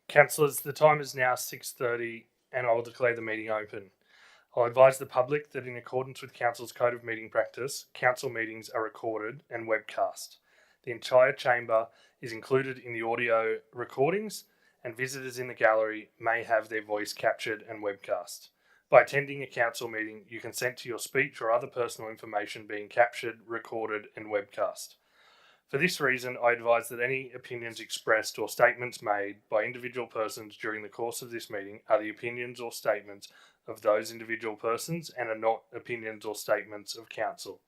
Councillors, the time is now 6:30 and I will declare the meeting open. I'll advise the public that in accordance with Council's Code of Meeting Practice, Council meetings are recorded and webcast. The entire chamber is included in the audio recordings and visitors in the gallery may have their voice captured and webcast. By attending a council meeting, you consent to your speech or other personal information being captured, recorded and webcast. For this reason, I advise that any opinions expressed or statements made by individual persons during the course of this meeting are the opinions or statements of those individual persons and are not opinions or statements of council.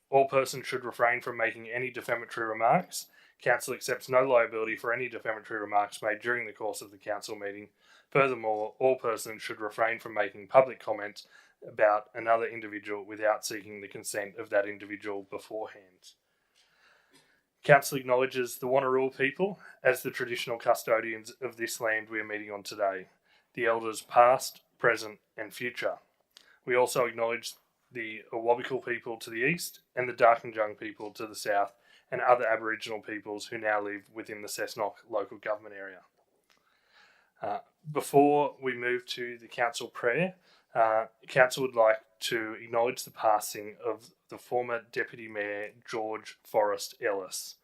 All persons should refrain from making any defamatory remarks. Council accepts no liability for any defamatory remarks made during the course of the council meeting. Furthermore, all persons should refrain from making public comments about another individual without seeking the consent of that individual beforehand. Council acknowledges the Wanneroo people as the traditional custodians of this land we are meeting on today, the elders past, present and future. We also acknowledge the Awabakal people to the east and the Darkinjung people to the south and other Aboriginal peoples who now live within the Cessnock local government area. Before we move to the council prayer, council would like to acknowledge the passing of the former Deputy Mayor George Forrest Ellis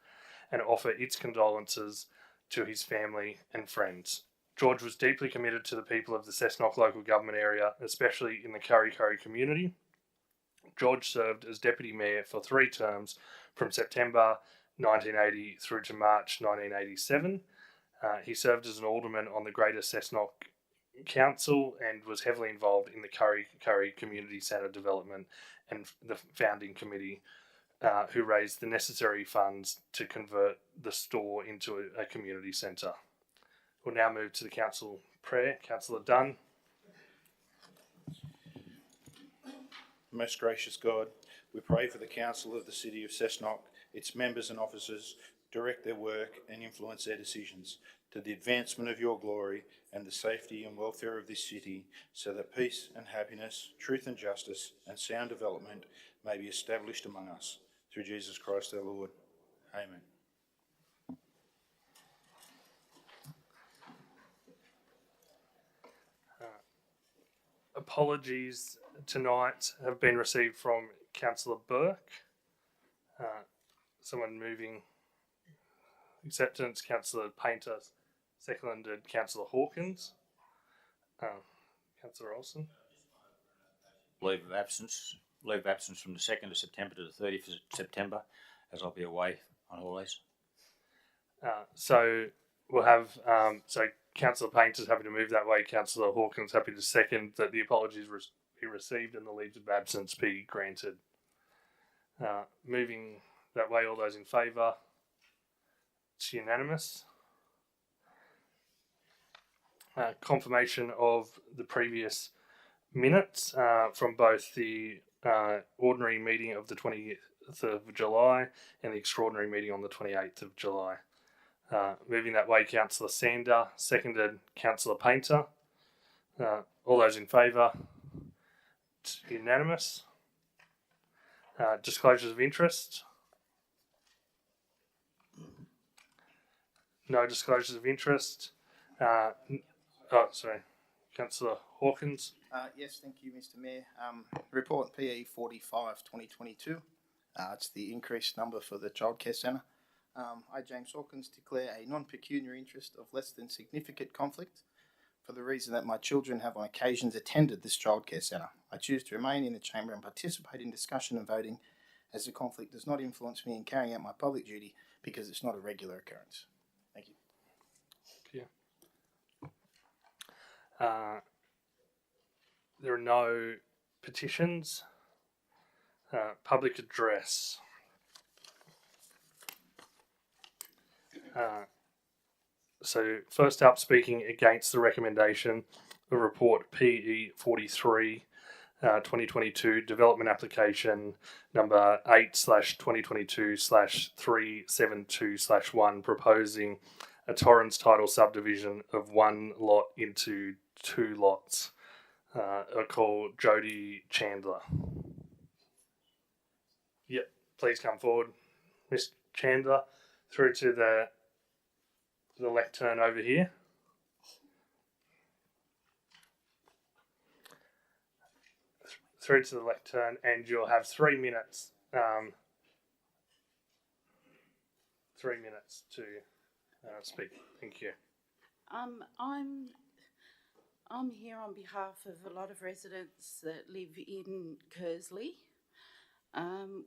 and offer its condolences to his family and friends. George was deeply committed to the people of the Cessnock local government area, especially in the Kurri Kurri community. George served as Deputy Mayor for 3 terms from September 1980 through to March 1987. He served as an alderman on the Greater Cessnock Council and was heavily involved in the Kurri Kurri Community Centre development and the founding committee who raised the necessary funds to convert the store into a community centre. We'll now move to the council prayer. Councillor Dunn. Most gracious God, we pray for the council of the city of Cessnock, its members and officers. Direct their work and influence their decisions to the advancement of your glory and the safety and welfare of this city, so that peace and happiness, truth and justice and sound development may be established among us. Through Jesus Christ our Lord. Amen. Apologies tonight have been received from Councillor Burke. Someone moving acceptance, Councillor Painter, seconded Councillor Hawkins. Councillor Olsen. Leave of absence from the 2nd of September to the 30th of September, as I'll be away on holidays. So we'll have Councillor Painter's happy to move that way. Councillor Hawkins happy to second that the apologies be received and the leaves of absence be granted. Moving that way, all those in favour? It's unanimous. Confirmation of the previous minutes from both the ordinary meeting of the 20th of July and the extraordinary meeting on the 28th of July. Moving that way, Councillor Sander, seconded Councillor Painter. All those in favour? It's unanimous. Disclosures of interest? No disclosures of interest. Councillor Hawkins. Yes, thank you, Mr. Mayor. Report PE 45/2022. It's the increased number for the childcare centre. I, James Hawkins, declare a non-pecuniary interest of less than significant conflict for the reason that my children have on occasions attended this childcare centre. I choose to remain in the chamber and participate in discussion and voting, as the conflict does not influence me in carrying out my public duty because it's not a regular occurrence. Thank you. There are no petitions. Public address. So first up, speaking against the recommendation of report PE 43 2022 development application number 8/2022/372/1 proposing a Torrens title subdivision of 1 lot into 2 lots. I call Jody Chandler. Yep, please come forward, Miss Chandler, through to the lectern over here. through to the lectern, and you'll have 3 minutes. 3 minutes to speak. Thank you. I'm here on behalf of a lot of residents that live in Kersley.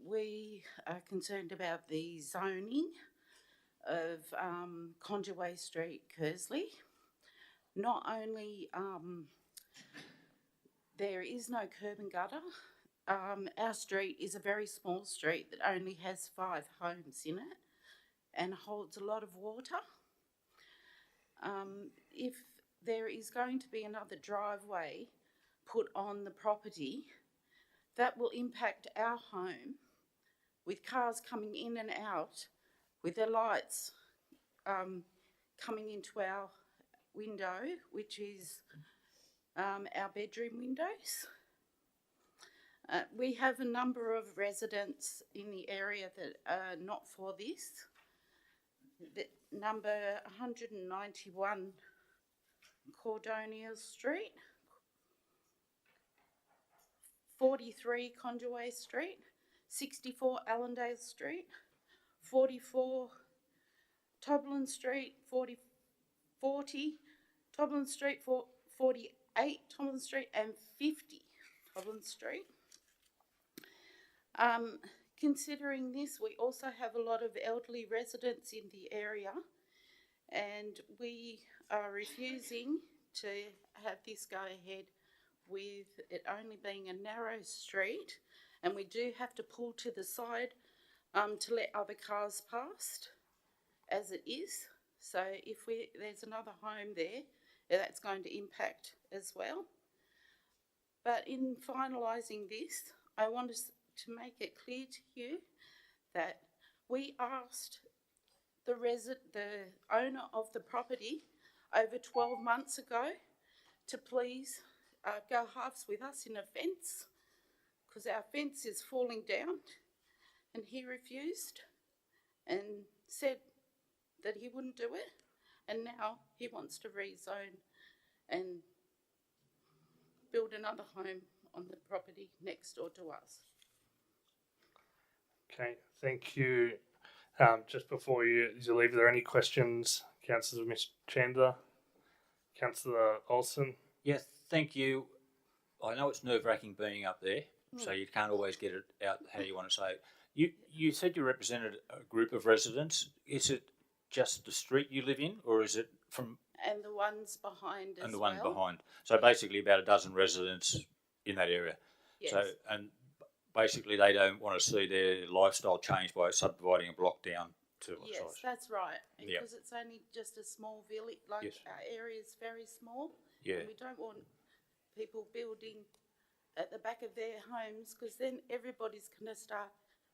We are concerned about the zoning of Conjaway Street, Kersley. Not only there is no curb and gutter. Our street is a very small street that only has 5 homes in it and holds a lot of water. If there is going to be another driveway put on the property, that will impact our home with cars coming in and out with their lights coming into our window, which is our bedroom windows. We have a number of residents in the area that are not for this. The number 191 Cordonia Street, 43 Conjaway Street, 64 Allendale Street, 44 Toblin Street, 40 Toblin Street, 48 Toblin Street, and 50 Toblin Street. Considering this, we also have a lot of elderly residents in the area, and we are refusing to have this go ahead with it only being a narrow street, and we do have to pull to the side to let other cars past as it is. So if there's another home there, that's going to impact as well. But in finalising this, I want to make it clear to you that we asked the owner of the property over 12 months ago to please go halves with us in a fence, because our fence is falling down, and he refused and said that he wouldn't do it, and now he wants to rezone and build another home on the property next door to us. Okay, thank you. Just before you leave, are there any questions, Councillor Ms. Chandler? Councillor Olsen? Yes, thank you. I know it's nerve-wracking being up there, so you can't always get it out how you want to say it. You said you represented a group of residents. Is it just the street you live in, or is it from... And the ones behind as well. And the one behind. So basically about a dozen residents in that area. Yes. So, and basically they don't want to see their lifestyle changed by subdividing a block down to what Yes, size? that's right. Yeah. Because it's only just a small village, like Yes. our area is very small. Yeah. And we don't want people building at the back of their homes, because then everybody's going to start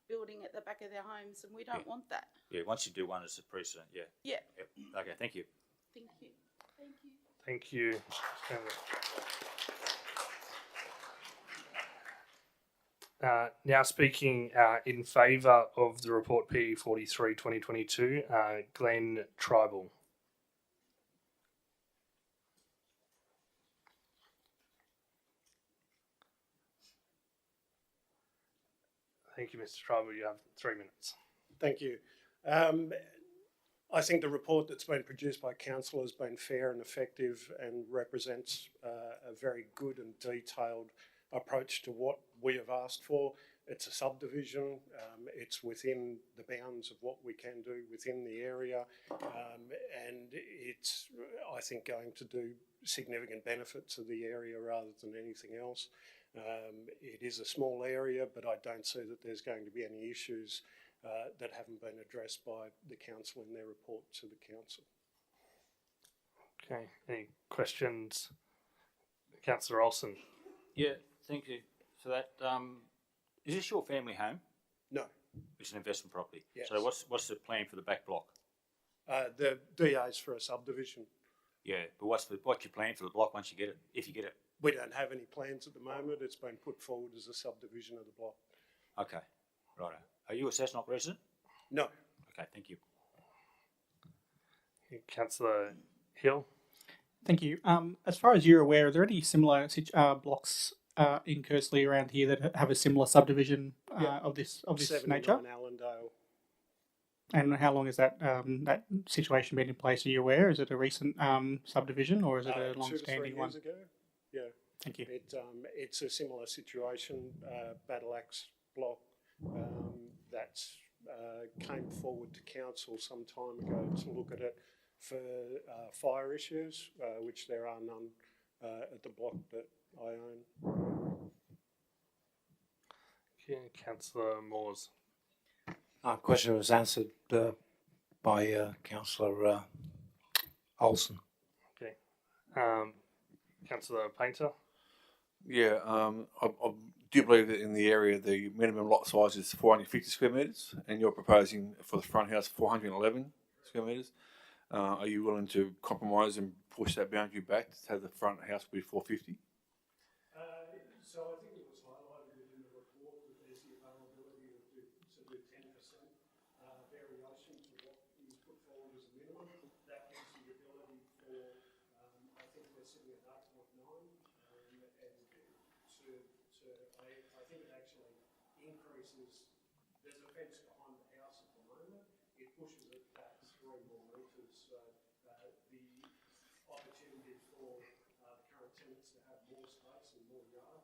building at the back of their homes, and we don't want that. Yeah, once you do one, it's a precedent, yeah. Yeah. Yep. Okay, thank you. Thank you. Thank you. Thank you. Now speaking in favour of the report PE 43/2022, Glenn Tribal. Thank you, Mr. Tribal. You have 3 minutes. Thank you. I think the report that's been produced by Council has been fair and effective and represents a very good and detailed approach to what we have asked for. It's a subdivision, it's within the bounds of what we can do within the area, and it's, I think, going to do significant benefit to the area rather than anything else. It is a small area, but I don't see that there's going to be any issues that haven't been addressed by the council in their report to the council. Okay, any questions? Councillor Olsen. Yeah, thank you for that. Is this your family home? No. It's an investment property. Yes. So what's the plan for the back block? The DA's for a subdivision. Yeah, but what's your plan for the block once you get it, if you get it? We don't have any plans at the moment. It's been put forward as a subdivision of the block. Okay, righto. Are you a Cessnock resident? No. Okay, thank you. Councillor Hill. Thank you. As far as you're aware, are there any similar blocks in Kersley around here that have a similar subdivision Yeah. of this nature? 79 Allendale. And how long has that that situation been in place? Are you aware? Is it a recent subdivision or is it a 2 to 3 long-standing one? years ago. Yeah. Thank you. It's a similar situation, Battle Axe block, that's came forward to council some time ago to look at it for fire issues, which there are none at the block that I own. Okay, Councillor Moores. Question was answered by Councillor Olsen. Okay. Councillor Painter. Yeah, I do believe that in the area the minimum lot size is 450 square metres, and you're proposing for the front house 411 square metres. Are you willing to compromise and push that boundary back to have the front house be 450? So I think it was highlighted within the report that there's the availability to do 10% variation to what is put forward as a minimum. That gives the ability for, I think we're sitting at 8.9, and I think it actually increases. There's a fence behind the house at the moment. It pushes it back 3 more metres. So the opportunity for the current tenants to have more space and more yard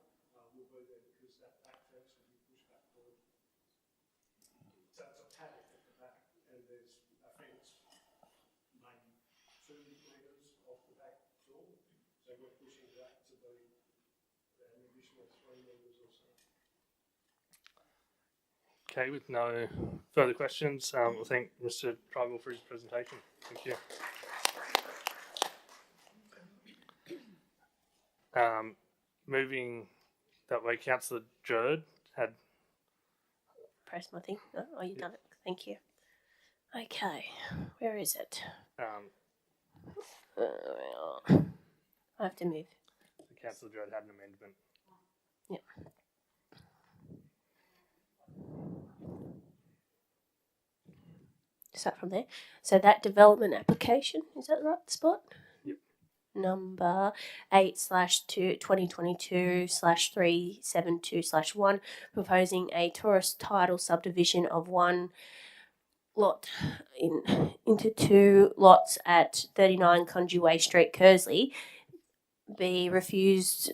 will be there because that back fence will be pushed back forward. So it's a paddock at the back, and there's a fence maybe 2 metres off the back door. So we're pushing that to be an additional 3 metres or so. Okay, with no further questions, we'll thank Mr. Tribal for his presentation. Thank you. Moving that way, Councillor Jerd had. Press my thing. Oh, you've done it. Thank you. Okay, where is it? I have to move. Councillor Jerd had an amendment. Yep. Start from there. So that development application, is that the right spot? Yep. Number 8/2022/372/1, proposing a tourist title subdivision of one lot into 2 lots at 39 Conduway Street, Kersley, be refused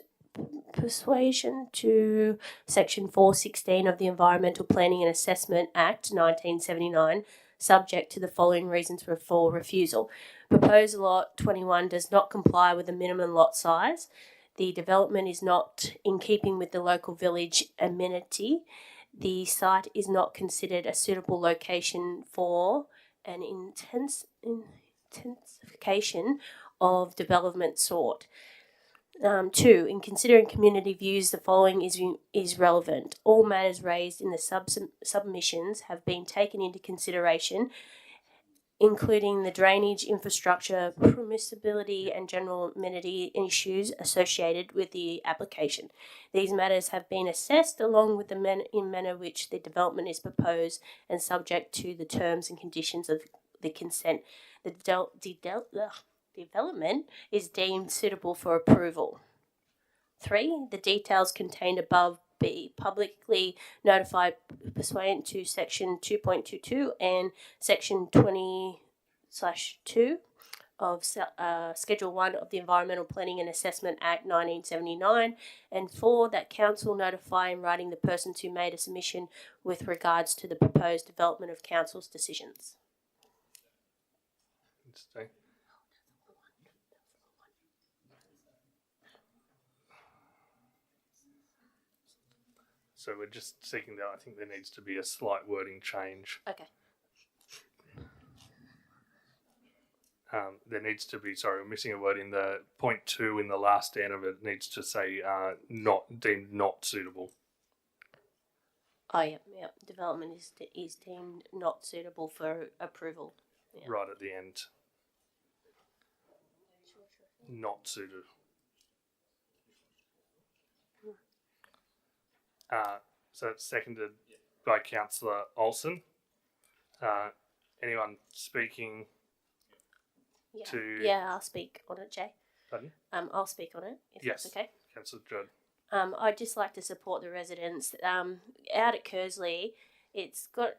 persuasion to Section 416 of the Environmental Planning and Assessment Act 1979, subject to the following reasons for refusal. Proposed lot 21 does not comply with the minimum lot size. The development is not in keeping with the local village amenity. The site is not considered a suitable location for an intensification of development sought. 2. In considering community views, the following is relevant. All matters raised in the submissions have been taken into consideration, including the drainage, infrastructure, permissibility and general amenity issues associated with the application. These matters have been assessed along with the manner which the development is proposed and subject to the terms and conditions of the consent. The development is deemed suitable for approval. 3. The details contained above be publicly notified pursuant to Section 2.22 and Section 20/2 of Schedule 1 of the Environmental Planning and Assessment Act 1979, and 4. That Council notify in writing the persons who made a submission with regards to the proposed development of Council's decisions. Interesting. So we're just seeking that. I think there needs to be a slight wording change. Okay. There needs to be, sorry, we're missing a word in the point 2 in the last end of it. Needs to say not deemed not suitable. Oh, yeah. Development is deemed not suitable for approval. Yeah. Right at the end. Not suited. So it's seconded by Councillor Olsen. Anyone speaking Yeah. to... Yeah, I'll speak on it, Jay. Pardon? I'll speak on it, if Yes. that's okay. Councillor Judd. I'd just like to support the residents. Out at Kersley, it's got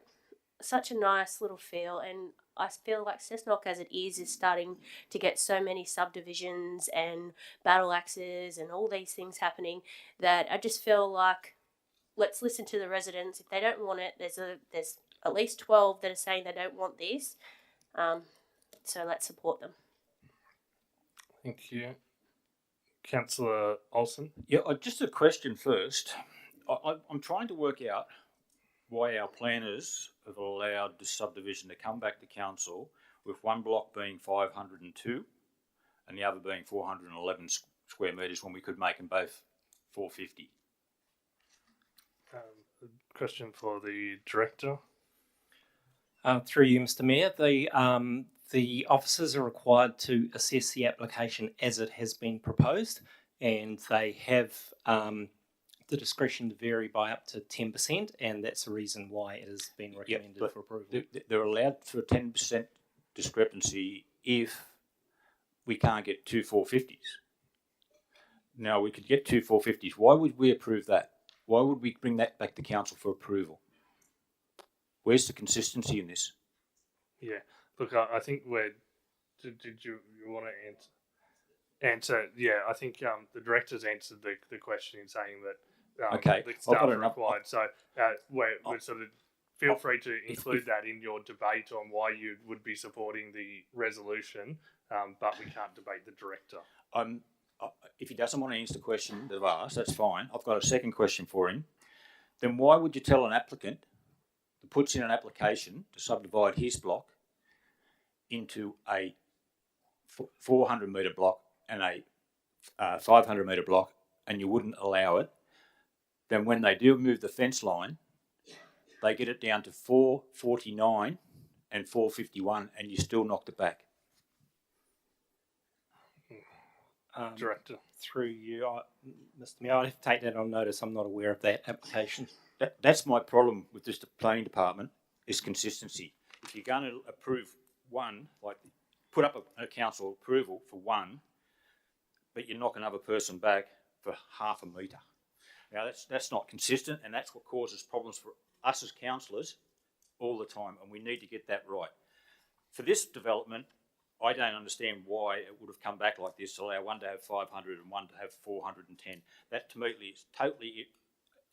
such a nice little feel, and I feel like Cessnock as it is starting to get so many subdivisions and battle axes and all these things happening that I just feel like let's listen to the residents. If they don't want it, there's at least 12 that are saying they don't want this. So let's support them. Thank you. Councillor Olsen. Yeah, just a question first. I'm trying to work out why our planners have allowed this subdivision to come back to council with one block being 502 and the other being 411 square metres when we could make them both 450. Question for the director. Through you, Mr. Mayor, the officers are required to assess the application as it has been proposed, and they have the discretion to vary by up to 10%, and that's the reason why it has been recommended for approval. They're allowed for a 10% discrepancy if we can't get two 450s. Now, we could get two 450s. Why would we approve that? Why would we bring that back to council for approval? Where's the consistency in this? Yeah, look, I think we're. Did you want to answer? Yeah, I think the director's answered the question in saying that Okay, the I've staff got are enough. required. So we're sort of feel free to include that in your debate on why you would be supporting the resolution, but we can't debate the director. If he doesn't want to answer the question they've asked, that's fine. I've got a second question for him. Then why would you tell an applicant that puts in an application to subdivide his block into a 400 metre block and a 500 metre block, and you wouldn't allow it? Then when they do move the fence line, they get it down to 449 and 451, and you still knocked it back. Director. Through you, Mr. Mayor, I'll have to take that on notice. I'm not aware of that application. That's my problem with this planning department, is consistency. If you're going to approve one, like put up a council approval for one, but you knock another person back for half a metre. Now that's not consistent, and that's what causes problems for us as councillors all the time, and we need to get that right. For this development, I don't understand why it would have come back like this, to allow one to have 500 and one to have 410. That to me is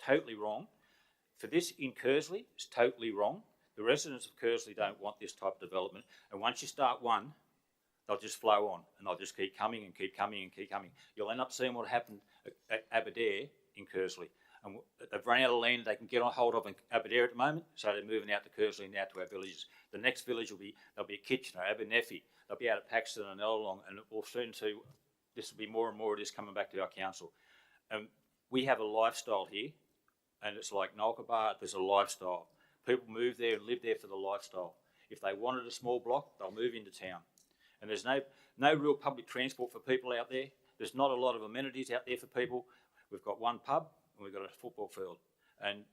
totally wrong. For this in Kersley, it's totally wrong. The residents of Kersley don't want this type of development, and once you start one, they'll just flow on, and they'll just keep coming and keep coming and keep coming. You'll end up seeing what happened at Aberdare in Kersley. And they've run out of land they can get on hold of in Aberdare at the moment, so they're moving out to Kersley and out to our villages. The next village there'll be a Kitchener, Abernethy, they'll be out at Paxton and Elong, and we'll soon see this will be more and more of this coming back to our council. We have a lifestyle here, and it's like Nolkabar, there's a lifestyle. People move there and live there for the lifestyle. If they wanted a small block, they'll move into town. And there's no real public transport for people out there. There's not a lot of amenities out there for people. We've got one pub and we've got a football field and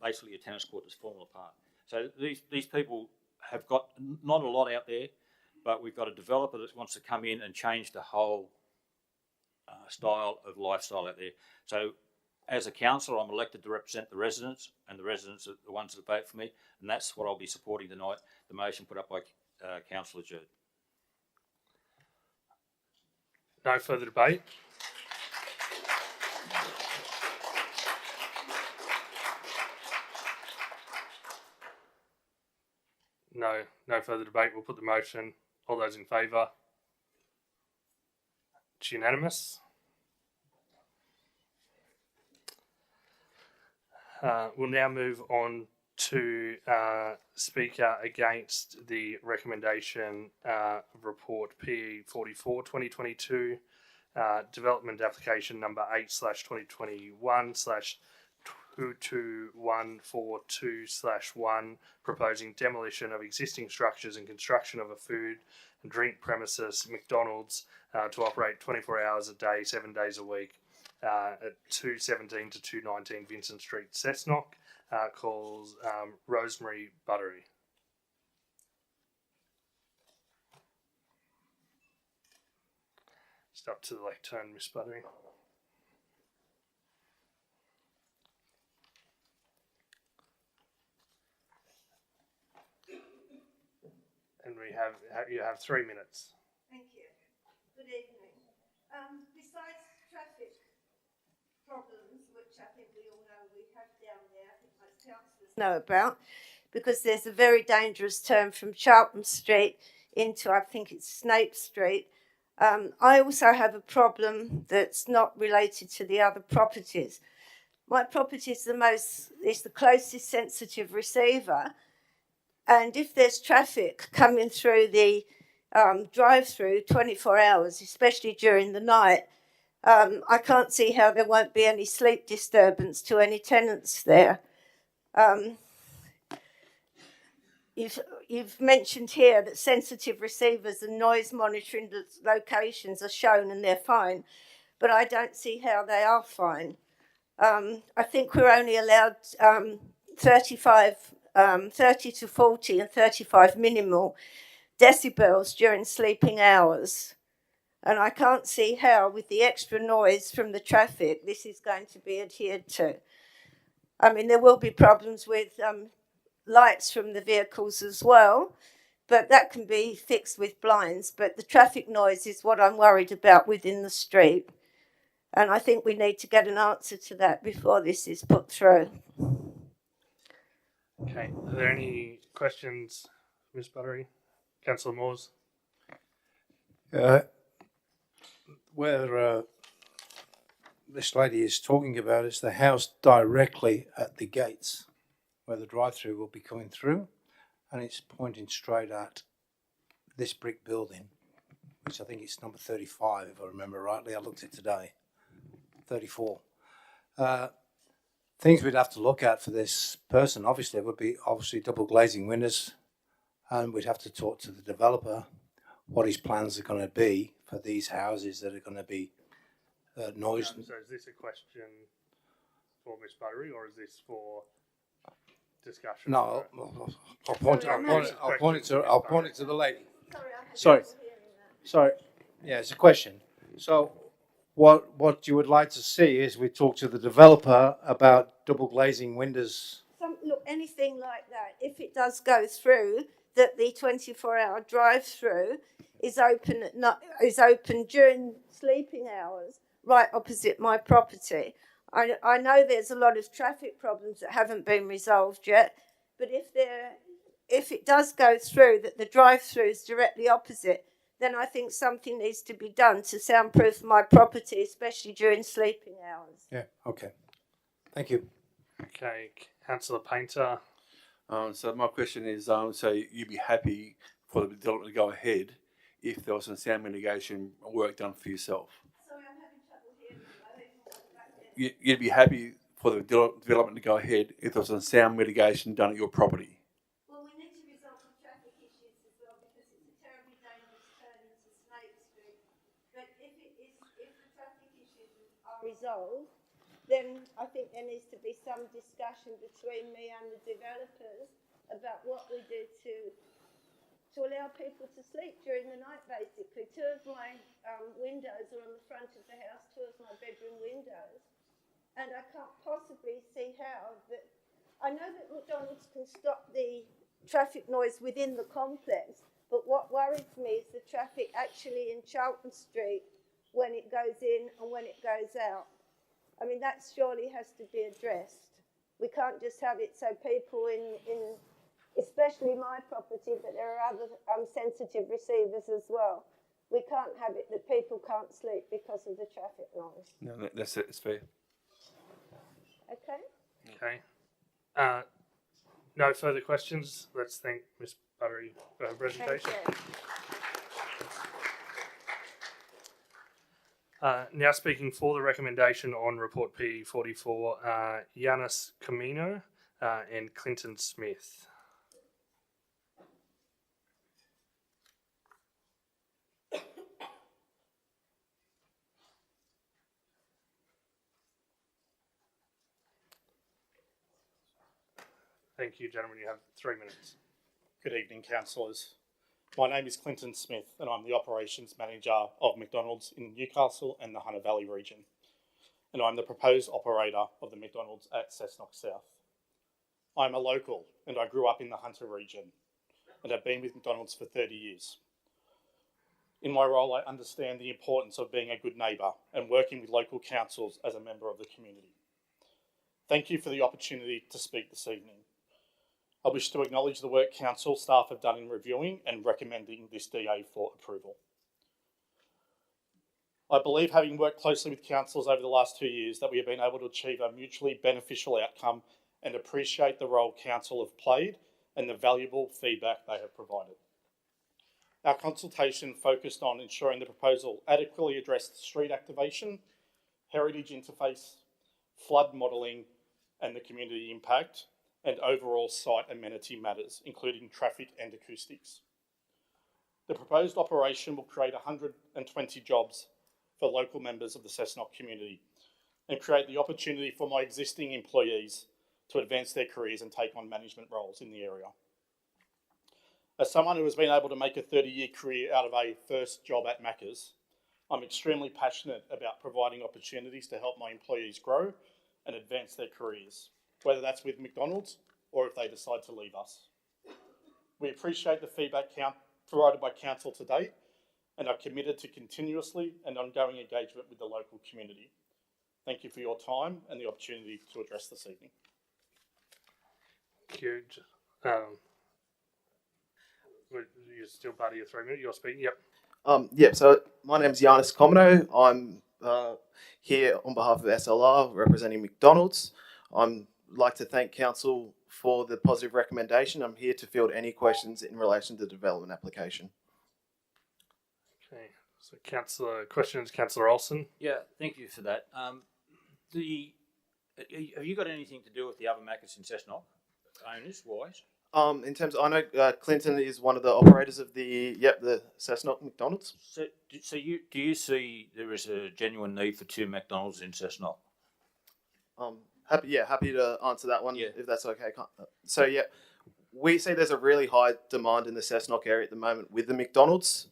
basically a tennis court that's fallen apart. So these people have got not a lot out there, but we've got a developer that wants to come in and change the whole style of lifestyle out there. So as a councillor, I'm elected to represent the residents, and the residents are the ones that vote for me, and that's what I'll be supporting tonight, the motion put up by Councillor Judd. No further debate. No further debate. We'll put the motion. All those in favour? It's unanimous. We'll now move on to speaker against the recommendation of report PE 44/2022, development application number 8/2021/22142/1, proposing demolition of existing structures and construction of a food and drink premises, McDonald's, to operate 24 hours a day, 7 days a week, at 217 to 219 Vincent Street, Cessnock. Calls Rosemary Buttery. Just up to the lectern, Miss Buttery. you have 3 minutes. Thank you. Good evening. Besides traffic problems, which I think we all know we have down there, I think most councillors know about, because there's a very dangerous turn from Charlton Street into, I think it's Snape Street. I also have a problem that's not related to the other properties. My property is the closest sensitive receiver, and if there's traffic coming through the drive-through 24 hours, especially during the night, I can't see how there won't be any sleep disturbance to any tenants there. You've mentioned here that sensitive receivers and noise monitoring locations are shown and they're fine, but I don't see how they are fine. I think we're only allowed 30 to 40 and 35 minimal decibels during sleeping hours. And I can't see how, with the extra noise from the traffic, this is going to be adhered to. I mean, there will be problems with lights from the vehicles as well, but that can be fixed with blinds. But the traffic noise is what I'm worried about within the street. And I think we need to get an answer to that before this is put through. Okay, are there any questions, Ms. Buttery? Councillor Moores? Where this lady is talking about is the house directly at the gates where the drive-through will be coming through, and it's pointing straight at this brick building, which I think it's number 35 if I remember rightly. I looked at it today. 34. Things we'd have to look at for this person obviously would be double glazing windows, and we'd have to talk to the developer what his plans are going to be for these houses that are going to be noise. So is this a question for Ms. Buttery, or is this for discussion? No, I'll point it to the lady. Sorry. Sorry. Yeah, it's a question. So what you would like to see is we talk to the developer about double glazing windows. Look, anything like that, if it does go through, that the 24-hour drive-through is open during sleeping hours, right opposite my property. I know there's a lot of traffic problems that haven't been resolved yet, but if it does go through, that the drive-through is directly opposite, then I think something needs to be done to soundproof my property, especially during sleeping hours. Yeah, okay. Thank you. Okay, Councillor Painter. So my question is, so you'd be happy for the development to go ahead if there was some sound mitigation work done for yourself? Sorry, I'm having trouble hearing you. You'd be happy for the development to go ahead if there was some sound mitigation done at your property? Well, we need to resolve the traffic issues as well, because it's a terribly dangerous turn into Snape Street. But if the traffic issues are resolved, then I think there needs to be some discussion between me and the developers about what we do to allow people to sleep during the night, basically. Two of my windows are on the front of the house, two of my bedroom windows. And I can't possibly see how that. I know that McDonald's can stop the traffic noise within the complex, but what worries me is the traffic actually in Charlton Street when it goes in and when it goes out. I mean, that surely has to be addressed. We can't just have it so people in especially my property, but there are other sensitive receivers as well. We can't have it that people can't sleep because of the traffic noise. No, that's it. It's fair. Okay? Okay. No further questions. Let's thank Ms. Buttery for her presentation. Thank you. Now speaking for the recommendation on report P44, Yanis Camino and Clinton Smith. Thank you, gentlemen. You have 3 minutes. Good evening, councillors. My name is Clinton Smith and I'm the Operations Manager of McDonald's in Newcastle and the Hunter Valley region. And I'm the proposed operator of the McDonald's at Cessnock South. I'm a local and I grew up in the Hunter region. and have been with McDonald's for 30 years. In my role, I understand the importance of being a good neighbour and working with local councils as a member of the community. Thank you for the opportunity to speak this evening. I wish to acknowledge the work council staff have done in reviewing and recommending this DA for approval. I believe, having worked closely with councils over the last 2 years, that we have been able to achieve a mutually beneficial outcome and appreciate the role council have played and the valuable feedback they have provided. Our consultation focused on ensuring the proposal adequately addressed street activation, heritage interface, flood modelling and the community impact, and overall site amenity matters, including traffic and acoustics. The proposed operation will create 120 jobs for local members of the Cessnock community and create the opportunity for my existing employees to advance their careers and take on management roles in the area. As someone who has been able to make a 30-year career out of a first job at Macca's, I'm extremely passionate about providing opportunities to help my employees grow and advance their careers, whether that's with McDonald's or if they decide to leave us. We appreciate the feedback provided by council to date and are committed to continuously and ongoing engagement with the local community. Thank you for your time and the opportunity to address this evening. Thank you. You're still part of your 3 minutes. You're speaking. Yep. So my name's Giannis Comino. I'm here on behalf of SLR representing McDonald's. I'd like to thank council for the positive recommendation. I'm here to field any questions in relation to the development application. Okay. So, Councillor Olsen. Yeah, thank you for that. Have you got anything to do with the other Macca's in Cessnock, owners wise? In terms of, I know Clinton is one of the operators of the Cessnock McDonald's. So do you see there is a genuine need for 2 McDonald's in Cessnock? Happy to answer that one if that's okay. So we see there's a really high demand in the Cessnock area at the moment with the McDonald's.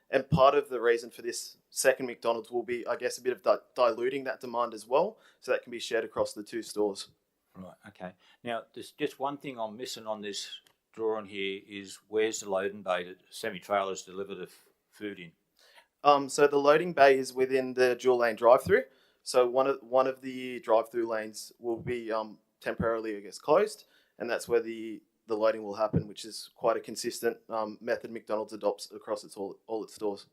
And part of the reason for this second McDonald's will be, I guess, a bit of diluting that demand as well, so that can be shared across the 2 stores. Right, okay. Now, there's just one thing I'm missing on this drawing here is where's the loading bay that semi-trailers deliver the food in? So the loading bay is within the dual lane drive-through. So one of the drive-through lanes will be temporarily, I guess, closed, and that's where the loading will happen, which is quite a consistent method McDonald's adopts across all its stores.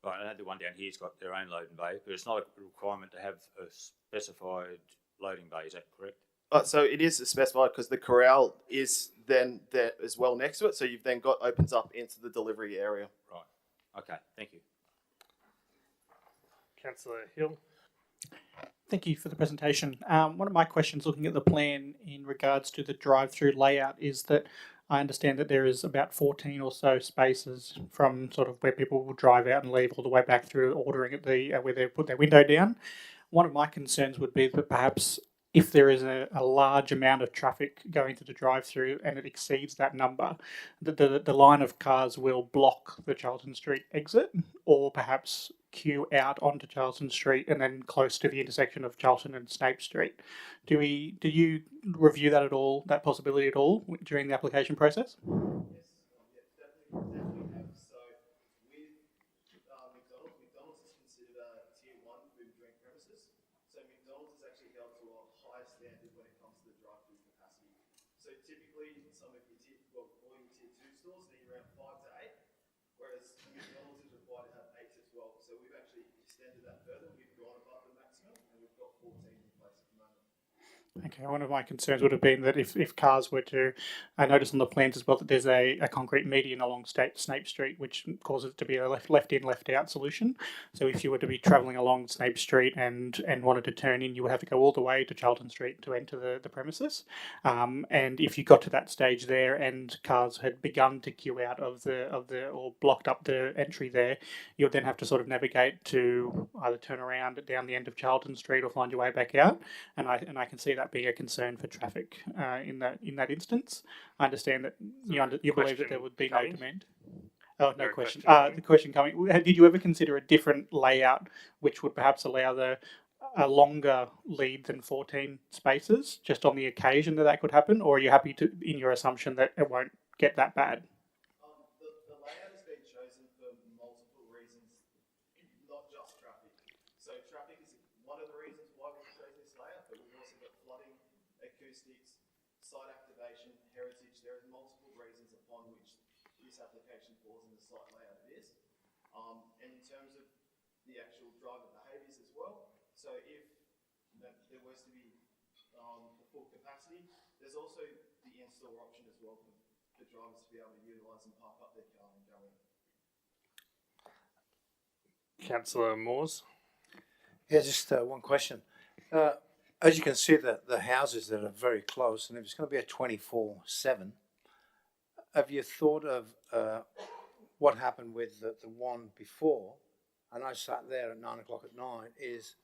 Right, I know the one down here's got their own loading bay, but it's not a requirement to have a specified loading bay, is that correct? So it is specified because the corral is then there as well next to it. So you've then got opens up into the delivery area. Right. Okay. Thank you. Councillor Hill. Thank you for the presentation. One of my questions looking at the plan in regards to the drive-through layout is that I understand that there is about 14 or so spaces from sort of where people will drive out and leave all the way back through ordering at the where they put their window down. One of my concerns would be that perhaps if there is a large amount of traffic going to the drive-through and it exceeds that number, the line of cars will block the Charlton Street exit, or perhaps queue out onto Charlton Street and then close to the intersection of Charlton and Snape Street. Do you review that at all, that possibility at all during the application process? So we've actually extended that further. We've gone above the maximum and we've got 14 in place at the moment. Okay, one of my concerns would have been that if cars were to, I noticed on the plans as well that there's a concrete median along Snape Street, which causes it to be a left in, left out solution. So if you were to be travelling along Snape Street and wanted to turn in, you would have to go all the way to Charlton Street to enter the premises. And if you got to that stage there and cars had begun to queue out of the or blocked up the entry there, you would then have to sort of navigate to either turn around down the end of Charlton Street or find your way back out. And I can see that being a concern for traffic in that instance. I understand that you believe that there would be no demand. Oh, no question. The question coming. Did you ever consider a different layout which would perhaps allow a longer lead than 14 spaces, just on the occasion that could happen, or are you happy in your assumption that it won't get that bad? acoustics, site activation, heritage. There are multiple reasons upon which this application falls in the site layout it is. And in terms of the actual driver behaviours as well, so if there was to be the full capacity, there's also the in-store option as well for drivers to be able to utilise and park up their car and go in. Councillor Moores. Yeah, just one question. As you can see, the houses that are very close, and if it's going to be a 24/7, have you thought of what happened with the one before? And I sat there at 9 o'clock at night. Is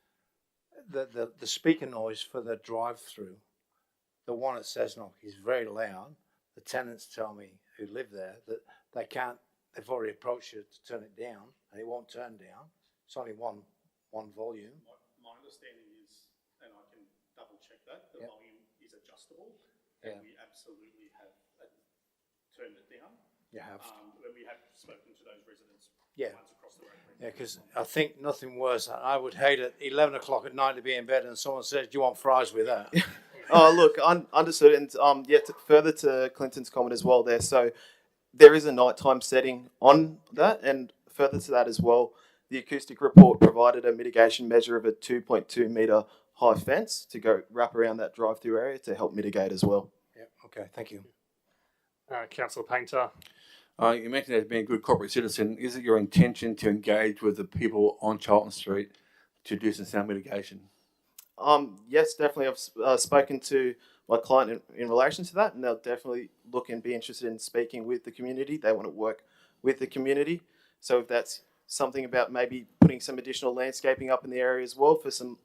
the speaker noise for the drive-through? The one at Cessnock is very loud. The tenants tell me who live there that they can't. They've already approached you to turn it down, and it won't turn down. It's only one volume. My understanding is, and I can double check that, the Yep. volume is adjustable, and Yeah. we absolutely have turned it down. You have. When we have spoken to those residents, Yeah. ones across the road. Yeah, because I think nothing worse. I would hate at 11 o'clock at night to be in bed and someone says, "Do you want fries with that?" Oh, look, understood. And further to Clinton's comment as well there. So there is a nighttime setting on that, and further to that as well, the acoustic report provided a mitigation measure of a 2.2 metre high fence to go wrap around that drive-through area to help mitigate as well. Yeah. Okay. Thank you. Councillor Painter. You mentioned as being a good corporate citizen. Is it your intention to engage with the people on Charlton Street to do some sound mitigation? Yes, definitely. I've spoken to my client in relation to that, and they'll definitely look and be interested in speaking with the community. They want to work with the community. So if that's something about maybe putting some additional landscaping up in the area as well for some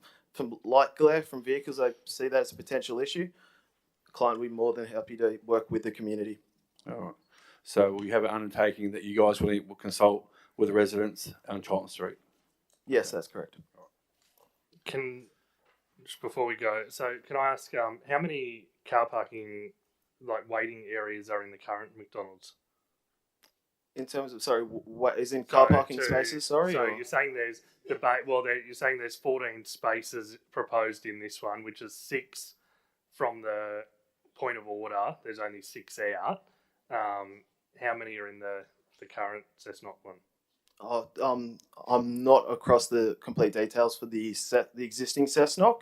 light glare from vehicles, I see that as a potential issue. The client will be more than happy to work with the community. All right. So we have an undertaking that you guys will consult with the residents on Charlton Street. Yes, that's correct. Just before we go, so can I ask how many car parking, like waiting areas, are in the current McDonald's? In terms of, sorry, what is in car parking spaces? Sorry. So or? you're saying there's debate. Well, you're saying there's 14 spaces proposed in this one, which is 6 from the point of order. There's only 6 out. How many are in the current Cessnock one? I'm not across the complete details for the existing Cessnock,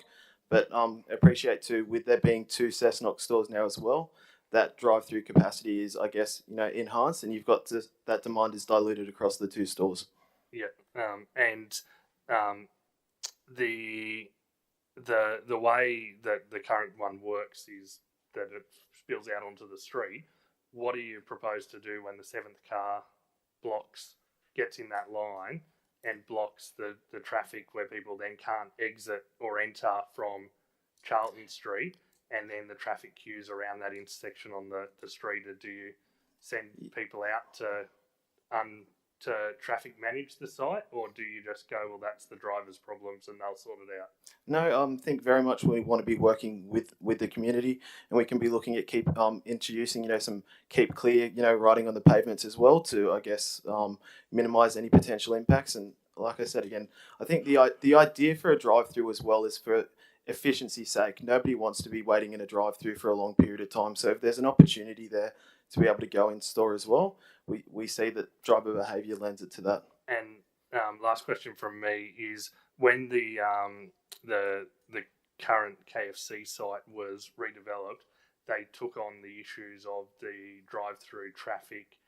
but appreciate too, with there being 2 Cessnock stores now as well, that drive-through capacity is, I guess, enhanced, and you've got that demand is diluted across the 2 stores. Yeah, and the way that the current one works is that it spills out onto the street. What do you propose to do when the 7th car gets in that line and blocks the traffic where people then can't exit or enter from Charlton Street, and then the traffic queues around that intersection on the street? Or do you send people out to traffic manage the site, or do you just go, well, that's the driver's problems and they'll sort it out? No, I think very much we want to be working with the community, and we can be looking at keep introducing some keep clear writing on the pavements as well to, I guess, minimise any potential impacts. And like I said again, I think the idea for a drive-through as well is for efficiency's sake. Nobody wants to be waiting in a drive-through for a long period of time. So if there's an opportunity there to be able to go in store as well, we see that driver behaviour lends it to that. And last question from me is, when the current KFC site was redeveloped, they took on the issues of the drive-through traffic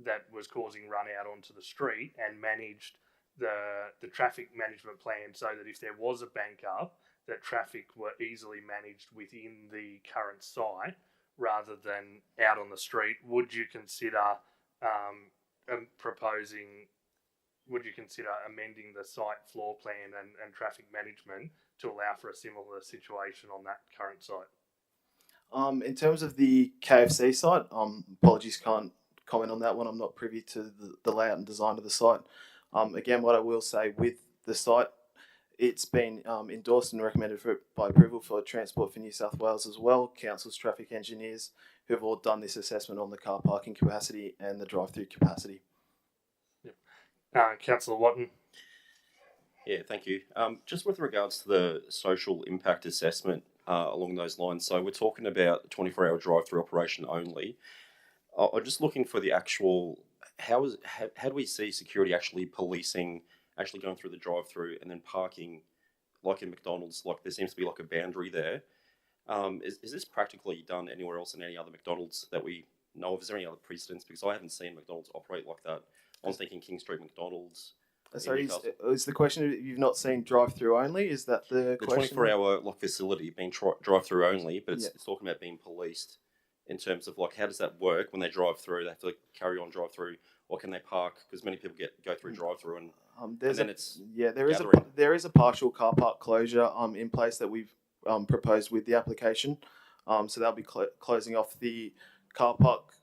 that was causing run out onto the street, and managed the traffic management plan so that if there was a bank up, that traffic were easily managed within the current site rather than out on the street. Would you consider would you consider amending the site floor plan and traffic management to allow for a similar situation on that current site? In terms of the KFC site, apologies, can't comment on that one. I'm not privy to the layout and design of the site. Again, what I will say with the site, it's been endorsed and recommended by approval for Transport for New South Wales as well, Council's traffic engineers, who have all done this assessment on the car parking capacity and the drive-through capacity. Councillor Watton. Yeah, thank you. Just with regards to the social impact assessment along those lines. So we're talking about 24-hour drive-through operation only. I'm just looking for the actual, how do we see security actually policing, actually going through the drive-through and then parking, like in McDonald's, like there seems to be like a boundary there. Is this practically done anywhere else in any other McDonald's that we know of? Is there any other precedents? Because I haven't seen McDonald's operate like that. I'm thinking King Street McDonald's. Sorry, is the question you've not seen drive-through only? Is that the question? 24-hour like facility being drive-through only, but it's talking about being policed in terms of like how does that work when they drive through? They have to carry on drive-through, or can they park? Because many people go through drive-through and there is a partial car park closure in place that we've proposed with the application. So they'll be closing off the car park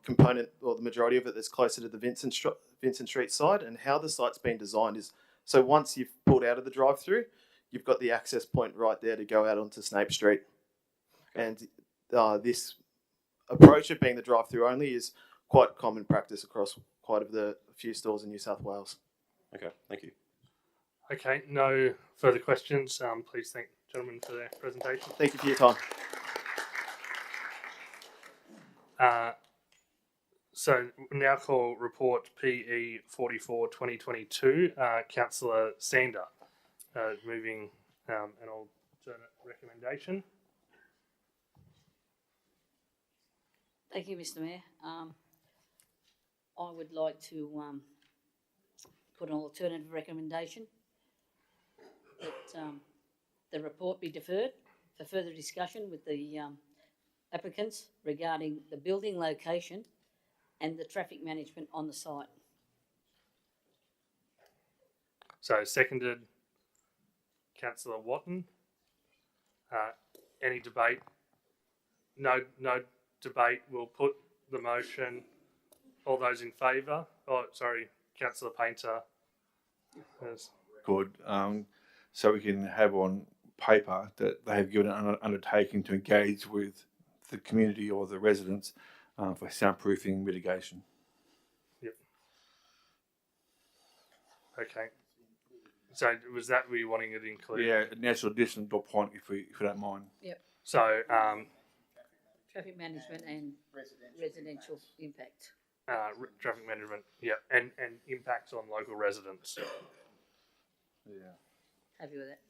component, or the majority of it, that's closer to the Vincent Street side. And how the site's been designed is, so once you've pulled out of the drive-through, you've got the access point right there to go out onto Snape Street. And this approach of being the drive-through only is quite common practice across quite a few stores in New South Wales. Okay, thank you. Okay, no further questions. Please thank gentlemen for their presentation. Thank you for your time. So we now call report PE 44 2022. Councillor Sander moving an alternate recommendation. Thank you, Mr. Mayor. I would like to put an alternative recommendation that the report be deferred for further discussion with the applicants regarding the building location and the traffic management on the site. So seconded, Councillor Watton. Any debate? No debate. We'll put the motion. All those in favour? Oh, sorry, Councillor Painter. Yes. Good. So we can have on paper that they have given an undertaking to engage with the community or the residents for soundproofing mitigation. Yep. Okay. So was that we wanting it included? Yeah, natural addition to a point if you don't mind. Yep. So traffic management and residential impact. Traffic management, yeah, and impacts on local residents. Yeah. Happy with that?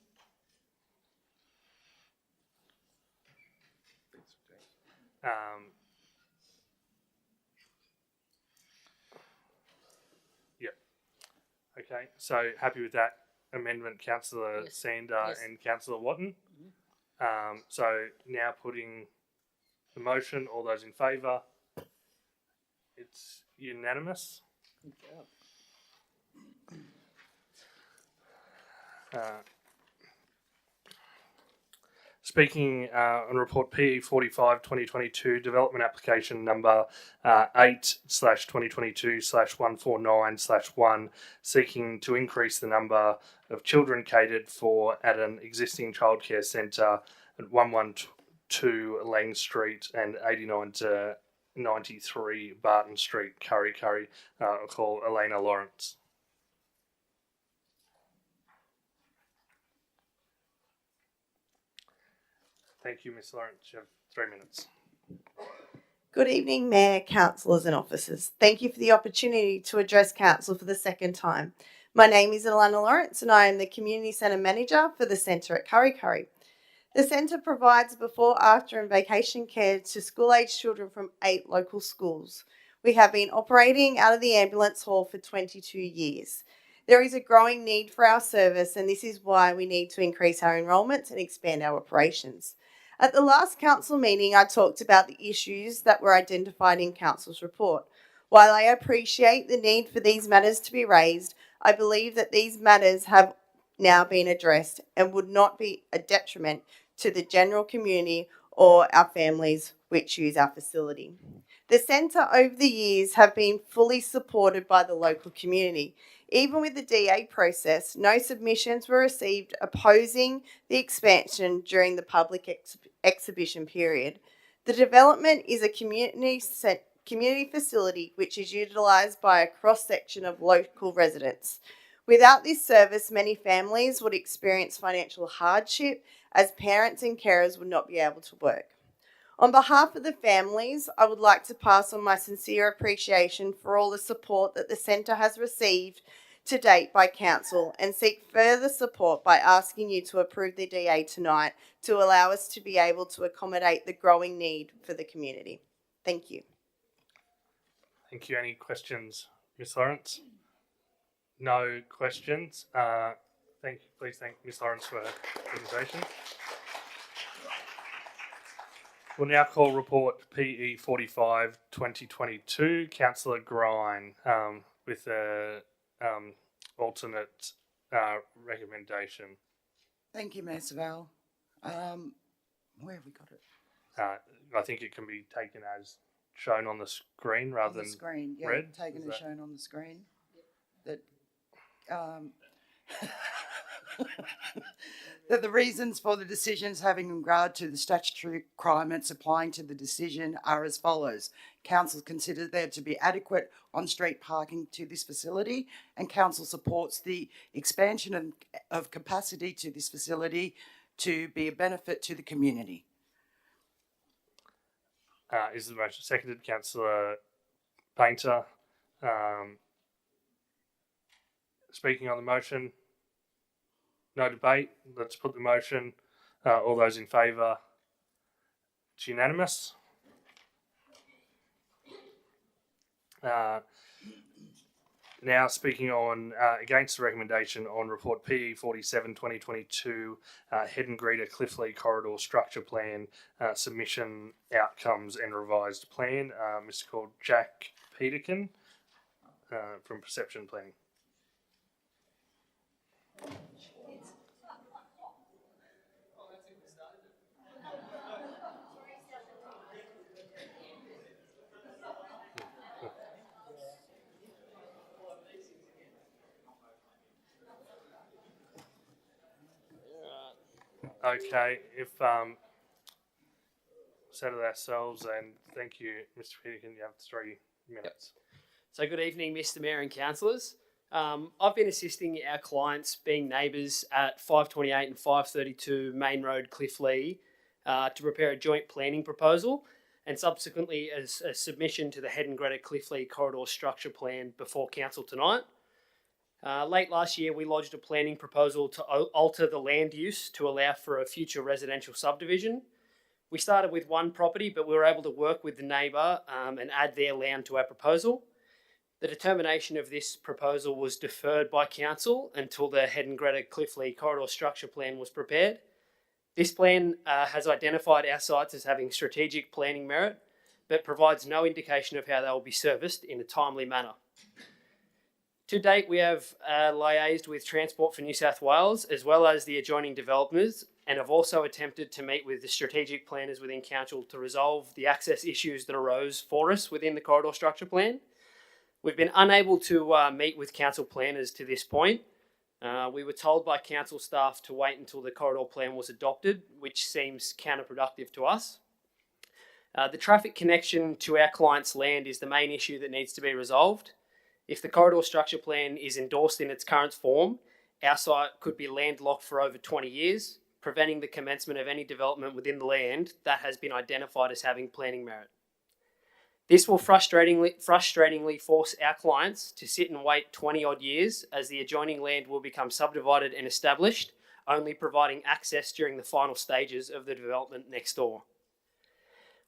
Yeah. Okay, so happy with that amendment, Councillor Sander and Councillor Watton. So now putting the motion, all those in favour? It's unanimous. Good job. Speaking on report PE 45 2022, development application number 8/2022/149/1, seeking to increase the number of children catered for at an existing childcare centre at 112 Lang Street and 89 to 93 Barton Street, Curry. I'll call Elena Lawrence. Thank you, Ms. Lawrence. You have 3 minutes. Good evening, Mayor, councillors and officers. Thank you for the opportunity to address council for the second time. My name is Elena Lawrence and I am the Community Centre Manager for the Centre at Curry. The centre provides before, after and vacation care to school-aged children from 8 local schools. We have been operating out of the ambulance hall for 22 years. There is a growing need for our service and this is why we need to increase our enrolments and expand our operations. At the last council meeting, I talked about the issues that were identified in council's report. While I appreciate the need for these matters to be raised, I believe that these matters have now been addressed and would not be a detriment to the general community or our families which use our facility. The centre over the years have been fully supported by the local community. Even with the DA process, no submissions were received opposing the expansion during the public exhibition period. The development is a community facility which is utilised by a cross-section of local residents. Without this service, many families would experience financial hardship as parents and carers would not be able to work. On behalf of the families, I would like to pass on my sincere appreciation for all the support that the centre has received to date by Council and seek further support by asking you to approve the DA tonight to allow us to be able to accommodate the growing need for the community. Thank you. Thank you. Any questions, Ms. Lawrence? No questions. Please thank Ms. Lawrence for her presentation. We'll now call report PE 45 2022. Councillor Grine with a alternate recommendation. Thank you, Mayor Savelle. Where have we got it? I think it can be taken as shown on the screen rather than screen. Yeah, read. taken as shown on the screen. That that the reasons for the decisions having regard to the statutory requirements applying to the decision are as follows. Council considers there to be adequate on-street parking to this facility, and Council supports the expansion of capacity to this facility to be a benefit to the community. Is the motion seconded? Councillor Painter. Speaking on the motion. No debate. Let's put the motion. All those in favour? It's unanimous. Now speaking on against the recommendation on report PE 47 2022 Head and Greeter Cliffley Corridor Structure Plan submission outcomes and revised plan. Mr. called Jack Peterkin from Perception Planning. Okay, if settle ourselves, and thank you, Mr. Peterkin. You have 3 minutes. So good evening, Mr. Mayor and councillors. I've been assisting our clients, being neighbours at 528 and 532 Main Road, Cliffley, to prepare a joint planning proposal and subsequently as a submission to the Head and Greeter Cliffley Corridor Structure Plan before council tonight. Late last year, we lodged a planning proposal to alter the land use to allow for a future residential subdivision. We started with one property, but we were able to work with the neighbour and add their land to our proposal. The determination of this proposal was deferred by council until the Head and Greeter Cliffley Corridor Structure Plan was prepared. This plan has identified our sites as having strategic planning merit, but provides no indication of how they will be serviced in a timely manner. To date, we have liaised with Transport for New South Wales as well as the adjoining developers, and have also attempted to meet with the strategic planners within council to resolve the access issues that arose for us within the corridor structure plan. We've been unable to meet with council planners to this point. We were told by council staff to wait until the corridor plan was adopted, which seems counterproductive to us. The traffic connection to our client's land is the main issue that needs to be resolved. If the corridor structure plan is endorsed in its current form, our site could be landlocked for over 20 years, preventing the commencement of any development within the land that has been identified as having planning merit. This will frustratingly force our clients to sit and wait 20 odd years as the adjoining land will become subdivided and established, only providing access during the final stages of the development next door.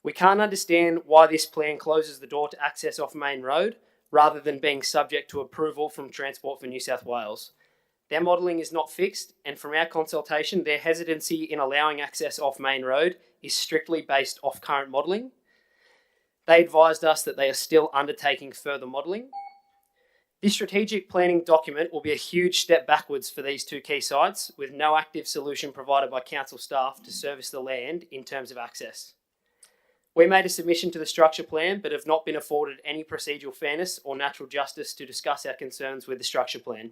We can't understand why this plan closes the door to access off Main Road, rather than being subject to approval from Transport for New South Wales. Their modelling is not fixed, and from our consultation, their hesitancy in allowing access off Main Road is strictly based off current modelling. They advised us that they are still undertaking further modelling. This strategic planning document will be a huge step backwards for these 2 key sites, with no active solution provided by council staff to service the land in terms of access. We made a submission to the structure plan, but have not been afforded any procedural fairness or natural justice to discuss our concerns with the structure plan.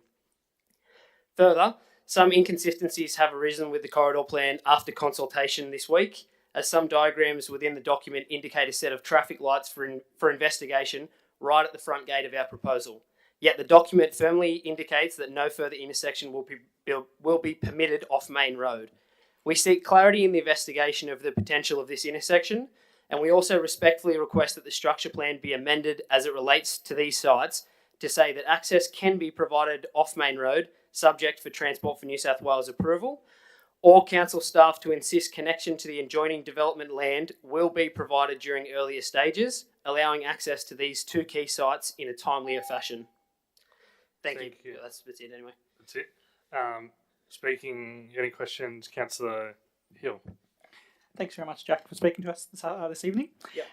Further, some inconsistencies have arisen with the corridor plan after consultation this week, as some diagrams within the document indicate a set of traffic lights for investigation right at the front gate of our proposal. Yet the document firmly indicates that no further intersection will be permitted off Main Road. We seek clarity in the investigation of the potential of this intersection, and we also respectfully request that the structure plan be amended as it relates to these sites to say that access can be provided off Main Road, subject for Transport for New South Wales approval, or council staff to insist connection to the adjoining development land will be provided during earlier stages, allowing access to these two key sites in a timelier fashion. Thank you. That's it anyway. That's it. Speaking, any questions, Councillor Hill? Thanks very much, Jack, for speaking to us this evening. Yeah.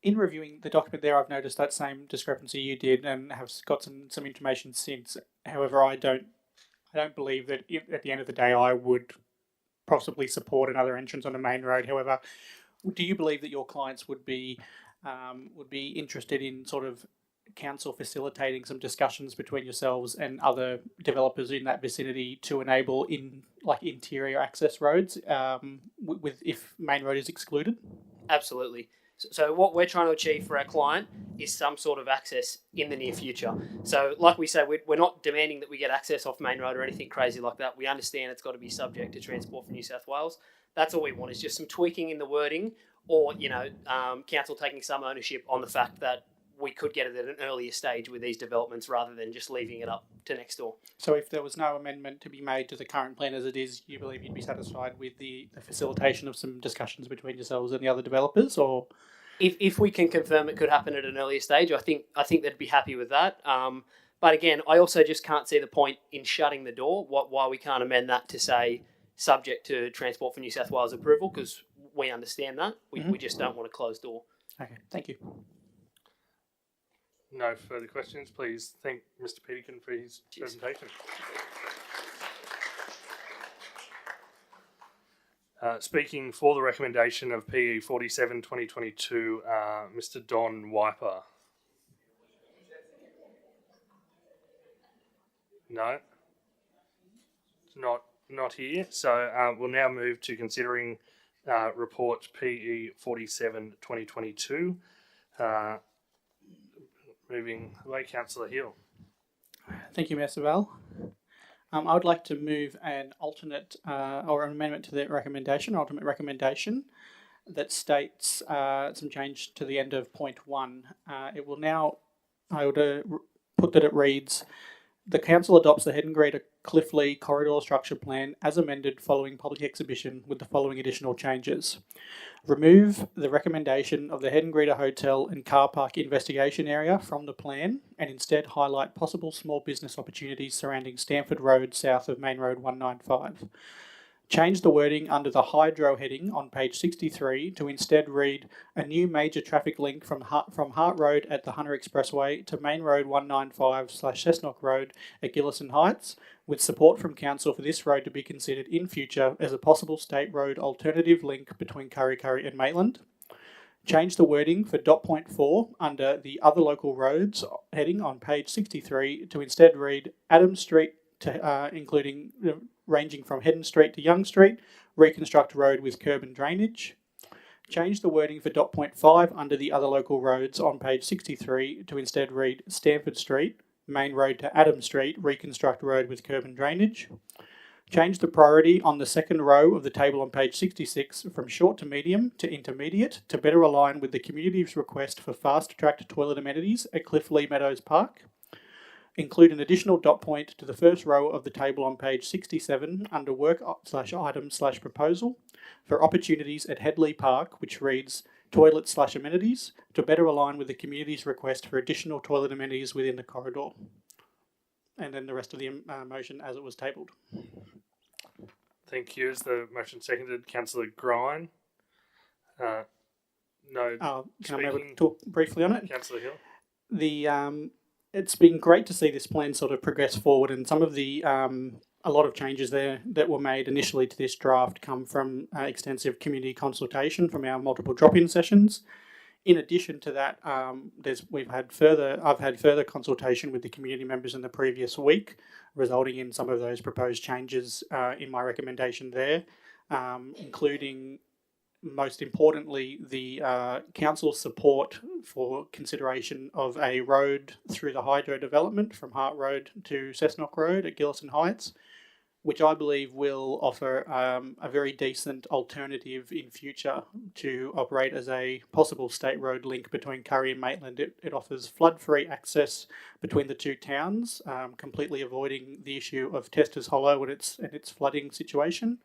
In reviewing the document there, I've noticed that same discrepancy you did and have got some information since. However, I don't believe that at the end of the day I would possibly support another entrance on the main road. However, do you believe that your clients would be interested in sort of council facilitating some discussions between yourselves and other developers in that vicinity to enable interior access roads with if main road is excluded? Absolutely. So what we're trying to achieve for our client is some sort of access in the near future. So like we say, we're not demanding that we get access off Main Road or anything crazy like that. We understand it's got to be subject to Transport for New South Wales. That's all we want, is just some tweaking in the wording, or, council taking some ownership on the fact that we could get it at an earlier stage with these developments rather than just leaving it up to next door. So if there was no amendment to be made to the current plan as it is, you believe you'd be satisfied with the facilitation of some discussions between yourselves and the other developers, or? If we can confirm it could happen at an earlier stage, I think they'd be happy with that. But again, I also just can't see the point in shutting the door. Why we can't amend that to say subject to Transport for New South Wales approval, because we understand that. We just don't want a closed door. Okay, thank you. No further questions. Please thank Mr. Peterkin for his presentation. Speaking for the recommendation of PE 47/2022, Mr. Don Wiper. No, it's not here. So we'll now move to considering report PE 47/2022. Moving away, Councillor Hill. Thank you, Mayor Savell. I would like to move an alternate or an amendment to the ultimate recommendation that states some change to the end of point 1. It will now, I would put that it reads, the council adopts the Head and Greater Cliff Lee Corridor Structure Plan as amended following public exhibition with the following additional changes. Remove the recommendation of the Head and Greater Hotel and Car Park Investigation Area from the plan and instead highlight possible small business opportunities surrounding Stamford Road south of Main Road 195. Change the wording under the Hydro heading on page 63 to instead read a new major traffic link from Hart Road at the Hunter Expressway to Main Road 195/Cessnock Road at Gillison Heights, with support from council for this road to be considered in future as a possible state road alternative link between Kurri Kurri and Maitland. Change the wording for dot point 4 under the other local roads heading on page 63 to instead read Adams Street to including ranging from Hedden Street to Young Street, reconstruct road with curb and drainage. Change the wording for dot point 5 under the other local roads on page 63 to instead read Stamford Street, Main Road to Adams Street, reconstruct road with curb and drainage. Change the priority on the second row of the table on page 66 from short to medium to intermediate to better align with the community's request for fast-tracked toilet amenities at Cliff Lee Meadows Park. Include an additional dot point to the first row of the table on page 67 under work/item/proposal for opportunities at Headley Park, which reads toilet/amenities to better align with the community's request for additional toilet amenities within the corridor. And then the rest of the motion as it was tabled. Thank you. Is the motion seconded? Councillor Grine? No. Can I maybe talk briefly on it? Councillor Hill? It's been great to see this plan sort of progress forward, and some of the a lot of changes there that were made initially to this draft come from extensive community consultation from our multiple drop-in sessions. In addition to that, I've had further consultation with the community members in the previous week, resulting in some of those proposed changes in my recommendation there, including most importantly, the council's support for consideration of a road through the hydro development from Hart Road to Cessnock Road at Gillison Heights, which I believe will offer a very decent alternative in future to operate as a possible state road link between Curry and Maitland. It offers flood-free access between the two towns, completely avoiding the issue of Testers Hollow and its flooding situation,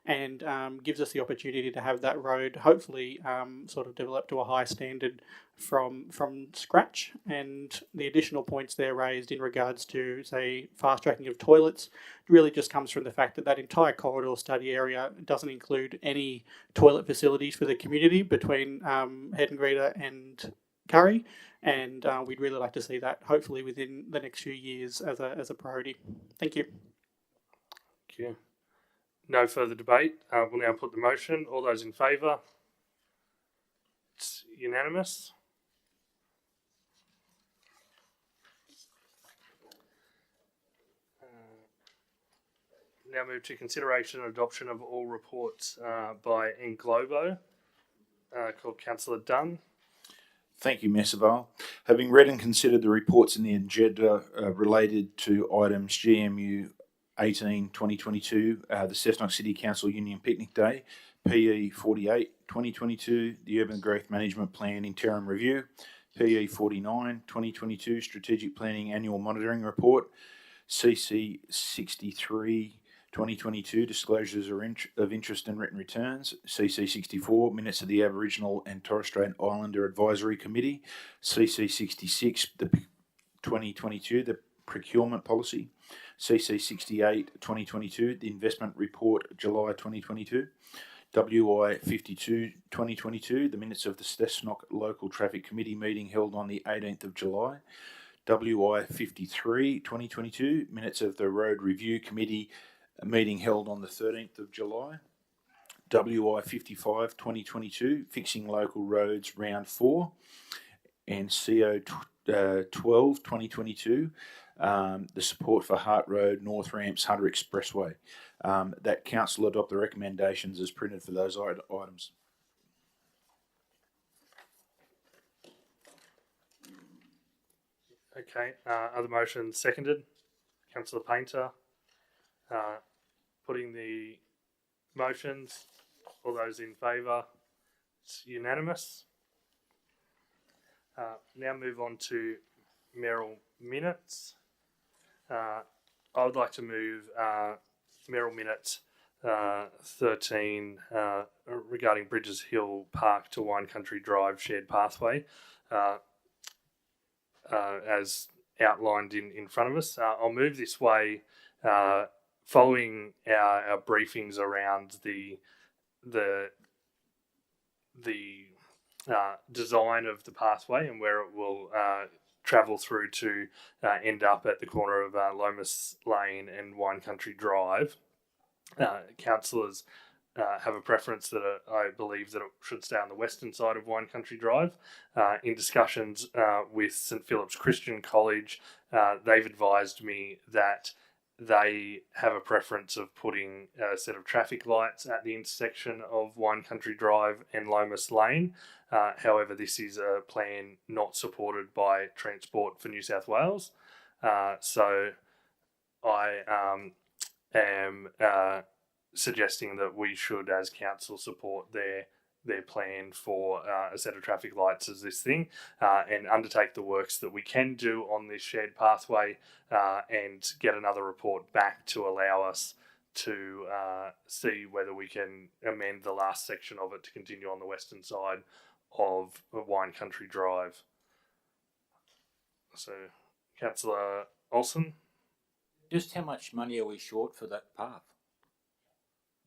and gives us the opportunity to have that road hopefully sort of developed to a high standard from scratch. And the additional points there raised in regards to, say, fast tracking of toilets really just comes from the fact that that entire corridor study area doesn't include any toilet facilities for the community between Hedengreta and Curry, and we'd really like to see that hopefully within the next few years as a priority. Thank you. Thank you. No further debate. We'll now put the motion. All those in favour? It's unanimous. Now move to consideration and adoption of all reports by Englobo. Called Councillor Dunn. Thank you, Messervale. Having read and considered the reports in the agenda related to items GMU 18-2022, the Cessnock City Council Union Picnic Day, PE 48-2022, the Urban Growth Management Plan Interim Review, PE 49-2022, Strategic Planning Annual Monitoring Report, CC 63-2022, Disclosures of Interest and Written Returns, CC 64, Minutes of the Aboriginal and Torres Strait Islander Advisory Committee, CC 66, the 2022, the Procurement Policy, CC 68-2022, the Investment Report July 2022, WI 52-2022, the minutes of the Cessnock Local Traffic Committee meeting held on the 18th of July, WI 53-2022, minutes of the Road Review Committee meeting held on the 13th of July, WI 55-2022, Fixing Local Roads Round 4, and CO 12-2022, the support for Hart Road, North Ramps, Hunter Expressway. That council adopt the recommendations as printed for those items. Okay, other motions seconded. Councillor Painter, putting the motions. All those in favour? It's unanimous. Now move on to mayoral minutes. I would like to move mayoral minutes 13 regarding Bridges Hill Park to Wine Country Drive shared pathway as outlined in front of us. I'll move this way following our briefings around the design of the pathway and where it will travel through to end up at the corner of Lomas Lane and Wine Country Drive. Councillors have a preference that I believe that it should stay on the western side of Wine Country Drive. In discussions with St Philip's Christian College, they've advised me that they have a preference of putting a set of traffic lights at the intersection of Wine Country Drive and Lomas Lane. However, this is a plan not supported by Transport for New South Wales. So I am suggesting that we should, as council, support their plan for a set of traffic lights as this thing, and undertake the works that we can do on this shared pathway, and get another report back to allow us to see whether we can amend the last section of it to continue on the western side of Wine Country Drive. So, Councillor Olsen. Just how much money are we short for that path?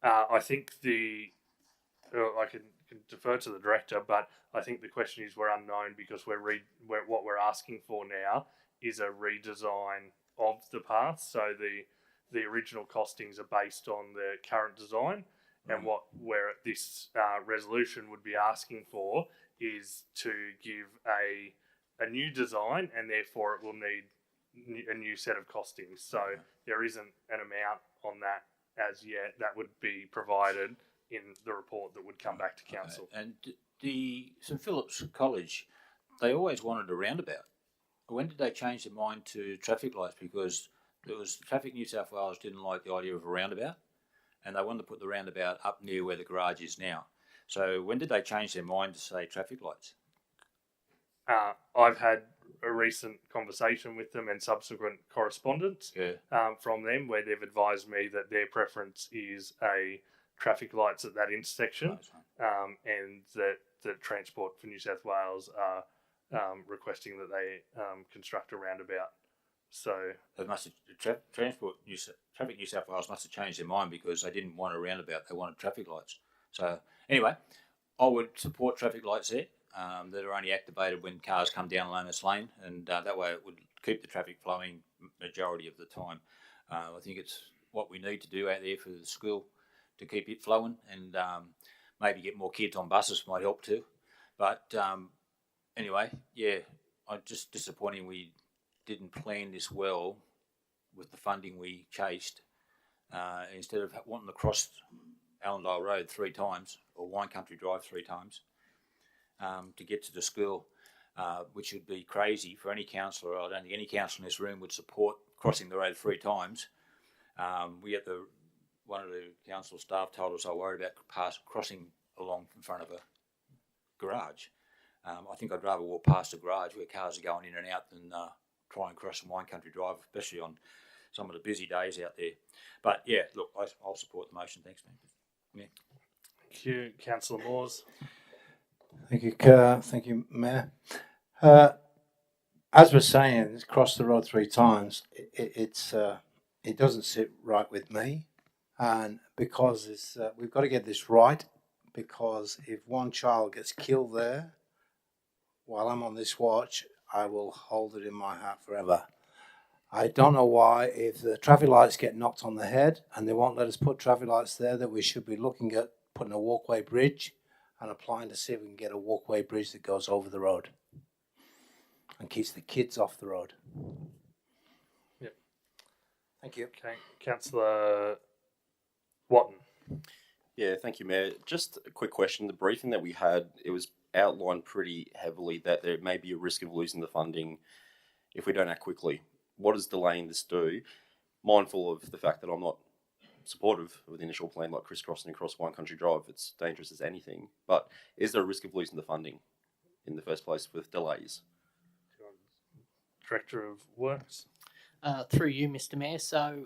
I think I can defer to the director, but I think the question is we're unknown because what we're asking for now is a redesign of the path. So the original costings are based on the current design, and what we're at this resolution would be asking for is to give a new design, and therefore it will need a new set of costings. So there isn't an amount on that as yet. That would be provided in the report that would come back to council. And the St Philip's College, they always wanted a roundabout. When did they change their mind to traffic lights? Because There was Traffic New South Wales didn't like the idea of a roundabout, and they wanted to put the roundabout up near where the garage is now. So when did they change their mind to say traffic lights? I've had a recent conversation with them and subsequent correspondence from them where they've advised me that their preference is a traffic lights at that intersection, and that Transport for New South Wales are requesting that they construct a roundabout. So They must have, Traffic New South Wales must have changed their mind because they didn't want a roundabout; they wanted traffic lights. So anyway, I would support traffic lights there. That are only activated when cars come down Lomas Lane, and that way it would keep the traffic flowing majority of the time. I think it's what we need to do out there for the school to keep it flowing, and maybe get more kids on buses might help too. But anyway, yeah, I'm just disappointing we didn't plan this well with the funding we chased. Instead of wanting to cross Allendale Road 3 times or Wine Country Drive 3 times. To get to the school, which would be crazy for any councillor. I don't think any councillor in this room would support crossing the road 3 times. One of the council staff told us I worried about crossing along in front of a garage. I think I'd rather walk past a garage where cars are going in and out than try and cross Wine Country Drive, especially on some of the busy days out there. But yeah, look, I'll support the motion. Thanks, man. Yeah. Thank you, Councillor Moores. Thank you, Mayor. As we're saying, cross the road 3 times. It doesn't sit right with me, and because we've got to get this right. Because if one child gets killed there, while I'm on this watch, I will hold it in my heart forever. I don't know why, if the traffic lights get knocked on the head and they won't let us put traffic lights there, that we should be looking at putting a walkway bridge and applying to see if we can get a walkway bridge that goes over the road and keeps the kids off the road. Yep. Thank you. Okay, Councillor Watton. Yeah, thank you, Mayor. Just a quick question. The briefing that we had, it was outlined pretty heavily that there may be a risk of losing the funding if we don't act quickly. What does delaying this do? Mindful of the fact that I'm not supportive of the initial plan like crisscrossing across Wine Country Drive. It's dangerous as anything. But is there a risk of losing the funding in the first place with delays? Director of Works. Through you, Mr. Mayor. So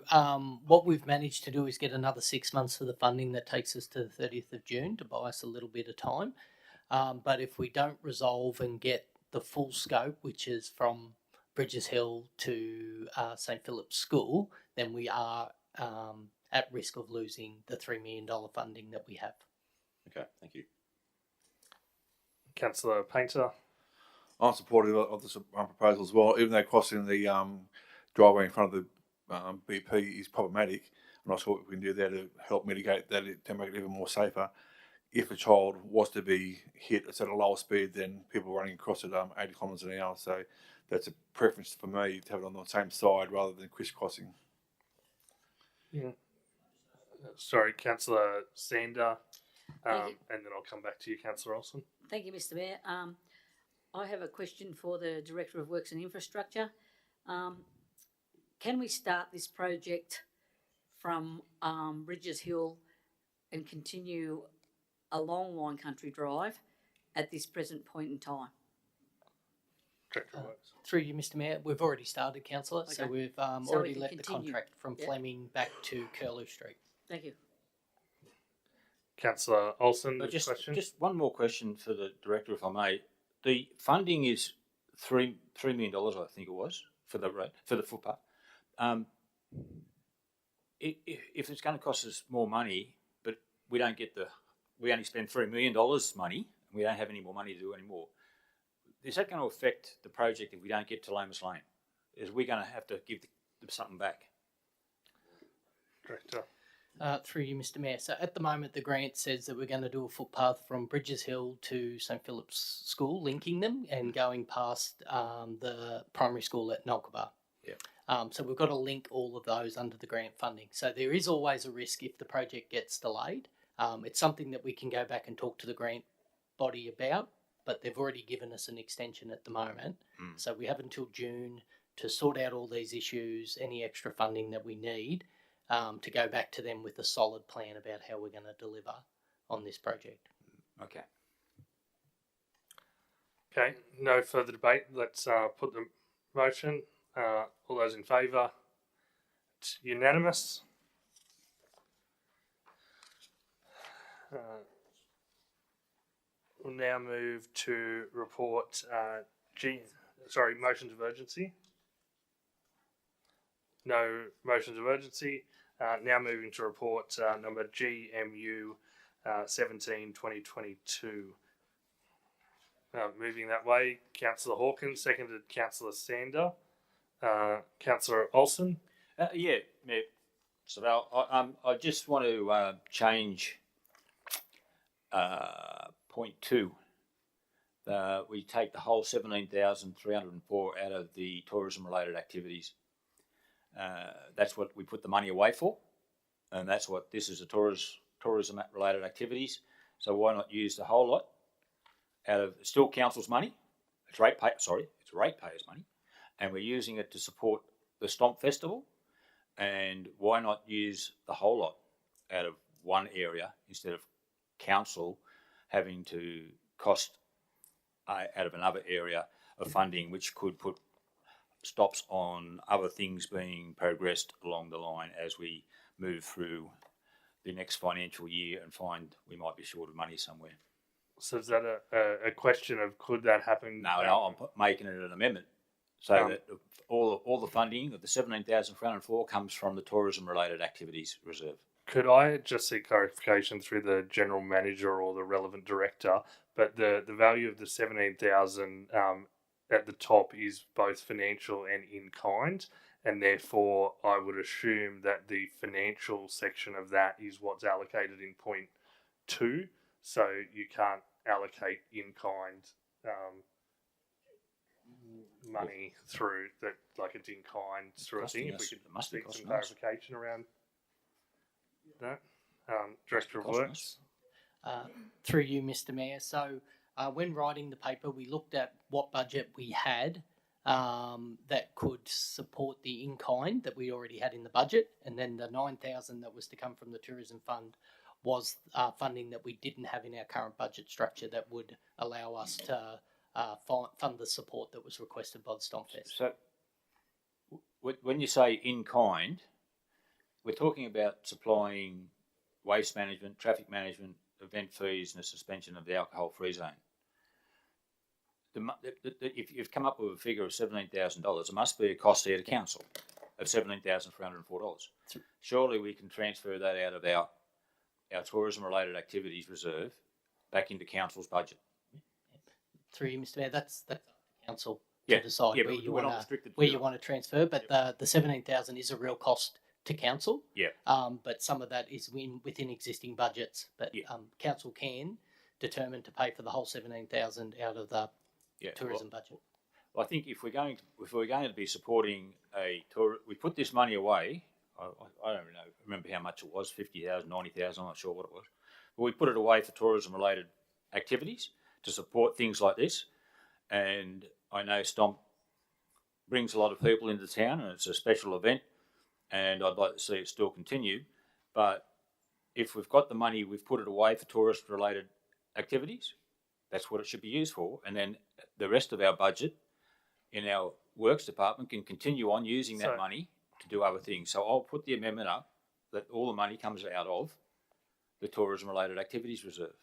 what we've managed to do is get another 6 months of the funding that takes us to the 30th of June to buy us a little bit of time. But if we don't resolve and get the full scope, which is from Bridges Hill to St. Philip's School, then we are at risk of losing the $3 million funding that we have. Okay, thank you. Councillor Painter. I'm supportive of this proposal as well, even though crossing the driveway in front of the BP is problematic. I'm not sure what we can do there to help mitigate that, to make it even more safer. If a child was to be hit at a lower speed than people running across at 80 kilometres an hour, so that's a preference for me to have it on the same side rather than crisscrossing. Yeah. Sorry, Councillor Sander, and then I'll come back to you, Councillor Olsen. Thank you, Mr. Mayor. I have a question for the Director of Works and Infrastructure. Can we start this project from Bridges Hill and continue along Wine Country Drive at this present point in time? Director of Works. Through you, Mr. Mayor, we've already started, Councillor. So Okay. we've So we already can let the continue. contract from Yeah. Fleming back to Curlew Street. Thank you. Councillor Olsen, Just question. just one more question for the director, if I may. The funding is $3 million, I think it was, for the road, for the footpath. If it's going to cost us more money, but we don't get we only spend $3 million money, and we don't have any more money to do anymore. Is that going to affect the project if we don't get to Lomas Lane? Is we going to have to give something back? Director. Through you, Mr. Mayor. So at the moment, the grant says that we're going to do a footpath from Bridges Hill to St. Philip's School, linking them and going past the primary school at Nolkaba. Yeah. So we've got to link all of those under the grant funding. So there is always a risk if the project gets delayed. It's something that we can go back and talk to the grant body about, but they've already given us an extension at the moment. So we have until June to sort out all these issues, any extra funding that we need, to go back to them with a solid plan about how we're going to deliver on this project. Okay. Okay, no further debate. Let's put the motion. All those in favour? It's unanimous. We'll now move to report motions of urgency. No motions of urgency. Now moving to report number GMU 17/2022. Moving that way, Councillor Hawkins, seconded Councillor Sander. Councillor Olsen. Yeah, Mayor. So I just want to change point 2. We take the whole 17,304 out of the tourism-related activities. That's what we put the money away for, and that's what this is, a tourism-related activities. So why not use the whole lot out of still council's money? It's ratepayers' money, and we're using it to support the Stomp Festival. And why not use the whole lot out of one area instead of council having to cost out of another area of funding, which could put stops on other things being progressed along the line as we move through the next financial year and find we might be short of money somewhere. So is that a question of could that happen? No, I'm making it an amendment so that all the funding of the 17,304 comes from the tourism-related activities reserve. Could I just seek clarification through the general manager or the relevant director? But the value of the 17,000 at the top is both financial and in kind, and therefore I would assume that the financial section of that is what's allocated in point 2. So you can't allocate in kind money through that, like it's in kind through a thing. If we could seek some clarification around that. Director of Works. Through you, Mr. Mayor. So when writing the paper, we looked at what budget we had that could support the in-kind that we already had in the budget, and then the 9,000 that was to come from the tourism fund was funding that we didn't have in our current budget structure that would allow us to fund the support that was requested by the Stompfest. So when you say in-kind, we're talking about supplying waste management, traffic management, event fees and the suspension of the alcohol-free zone. If you've come up with a figure of $17,000, there must be a cost there to council of $17,304. Surely we can transfer that out of our tourism-related activities reserve back into council's budget. Through you, Mr. Mayor, that's council to decide where you want to transfer. But the 17,000 is a real cost to council. Yeah. But some of that is within existing budgets. But council can determine to pay for the whole 17,000 out of the tourism budget. Well, I think if we're going to be supporting a tour, we put this money away. I don't remember how much it was, 50,000, 90,000, I'm not sure what it was. But we put it away for tourism-related activities to support things like this. And I know Stomp brings a lot of people into town and it's a special event and I'd like to see it still continue. But if we've got the money, we've put it away for tourist-related activities, that's what it should be used for. And then the rest of our budget in our works department can continue on using that money to do other things. So I'll put the amendment up that all the money comes out of the tourism-related activities reserve.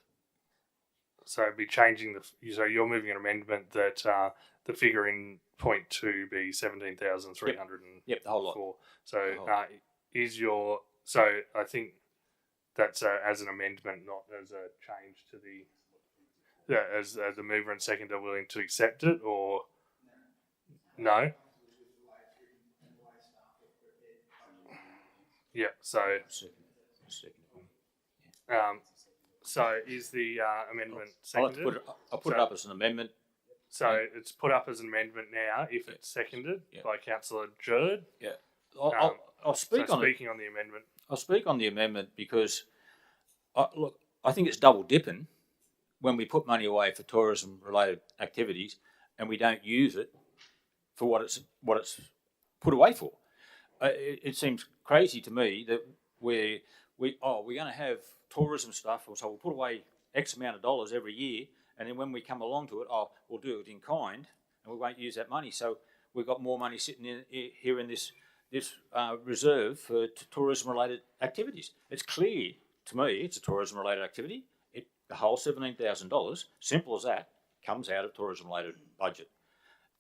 So it'd be changing so you're moving an amendment that the figure in point 2 be 17,304. Yep, the whole lot. So so I think that's as an amendment, not as a change to the as the mover and seconder willing to accept it, or no? Yeah. So is the amendment seconded? I'll put it up as an amendment. So it's put up as an amendment now if it's seconded by Councillor Jerd. Yeah. I'll speak on speaking on the amendment. I'll speak on the amendment because I think it's double dipping when we put money away for tourism related activities and we don't use it for what it's put away for. It seems crazy to me that we're going to have tourism stuff, so we'll put away X amount of dollars every year, and then when we come along to it, we'll do it in kind, and we won't use that money. So we've got more money sitting here in this reserve for tourism-related activities. It's clear to me it's a tourism-related activity. The whole $17,000, simple as that, comes out of tourism-related budget.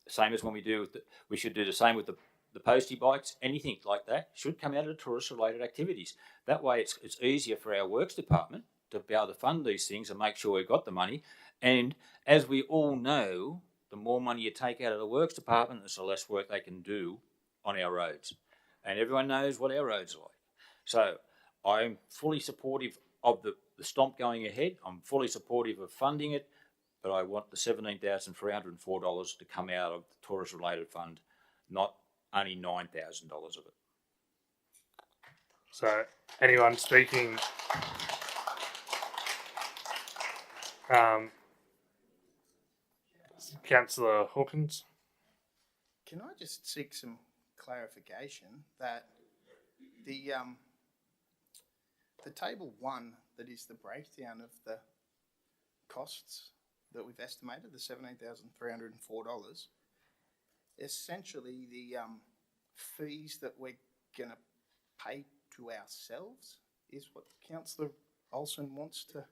Same as when we should do the same with the postie bikes, anything like that should come out of tourist-related activities. That way it's easier for our works department to be able to fund these things and make sure we've got the money. And as we all know, the more money you take out of the works department, the less work they can do on our roads. And everyone knows what our roads are like. So I'm fully supportive of the stomp going ahead. I'm fully supportive of funding it, but I want the $17,304 to come out of the tourist-related fund, not only $9,000 of it. So, anyone speaking? Councillor Hawkins. Can I just seek some clarification that the table 1, that is the breakdown of the costs that we've estimated, the $17,304, essentially the fees that we're going to pay to ourselves is what Councillor Olsen wants to.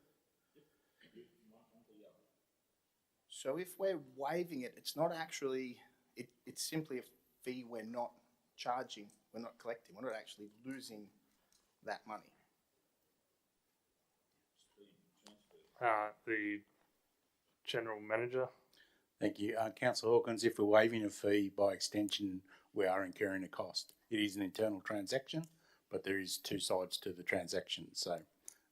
So if we're waiving it, it's not actually, it's simply a fee we're not charging, we're not collecting, we're not actually losing that money. The General Manager. Thank you. Councillor Hawkins, if we're waiving a fee, by extension, we are incurring a cost. It is an internal transaction, but there is two sides to the transaction. So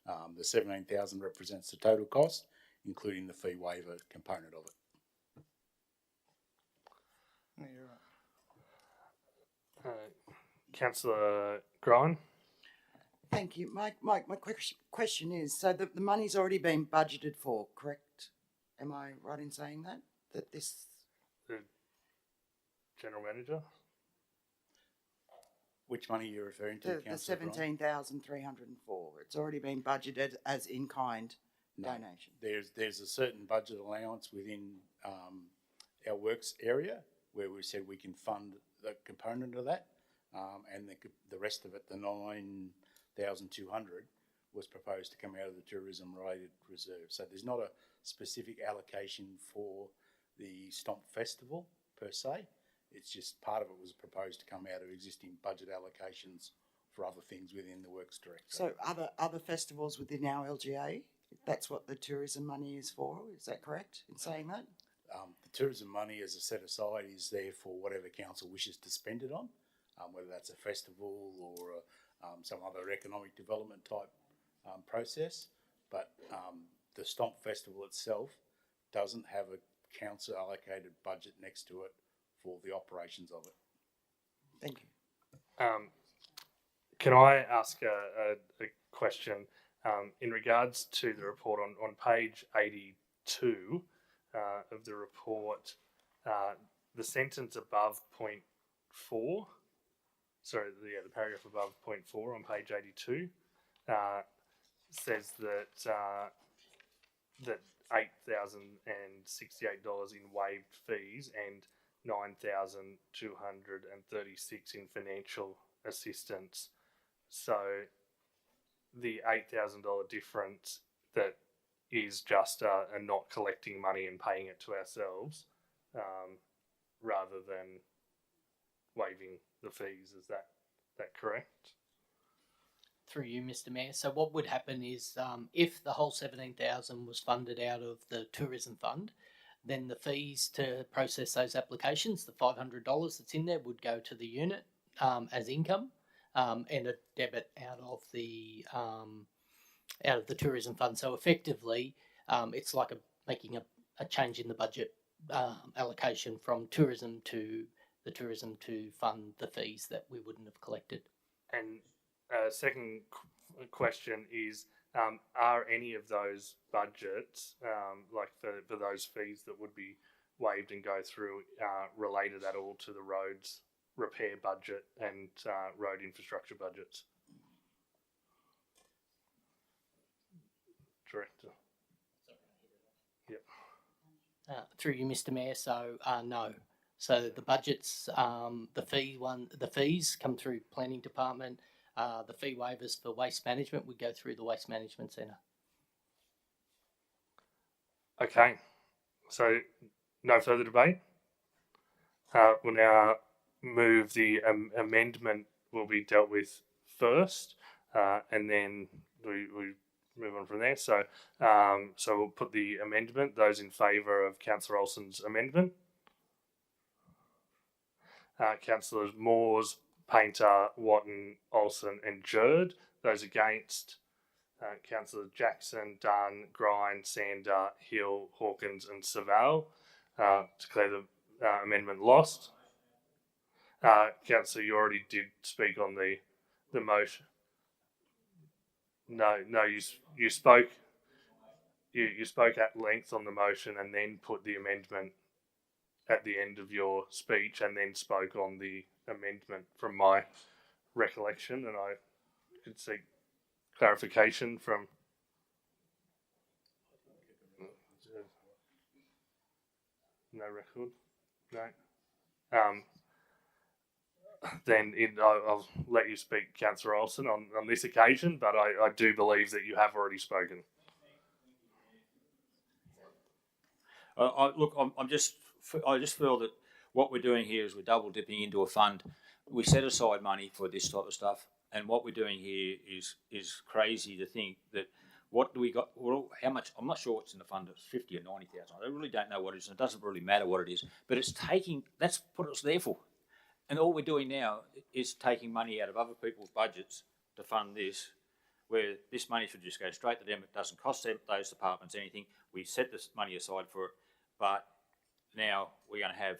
the $17,000 represents the total cost, including the fee waiver component of it. Yeah, you're right. Councillor Groen. Thank you. My question is, so the money's already been budgeted for, correct? Am I right in saying that? That this... The General Manager? Which money are you referring to, The Councillor Groen? 17,304. It's already been budgeted as in-kind donation. There's a certain budget allowance within our works area where we said we can fund the component of that, and the rest of it, the 9,200, was proposed to come out of the tourism-related reserve. So there's not a specific allocation for the Stomp Festival per se. It's just part of it was proposed to come out of existing budget allocations for other things within the Works Directorate. So other festivals within our LGA, that's what the tourism money is for, is that correct in saying that? The tourism money as a set aside is there for whatever council wishes to spend it on, whether that's a festival or some other economic development type process. But the Stomp Festival itself doesn't have a council allocated budget next to it for the operations of it. Thank you. Can I ask a question in regards to the report on page 82 of the report, the sentence above point 4, the paragraph above point 4 on page 82 says that that $8,068 in waived fees and $9,236 in financial assistance. So the $8,000 difference that is just a not collecting money and paying it to ourselves, rather than waiving the fees. Is that correct? Through you, Mr. Mayor. So what would happen is, if the whole 17,000 was funded out of the tourism fund, then the fees to process those applications, the $500 that's in there, would go to the unit as income, and a debit out of the tourism fund. So effectively, it's like making a change in the budget allocation from tourism to fund the fees that we wouldn't have collected. And second question is, are any of those budgets, like for those fees that would be waived and go through related at all to the roads repair budget and road infrastructure budgets. Director. Yep. Through you, Mr. Mayor. So no. So the budgets, the fees come through Planning Department. The fee waivers for waste management would go through the Waste Management Centre. Okay. So no further debate. We'll now move the amendment will be dealt with first, and then we move on from there. So so we'll put the amendment. Those in favour of Councillor Olsen's amendment. Councillors Moores, Painter, Watton, Olsen and Jerd. Those against, Councillors Jackson, Dunn, Grind, Sander, Hill, Hawkins and Savell. Declare the amendment lost. Councillor, you already did speak on the motion. No, you spoke. You spoke at length on the motion and then put the amendment at the end of your speech, and then spoke on the amendment from my recollection, and I could seek clarification from. No record. No. Then I'll let you speak, Councillor Olsen, on this occasion, but I do believe that you have already spoken. I just feel that what we're doing here is we're double dipping into a fund. We set aside money for this type of stuff, and what we're doing here is crazy to think that what do we got? Well, how much? I'm not sure what's in the fund. It's 50 or 90,000. I really don't know what it is, and it doesn't really matter what it is. But it's taking. That's what it's there for. And all we're doing now is taking money out of other people's budgets to fund this, where this money should just go straight to them. It doesn't cost them, those departments anything. We set this money aside for it, but now we're going to have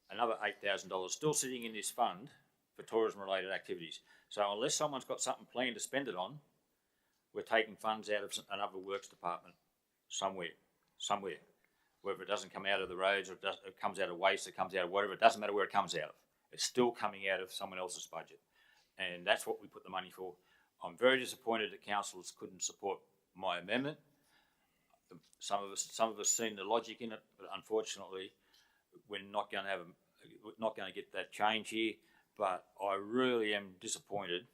another $8,000 still sitting in this fund for tourism-related activities. So unless someone's got something planned to spend it on, we're taking funds out of another works department somewhere. Whether it doesn't come out of the roads or it comes out of waste, it comes out of whatever, it doesn't matter where it comes out of. It's still coming out of someone else's budget. And that's what we put the money for. I'm very disappointed that councillors couldn't support my amendment. Some of us seen the logic in it, but unfortunately, we're not going to get that change here. But I really am disappointed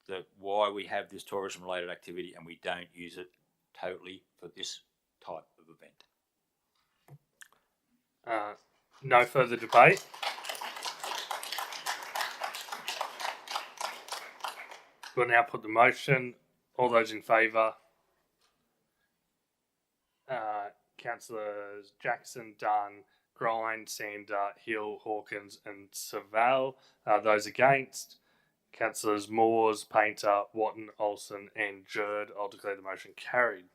that why we have this tourism-related activity and we don't use it totally for this type of event. No further debate. We'll now put the motion. All those in favour? Councillors Jackson, Dunn, Grind, Sander, Hill, Hawkins and Savell. Those against? Councillors Moores, Painter, Watton, Olsen and Jerd. I'll declare the motion carried.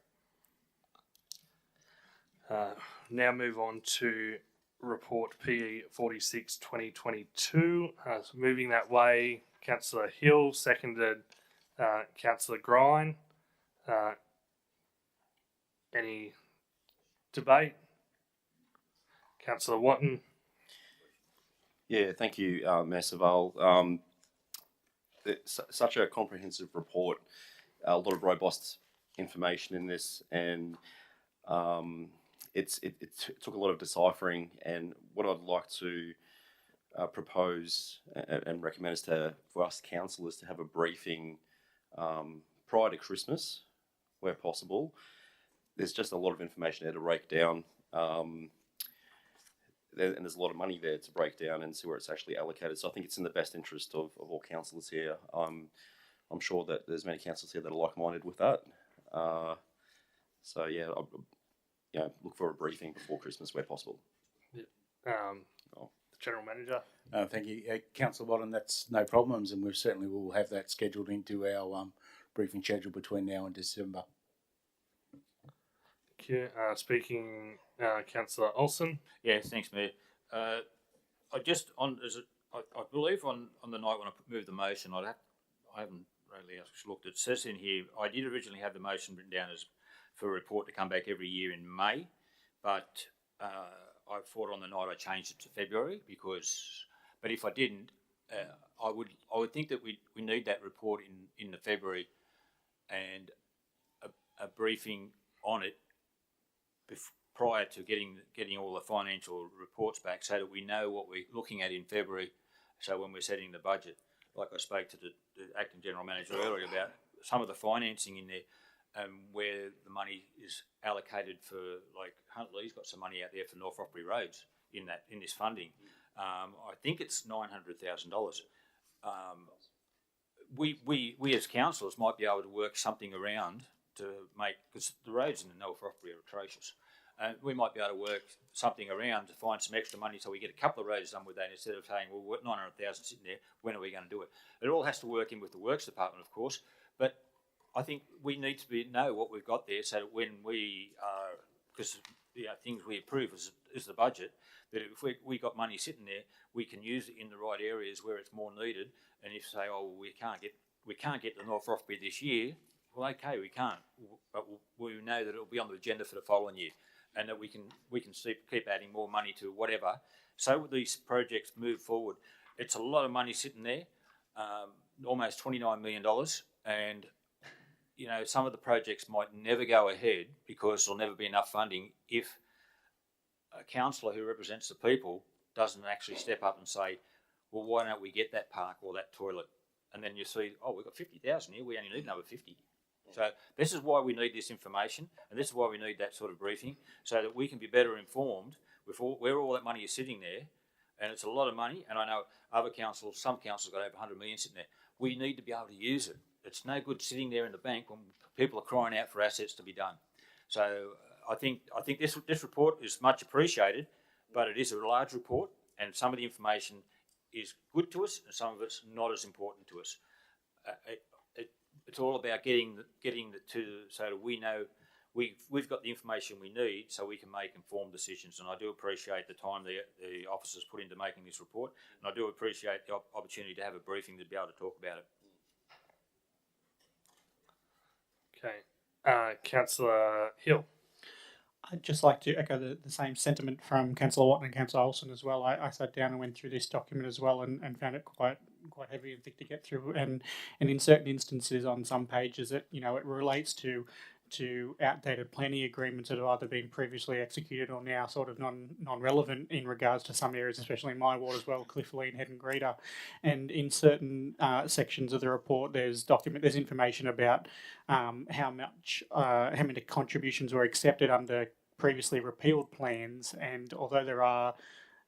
Now move on to report PE 46 2022. So moving that way, Councillor Hill, seconded Councillor Grind. Any debate? Councillor Watton. Yeah, thank you, Mayor Savell. It's such a comprehensive report, a lot of robust information in this, and it took a lot of deciphering. And what I'd like to propose and recommend is for us councillors to have a briefing prior to Christmas, where possible. There's just a lot of information there to break down. And there's a lot of money there to break down and see where it's actually allocated. So I think it's in the best interest of all councillors here. I'm sure that there's many councillors here that are like-minded with that. So yeah, look for a briefing before Christmas where possible. The General Manager. Thank you, Councillor Watton. That's no problems, and we certainly will have that scheduled into our briefing schedule between now and December. Thank you. Speaking, Councillor Olsen. Yeah, thanks, Mayor. I believe on the night when I moved the motion, I haven't really looked. It says in here I did originally have the motion written down as for a report to come back every year in May, but I thought on the night I changed it to February because, but if I didn't, I would think that we need that report in the February and a briefing on it prior to getting all the financial reports back, so that we know what we're looking at in February. So when we're setting the budget, like I spoke to the acting general manager earlier about some of the financing in there, where the money is allocated for, like Huntley's got some money out there for North Rockbury roads in this funding. I think it's $900,000. We as councillors might be able to work something around to make, because the roads in the North Rockbury are atrocious. We might be able to work something around to find some extra money so we get a couple of roads done with that, instead of saying, well, we've got 900,000 sitting there, when are we going to do it? It all has to work in with the Works Department, of course, but I think we need to know what we've got there, so that when we because things we approve is the budget, that if we got money sitting there, we can use it in the right areas where it's more needed. And if say, oh, we can't get the North Rockbury this year, well, okay, we can't, but we know that it'll be on the agenda for the following year, and that we can keep adding more money to whatever. So these projects move forward. It's a lot of money sitting there, almost $29 million, and some of the projects might never go ahead because there'll never be enough funding if a councillor who represents the people doesn't actually step up and say, well, why don't we get that park or that toilet? And then you see, oh, we've got 50,000 here, we only need another 50. So this is why we need this information, and this is why we need that sort of briefing, so that we can be better informed with where all that money is sitting there. And it's a lot of money, and I know other councils, some councils got over 100 million sitting there. We need to be able to use it. It's no good sitting there in the bank when people are crying out for assets to be done. So I think this report is much appreciated, but it is a large report, and some of the information is good to us, and some of it's not as important to us. It's all about getting so that we know we've got the information we need, so we can make informed decisions. And I do appreciate the time the officers put into making this report, and I do appreciate the opportunity to have a briefing to be able to talk about it. Okay, Councillor Hill. I'd just like to echo the same sentiment from Councillor Watton and Councillor Olsen as well. I sat down and went through this document as well and found it quite heavy and thick to get through. And in certain instances on some pages, it relates to outdated planning agreements that have either been previously executed or now sort of non-relevant in regards to some areas, especially in my ward as well, Clifforley and Head and Greta. And in certain sections of the report, there's information about how many contributions were accepted under previously repealed plans, and although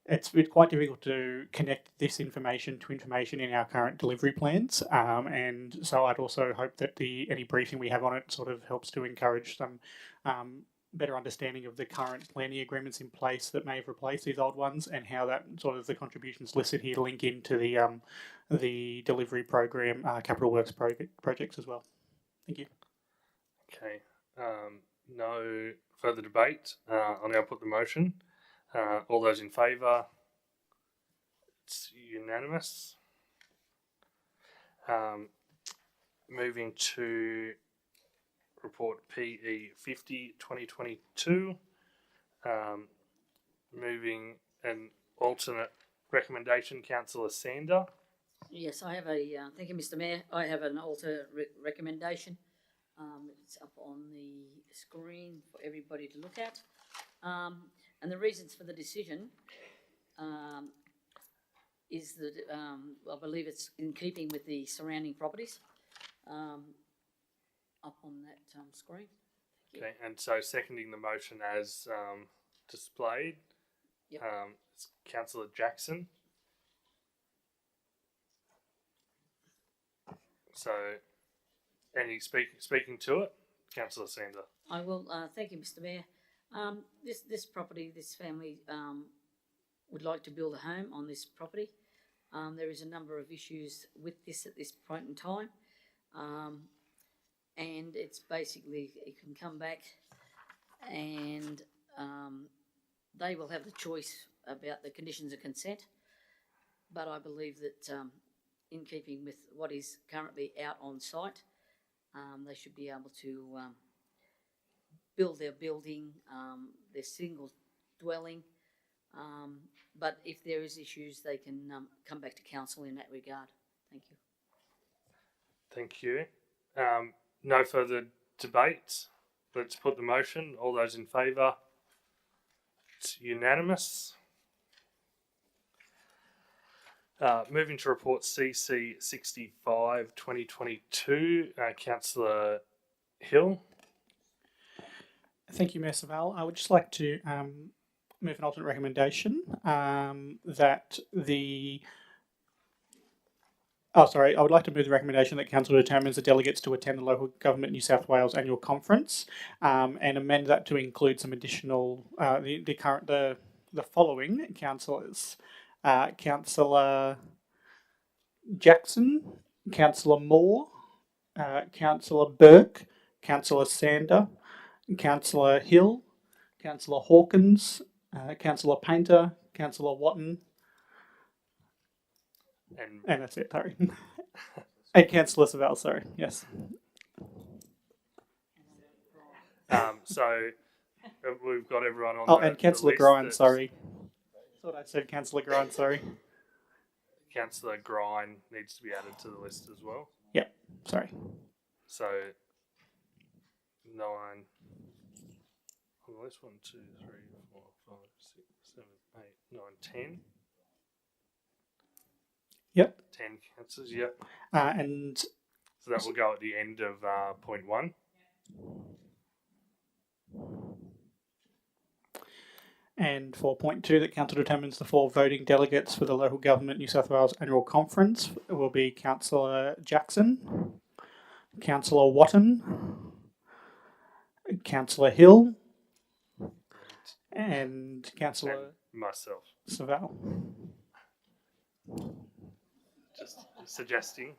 it's quite difficult to connect this information to information in our current delivery plans, and so I'd also hope that any briefing we have on it sort of helps to encourage some better understanding of the current planning agreements in place that may have replaced these old ones, and how that sort of the contributions listed here link into the delivery program, capital works projects as well. Thank you. Okay, no further debate. I'll now put the motion. All those in favour? It's unanimous. Moving to report PE 50 2022. Moving an alternate recommendation, Councillor Sander. Yes, I have thank you, Mr. Mayor. I have an alternate recommendation. It's up on the screen for everybody to look at. And the reasons for the decision is that I believe it's in keeping with the surrounding properties up on that screen. Okay, and so seconding the motion as displayed, Yep. It's Councillor Jackson. So, any speaking to it, Councillor Sander. I will. Thank you, Mr. Mayor. This property, this family would like to build a home on this property. There is a number of issues with this at this point in time, and it's basically it can come back, and they will have the choice about the conditions of consent. But I believe that in keeping with what is currently out on site, they should be able to build their building, their single dwelling, But if there is issues, they can come back to council in that regard. Thank you. Thank you. No further debate. Let's put the motion. All those in favour? It's unanimous. Moving to report CC 65 2022, Councillor Hill. Thank you, Mayor Saval. I would just like to move an alternate recommendation that the. I would like to move the recommendation that Council determines the delegates to attend the Local Government New South Wales Annual Conference, and amend that to include some additional the following councillors: Councillor Jackson, Councillor Moore, Councillor Burke, Councillor Sander, Councillor Hill, Councillor Hawkins, Councillor Painter, Councillor Watton, and that's it, sorry. And Councillor Saval, sorry, yes. So we've got everyone on. Oh, and Councillor Grind, sorry. I thought I said Councillor Grind, sorry. Councillor Grind needs to be added to the list as well. Yep, sorry. So 9 on the list. 1, 2, 3, 4, 5, 6, 7, 8, 9, 10. Yep. 10 councillors, yep. And so that will go at the end of point 1. And for point 2, that Council determines the 4 voting delegates for the Local Government New South Wales Annual Conference will be Councillor Jackson, Councillor Watton, Councillor Hill, and Councillor myself. Saval. Just suggesting.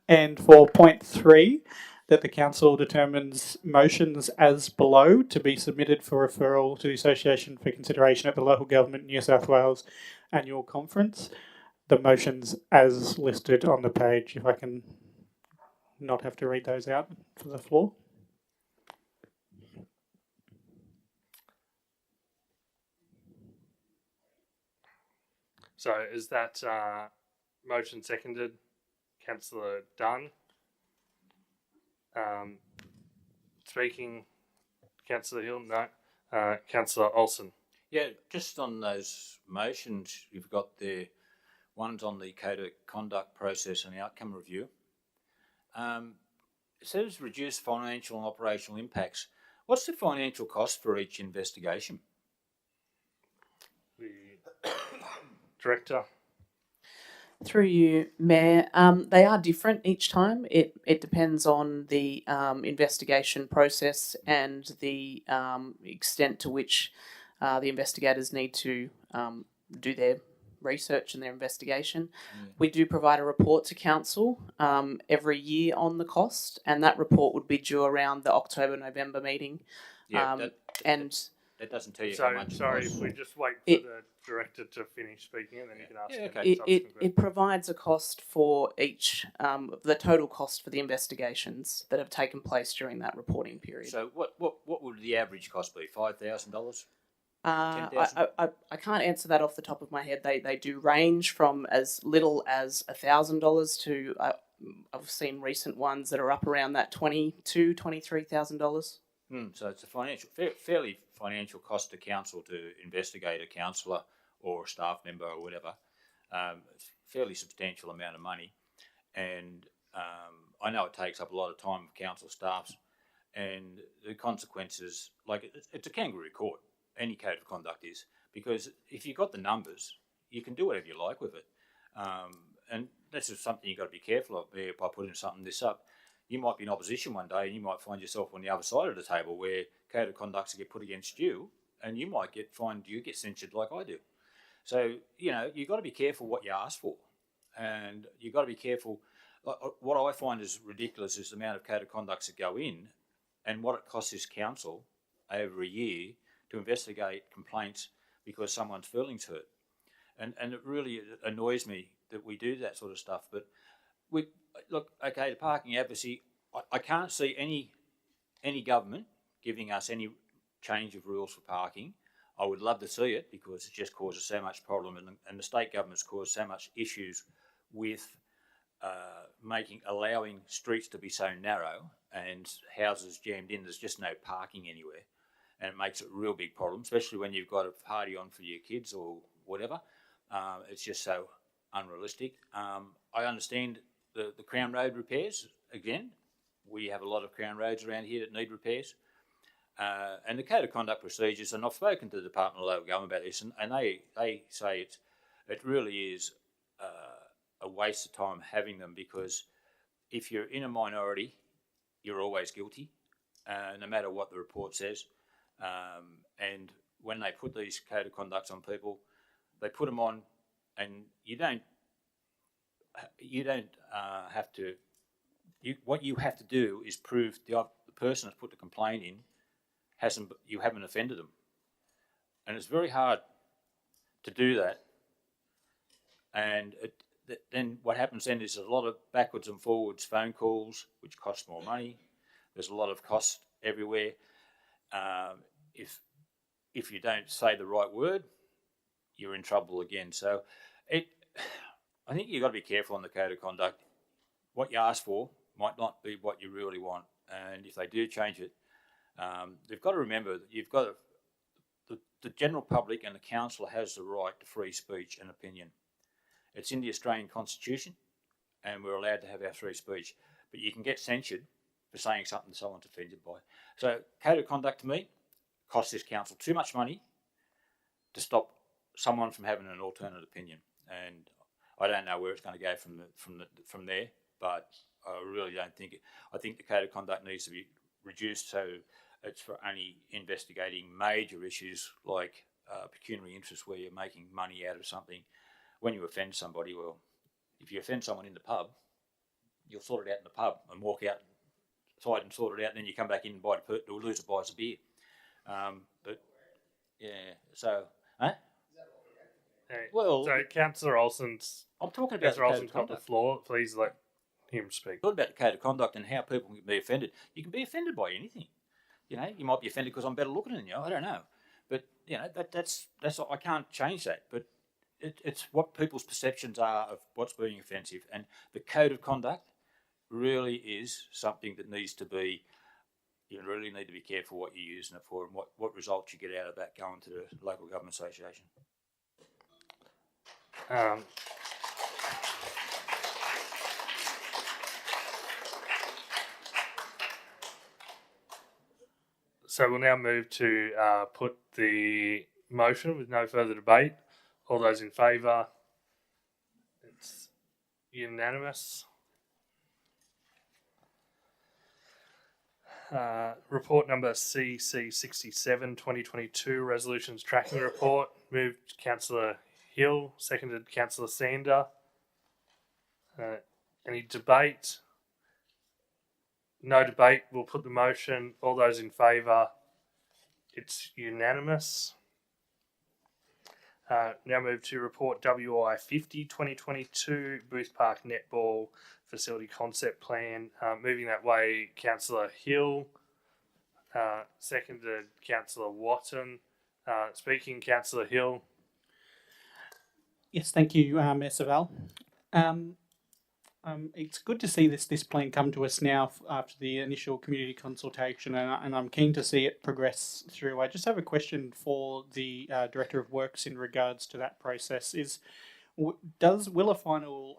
And for point 3, that the Council determines motions as below to be submitted for referral to the Association for consideration at the Local Government New South Wales Annual Conference. The motions as listed on the page, if I can not have to read those out for the floor. So is that motion seconded? Councillor Dunn. Speaking, Councillor Hill, no. Councillor Olsen. Yeah, just on those motions, you've got the ones on the code of conduct process and the outcome review. It says reduce financial and operational impacts. What's the financial cost for each investigation? The Director. Through you, Mayor. They are different each time. It depends on the investigation process and the extent to which the investigators need to do their research and their investigation. We do provide a report to Council every year on the cost, and that report would be due around the October-November meeting. Yeah, that doesn't tell you how much. Sorry, if we just wait for the Director to finish speaking, and then you can ask. It provides a cost for each, the total cost for the investigations that have taken place during that reporting period. So what would the average cost be? $5,000? I can't answer that off the top of my head. They do range from as little as $1,000 to I've seen recent ones that are up around that $22,000-$23,000. So it's a fairly financial cost to council to investigate a councillor or a staff member or whatever. It's a fairly substantial amount of money, and I know it takes up a lot of time of council staffs, and the consequences, like it's a kangaroo court. Any code of conduct is, because if you've got the numbers, you can do whatever you like with it, and this is something you've got to be careful of. By putting something this up, you might be in opposition one day and you might find yourself on the other side of the table where code of conducts get put against you, and you might get censured like I do. So, you've got to be careful what you ask for, and you've got to be careful. What I find is ridiculous is the amount of code of conducts that go in and what it costs this council over a year to investigate complaints because someone's feeling to it. And it really annoys me that we do that sort of stuff. But the parking advocacy, I can't see any any government giving us any change of rules for parking, I would love to see it because it just causes so much problem, and the state government's caused so much issues with allowing streets to be so narrow and houses jammed in. There's just no parking anywhere, and it makes it a real big problem, especially when you've got a party on for your kids or whatever. It's just so unrealistic. I understand the Crown Road repairs. Again, we have a lot of Crown Roads around here that need repairs. And the Code of Conduct procedures, and I've spoken to the Department of Local Government about this, and they say it really is a waste of time having them, because if you're in a minority, you're always guilty, no matter what the report says. And when they put these Code of Conducts on people, they put them on, and you don't have to. What you have to do is prove the person that's put the complaint in you haven't offended them, and it's very hard to do that. And then what happens then is a lot of backwards and forwards phone calls, which cost more money. There's a lot of cost everywhere. If you don't say the right word, you're in trouble again. So I think you've got to be careful on the Code of Conduct. What you ask for might not be what you really want, and if they do change it, they've got to remember that you've got the general public and the council has the right to free speech and opinion. It's in the Australian Constitution, and we're allowed to have our free speech, but you can get censured for saying something someone's offended by. So Code of Conduct to me costs this council too much money to stop someone from having an alternate opinion, and I don't know where it's going to go from there, but I really don't think it. I think the Code of Conduct needs to be reduced so it's for only investigating major issues like pecuniary interest, where you're making money out of something. When you offend somebody, well, if you offend someone in the pub, you'll sort it out in the pub and walk outside and sort it out, and then you come back in and buy the loser buys a beer. But yeah, so, huh? Well, so Councillor Olsen's. I'm talking about Councillor Olsen's got the floor. Please let him speak. Talking about the Code of Conduct and how people can be offended. You can be offended by anything. You know, you might be offended because I'm better looking than you. I don't know, but you know that's I can't change that. But it's what people's perceptions are of what's being offensive, and the Code of Conduct really is something that needs to be. You really need to be careful what you're using it for and what results you get out of that going to the local government association. So we'll now move to put the motion with no further debate. All those in favour? It's unanimous. Report number CC67 2022 Resolutions Tracking Report. Moved Councillor Hill, seconded Councillor Sander. Any debate? No debate. We'll put the motion. All those in favour? It's unanimous. Now move to report WI 50 2022 Booth Park Netball Facility Concept Plan. Moving that way, Councillor Hill. Seconded Councillor Watton. Speaking, Councillor Hill. Yes, thank you, Mayor Savelle. It's good to see this plan come to us now after the initial community consultation, and I'm keen to see it progress through. I just have a question for the Director of Works in regards to that process. Will a final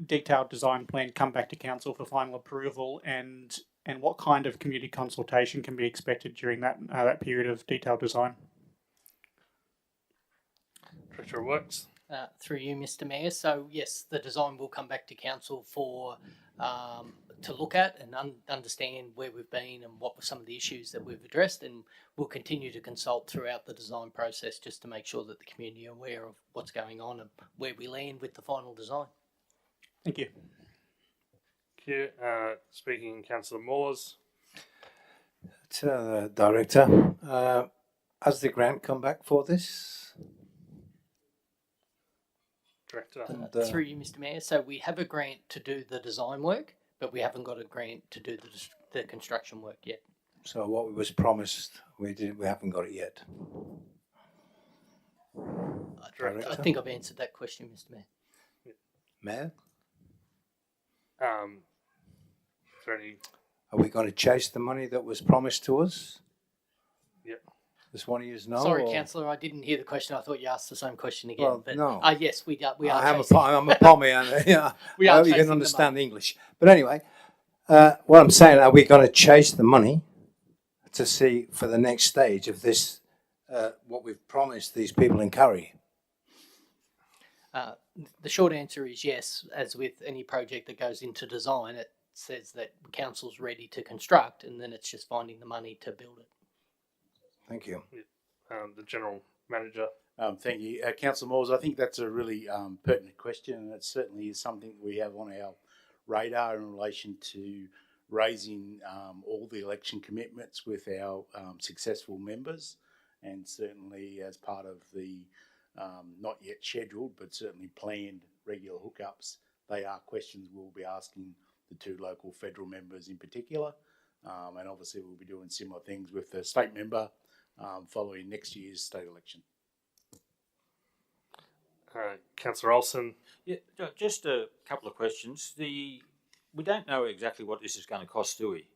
detailed design plan come back to council for final approval, and what kind of community consultation can be expected during that period of detailed design? Director of Works. Through you, Mr. Mayor. So yes, the design will come back to council for to look at and understand where we've been and what were some of the issues that we've addressed, and we'll continue to consult throughout the design process just to make sure that the community are aware of what's going on and where we land with the final design. Thank you. Thank you. Speaking, Councillor Moores. Director, has the grant come back for this? Director. Through you, Mr. Mayor. So we have a grant to do the design work, but we haven't got a grant to do the construction work yet. So what was promised, we haven't got it yet. I think I've answered that question, Mr. Mayor. Mayor, Is there any? are we going to chase the money that was promised to us? Yep. Does one of you know? Sorry, or- Councillor, I didn't hear the question. I thought you asked the same question again. Well, but, no. Yes, we are. I'm a pommy, and yeah, We I are hope you chasing can the understand English. But anyway, what I'm saying, are we going to chase the money to see for the next stage of this, what we've promised these people in Curry? The short answer is yes. As with any project that goes into design, it says that council's ready to construct, and then it's just finding the money to build it. Thank you. The General Manager. Thank you. Councillor Moores, I think that's a really pertinent question, and it certainly is something we have on our radar in relation to raising all the election commitments with our successful members, and certainly as part of the not yet scheduled but certainly planned regular hookups, they are questions we'll be asking the two local federal members in particular, and obviously we'll be doing similar things with the state member following next year's state election. Councillor Olsen. Yeah, just a couple of questions. We don't know exactly what this is going to cost, do we?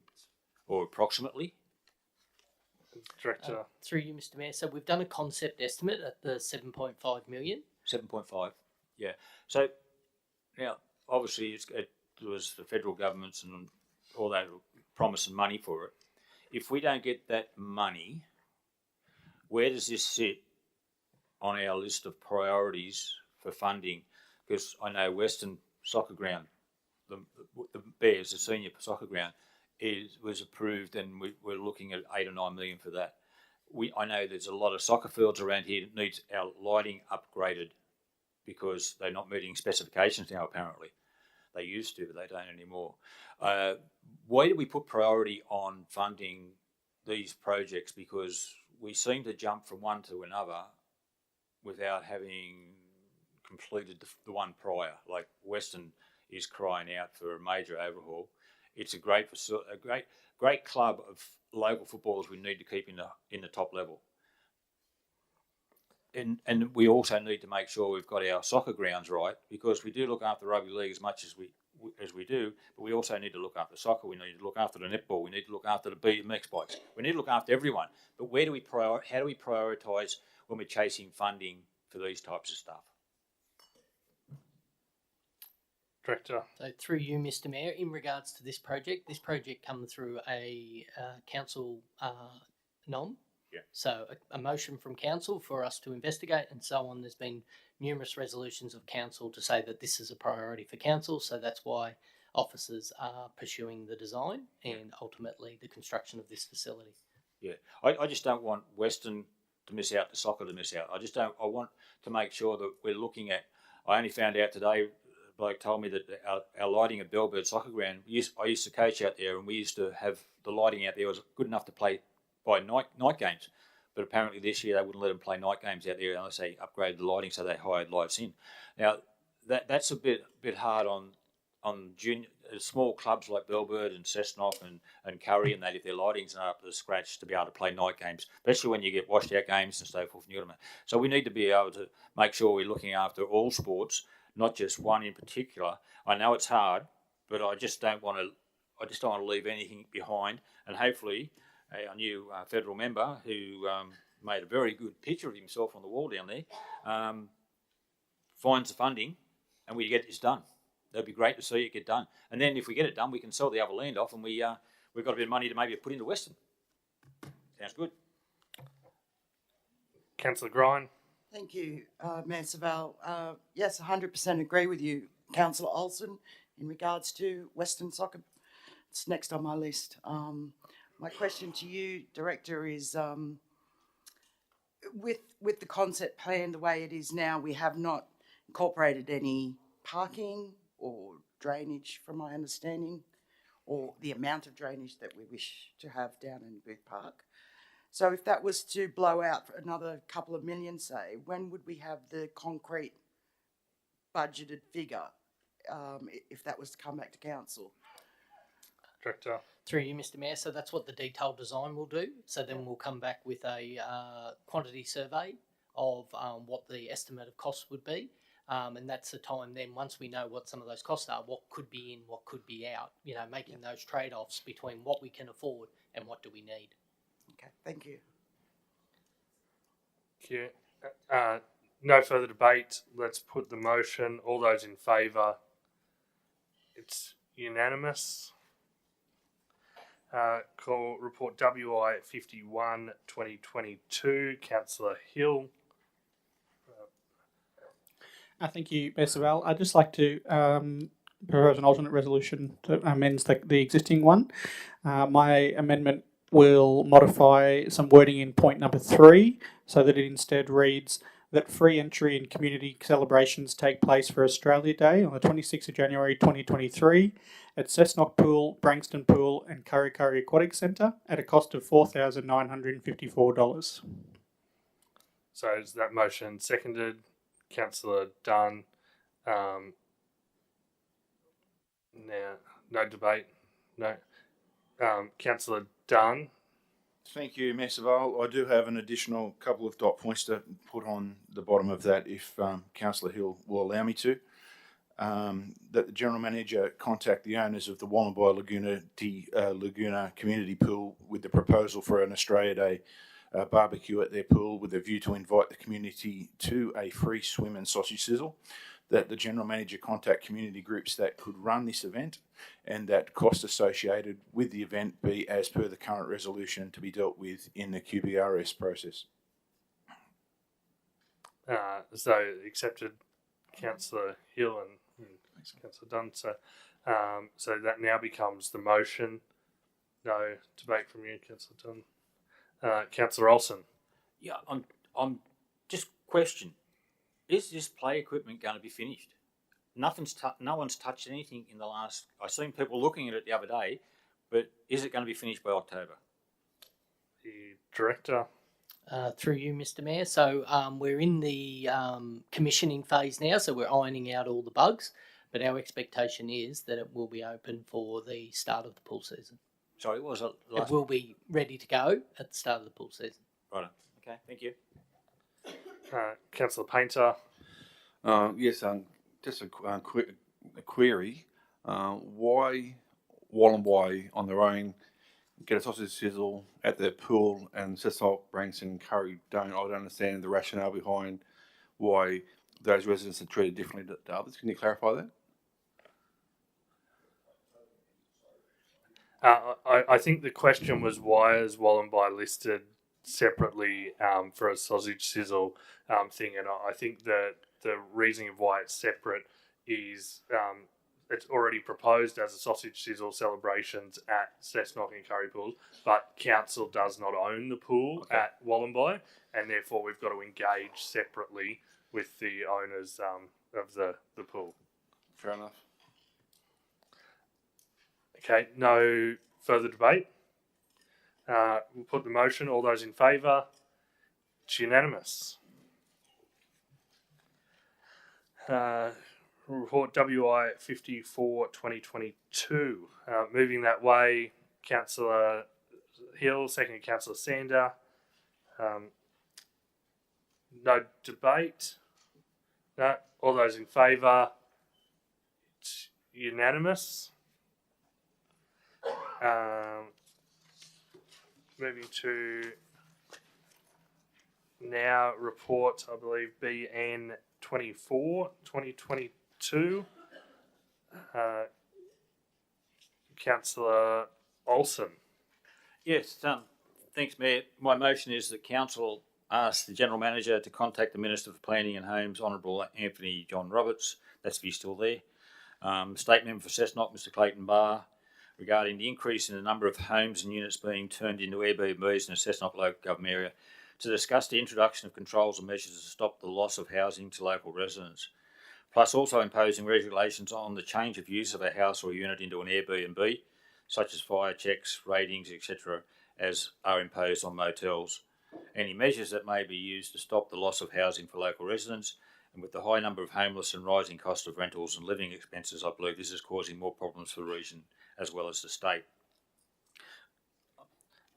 Or approximately? Director. Through you, Mr. Mayor. So we've done a concept estimate at the 7.5 million. 7.5, yeah. So now, obviously, it was the federal governments and all that promising money for it. If we don't get that money, where does this sit on our list of priorities for funding? Because I know Western Soccer Ground, the Bears, the senior soccer ground, was approved, and we're looking at 8 or 9 million for that. I know there's a lot of soccer fields around here that needs our lighting upgraded because they're not meeting specifications now. Apparently, they used to, but they don't anymore. Why do we put priority on funding these projects? Because we seem to jump from one to another without having completed the one prior. Like Western is crying out for a major overhaul. It's a great club of local footballers we need to keep in the top level. And we also need to make sure we've got our soccer grounds right, because we do look after rugby league as much as we do, but we also need to look after soccer. We need to look after the netball. We need to look after the BMX bikes. We need to look after everyone. But how do we prioritise when we're chasing funding for these types of stuff? Director. So through you, Mr. Mayor, in regards to this project comes through a council nom. Yeah. So a motion from council for us to investigate and so on. There's been numerous resolutions of council to say that this is a priority for council. So that's why officers are pursuing the design and ultimately the construction of this facility. Yeah, I just don't want Western to miss out, the soccer to miss out. I want to make sure that we're looking at. I only found out today. Bloke told me that our lighting at Bellbird Soccer Ground, I used to coach out there, and we used to have the lighting out there was good enough to play by night games. But apparently this year they wouldn't let them play night games out there unless they upgraded the lighting, so they hired lights in. Now that's a bit hard on junior small clubs like Bellbird and Cessnock and Curry, and that if their lighting's not up to scratch to be able to play night games, especially when you get washed out games and so forth. So we need to be able to make sure we're looking after all sports, not just one in particular. I know it's hard, but I just don't want to leave anything behind. And hopefully, our new federal member who made a very good picture of himself on the wall down there finds the funding, and we get this done. That'd be great to see it get done. And then if we get it done, we can sell the other land off, and we've got a bit of money to maybe put into Western. Sounds good. Councillor Grine. Thank you, Mayor Savelle. Yes, 100% agree with you, Councillor Olsen, in regards to Western Soccer. It's next on my list. My question to you, Director, is with the concept plan the way it is now, we have not incorporated any parking or drainage, from my understanding, or the amount of drainage that we wish to have down in Booth Park. So if that was to blow out for another couple of million, say, when would we have the concrete budgeted figure, if that was to come back to council? Director. Through you, Mr. Mayor. So that's what the detailed design will do. So then we'll come back with a quantity survey of what the estimate of costs would be. And that's the time then, once we know what some of those costs are, what could be in, what could be out, you know, making those trade-offs between what we can afford and what do we need. Okay, thank you. Thank you. No further debate. Let's put the motion. All those in favour? It's unanimous. Call report WI 51 2022. Councillor Hill. Thank you, Mayor Savell. I'd just like to propose an alternate resolution that amends the existing one. My amendment will modify some wording in point number 3 so that it instead reads that free entry and community celebrations take place for Australia Day on the 26th of January 2023 at Cessnock Pool, Branxton Pool and Kurri Kurri Aquatic Centre at a cost of $4,954. So is that motion seconded? Councillor Dunn. Now, no debate. No. Councillor Dunn. Thank you, Mayor Savell. I do have an additional couple of dot points to put on the bottom of that, if Councillor Hill will allow me to. That the General Manager contact the owners of the Wallumbye Laguna Community Pool with the proposal for an Australia Day barbecue at their pool with a view to invite the community to a free swim and sausage sizzle. That the General Manager contact community groups that could run this event and that costs associated with the event be as per the current resolution to be dealt with in the QBRS process. So accepted, Councillor Hill and Councillor Dunn. So that now becomes the motion. No debate from you, Councillor Dunn. Councillor Olsen. Yeah, I'm just question. Is this play equipment going to be finished? No one's touched anything in the last. I seen people looking at it the other day, but is it going to be finished by October? The Director. Through you, Mr. Mayor. So we're in the commissioning phase now, so we're ironing out all the bugs. But our expectation is that it will be open for the start of the pool season. Sorry, what was it? It will be ready to go at the start of the pool season. Right. Okay. Thank you. Councillor Painter. Yes. Just a query. Why Wallumbye on their own get a sausage sizzle at their pool and Cessnock, Branxton, Kurri don't? I don't understand the rationale behind why those residents are treated differently to others. Can you clarify that? I think the question was why is Wallumbye listed separately for a sausage sizzle thing, and I think that the reasoning of why it's separate is it's already proposed as a sausage sizzle celebrations at Cessnock and Kurri Pools, but council does not own the pool at Wallumbye, and therefore we've got to engage separately with the owners of the pool. Fair enough. Okay, no further debate. We'll put the motion. All those in favour? It's unanimous. Report WI 54 2022. Moving that way, Councillor Hill, second Councillor Sander. No debate. No. All those in favour? It's unanimous. Moving to now report, I believe, BN 24 2022. Councillor Olsen. Yes, thanks, Mayor. My motion is that Council ask the General Manager to contact the Minister for Planning and Homes, Honourable Anthony John Roberts, that's if he's still there, State Member for Cessnock, Mr Clayton Barr, regarding the increase in the number of homes and units being turned into Airbnbs in the Cessnock local government area, to discuss the introduction of controls and measures to stop the loss of housing to local residents, plus also imposing regulations on the change of use of a house or unit into an Airbnb, such as fire checks, ratings, etc., as are imposed on motels. Any measures that may be used to stop the loss of housing for local residents, And with the high number of homeless and rising cost of rentals and living expenses, I believe this is causing more problems for the region as well as the state.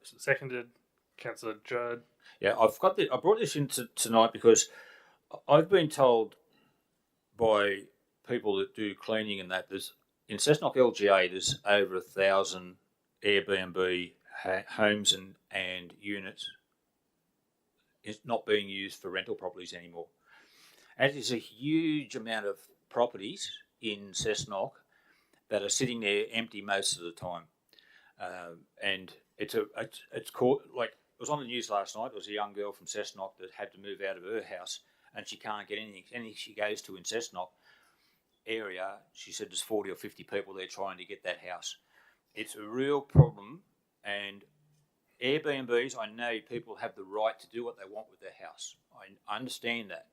Seconded, Councillor Judd. Yeah, I brought this into tonight because I've been told by people that do cleaning and that in Cessnock LGA there's over 1,000 Airbnb homes and units is not being used for rental properties anymore. And there's a huge amount of properties in Cessnock that are sitting there empty most of the time, and it's caught like. It was on the news last night. There was a young girl from Cessnock that had to move out of her house and she can't get anything. Anything she goes to in Cessnock area, she said there's 40 or 50 people there trying to get that house. It's a real problem, and Airbnbs, I know people have the right to do what they want with their house. I understand that.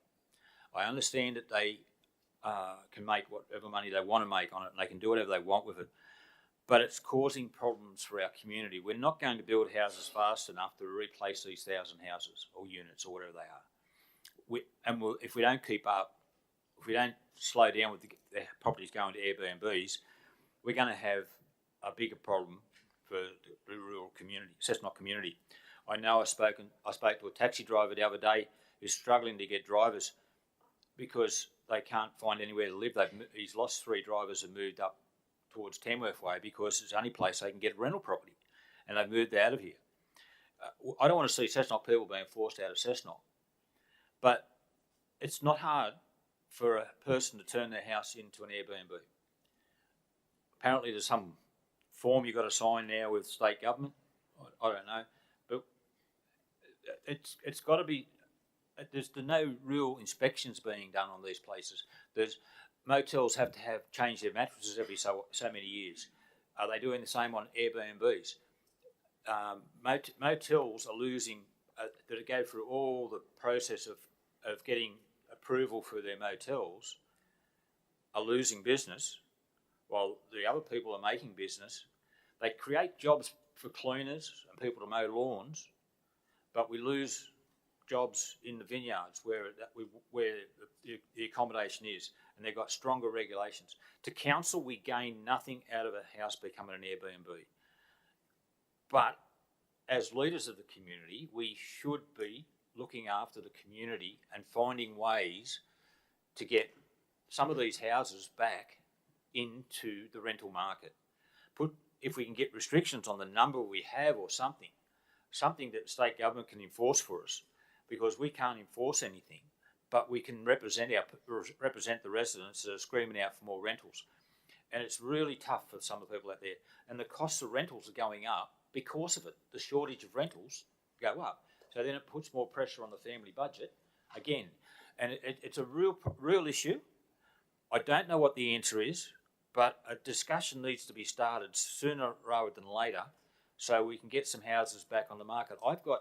I understand that they can make whatever money they want to make on it and they can do whatever they want with it. But it's causing problems for our community. We're not going to build houses fast enough to replace these 1,000 houses or units or whatever they are. If we don't keep up, if we don't slow down with the properties going to Airbnbs, we're going to have a bigger problem for the rural community, Cessnock community. I know I spoke to a taxi driver the other day who's struggling to get drivers because they can't find anywhere to live. He's lost 3 drivers and moved up towards Tamworth Way because it's the only place they can get a rental property, and they've moved out of here. I don't want to see Cessnock people being forced out of Cessnock, but it's not hard for a person to turn their house into an Airbnb. Apparently there's some form you've got to sign now with state government. I don't know, but it's got to be. There's no real inspections being done on these places. Motels have to change their mattresses every so many years. Are they doing the same on Airbnbs? Motels are losing, that go through all the process of getting approval for their motels, are losing business, while the other people are making business. They create jobs for cleaners and people to mow lawns, but we lose jobs in the vineyards where the accommodation is, and they've got stronger regulations. To council, we gain nothing out of a house becoming an Airbnb. But as leaders of the community, we should be looking after the community and finding ways to get some of these houses back into the rental market. If we can get restrictions on the number we have or something that the state government can enforce for us, because we can't enforce anything, but we can represent the residents that are screaming out for more rentals. And it's really tough for some of the people out there. And the costs of rentals are going up because of it. The shortage of rentals go up. So then it puts more pressure on the family budget again. And it's a real issue. I don't know what the answer is, but a discussion needs to be started sooner rather than later so we can get some houses back on the market. I've got,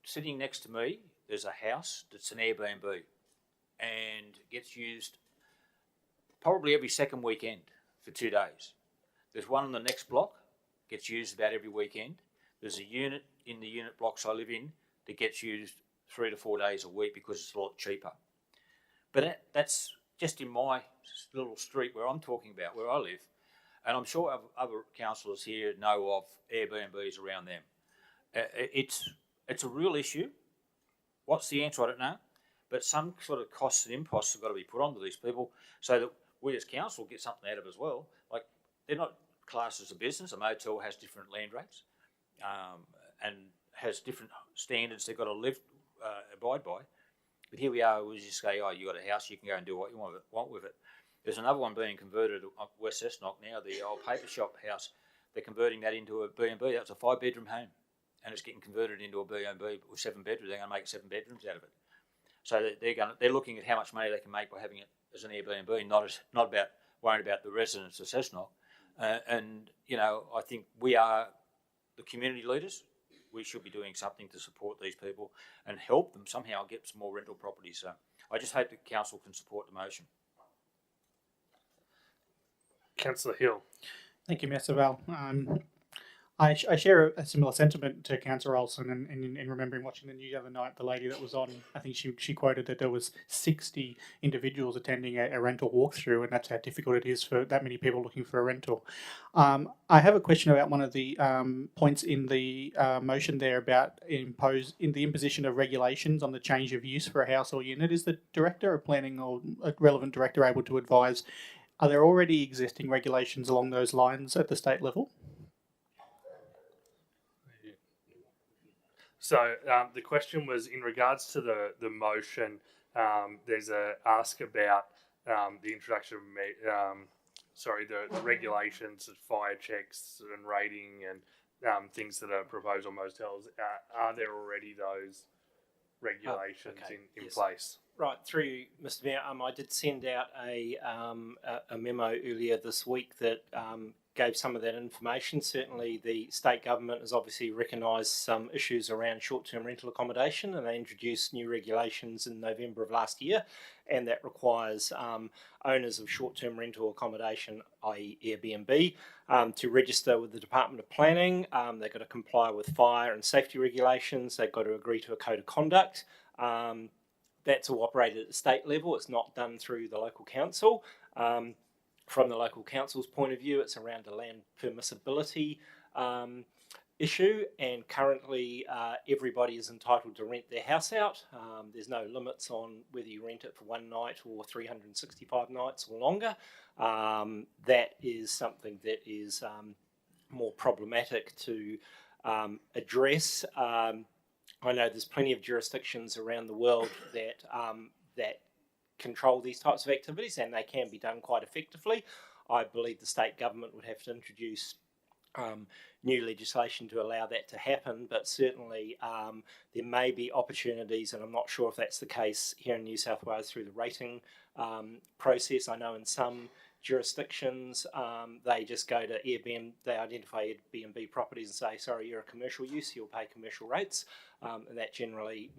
sitting next to me, there's a house that's an Airbnb and gets used probably every second weekend for 2 days. There's one on the next block, gets used about every weekend. There's a unit in the unit blocks I live in that gets used 3 to 4 days a week because it's a lot cheaper. But that's just in my little street where I'm talking about, where I live. And I'm sure other councillors here know of Airbnbs around them. It's a real issue. What's the answer? I don't know. But some sort of costs and imposts have got to be put onto these people so that we as council get something out of it as well. Like, they're not classed as a business. A motel has different land rates and has different standards they've got to abide by. But here we are, we just say, oh, you got a house, you can go and do what you want with it. There's another one being converted at West Cessnock now, the old paper shop house. They're converting that into a B&B. That's a 5-bedroom home. And it's getting converted into a B&B with 7 bedrooms. They're going to make 7 bedrooms out of it. So they're looking at how much money they can make by having it as an Airbnb, not about worrying about the residents of Cessnock. And I think we are the community leaders. We should be doing something to support these people and help them somehow get some more rental properties. So I just hope the council can support the motion. Councillor Hill. Thank you, Mr. Bell. I share a similar sentiment to Councillor Olsen, and in remembering watching the news the other night, the lady that was on, I think she quoted that there was 60 individuals attending a rental walkthrough, and that's how difficult it is for that many people looking for a rental. I have a question about one of the points in the motion there about the imposition of regulations on the change of use for a house or unit. Is the director of planning or a relevant director able to advise, are there already existing regulations along those lines at the state level? So the question was in regards to the motion. There's a ask about the introduction of the regulations of fire checks and rating and things that are proposed on motels. Are there already those regulations in place? Right, through you, Mr. Mayor, I did send out a memo earlier this week that gave some of that information. Certainly the state government has obviously recognised some issues around short-term rental accommodation, and they introduced new regulations in November of last year, and that requires owners of short-term rental accommodation, i.e. Airbnb, to register with the Department of Planning. They've got to comply with fire and safety regulations. They've got to agree to a code of conduct. That's all operated at the state level. It's not done through the local council. From the local council's point of view, it's around a land permissibility issue, and currently everybody is entitled to rent their house out. There's no limits on whether you rent it for one night or 365 nights or longer. That is something that is more problematic to address. I know there's plenty of jurisdictions around the world that that control these types of activities, and they can be done quite effectively. I believe the state government would have to introduce new legislation to allow that to happen, but certainly there may be opportunities, and I'm not sure if that's the case here in New South Wales through the rating process. I know in some jurisdictions they just go to Airbnb, they identify Airbnb properties and say, sorry, you're a commercial use, you'll pay commercial rates, and that generally,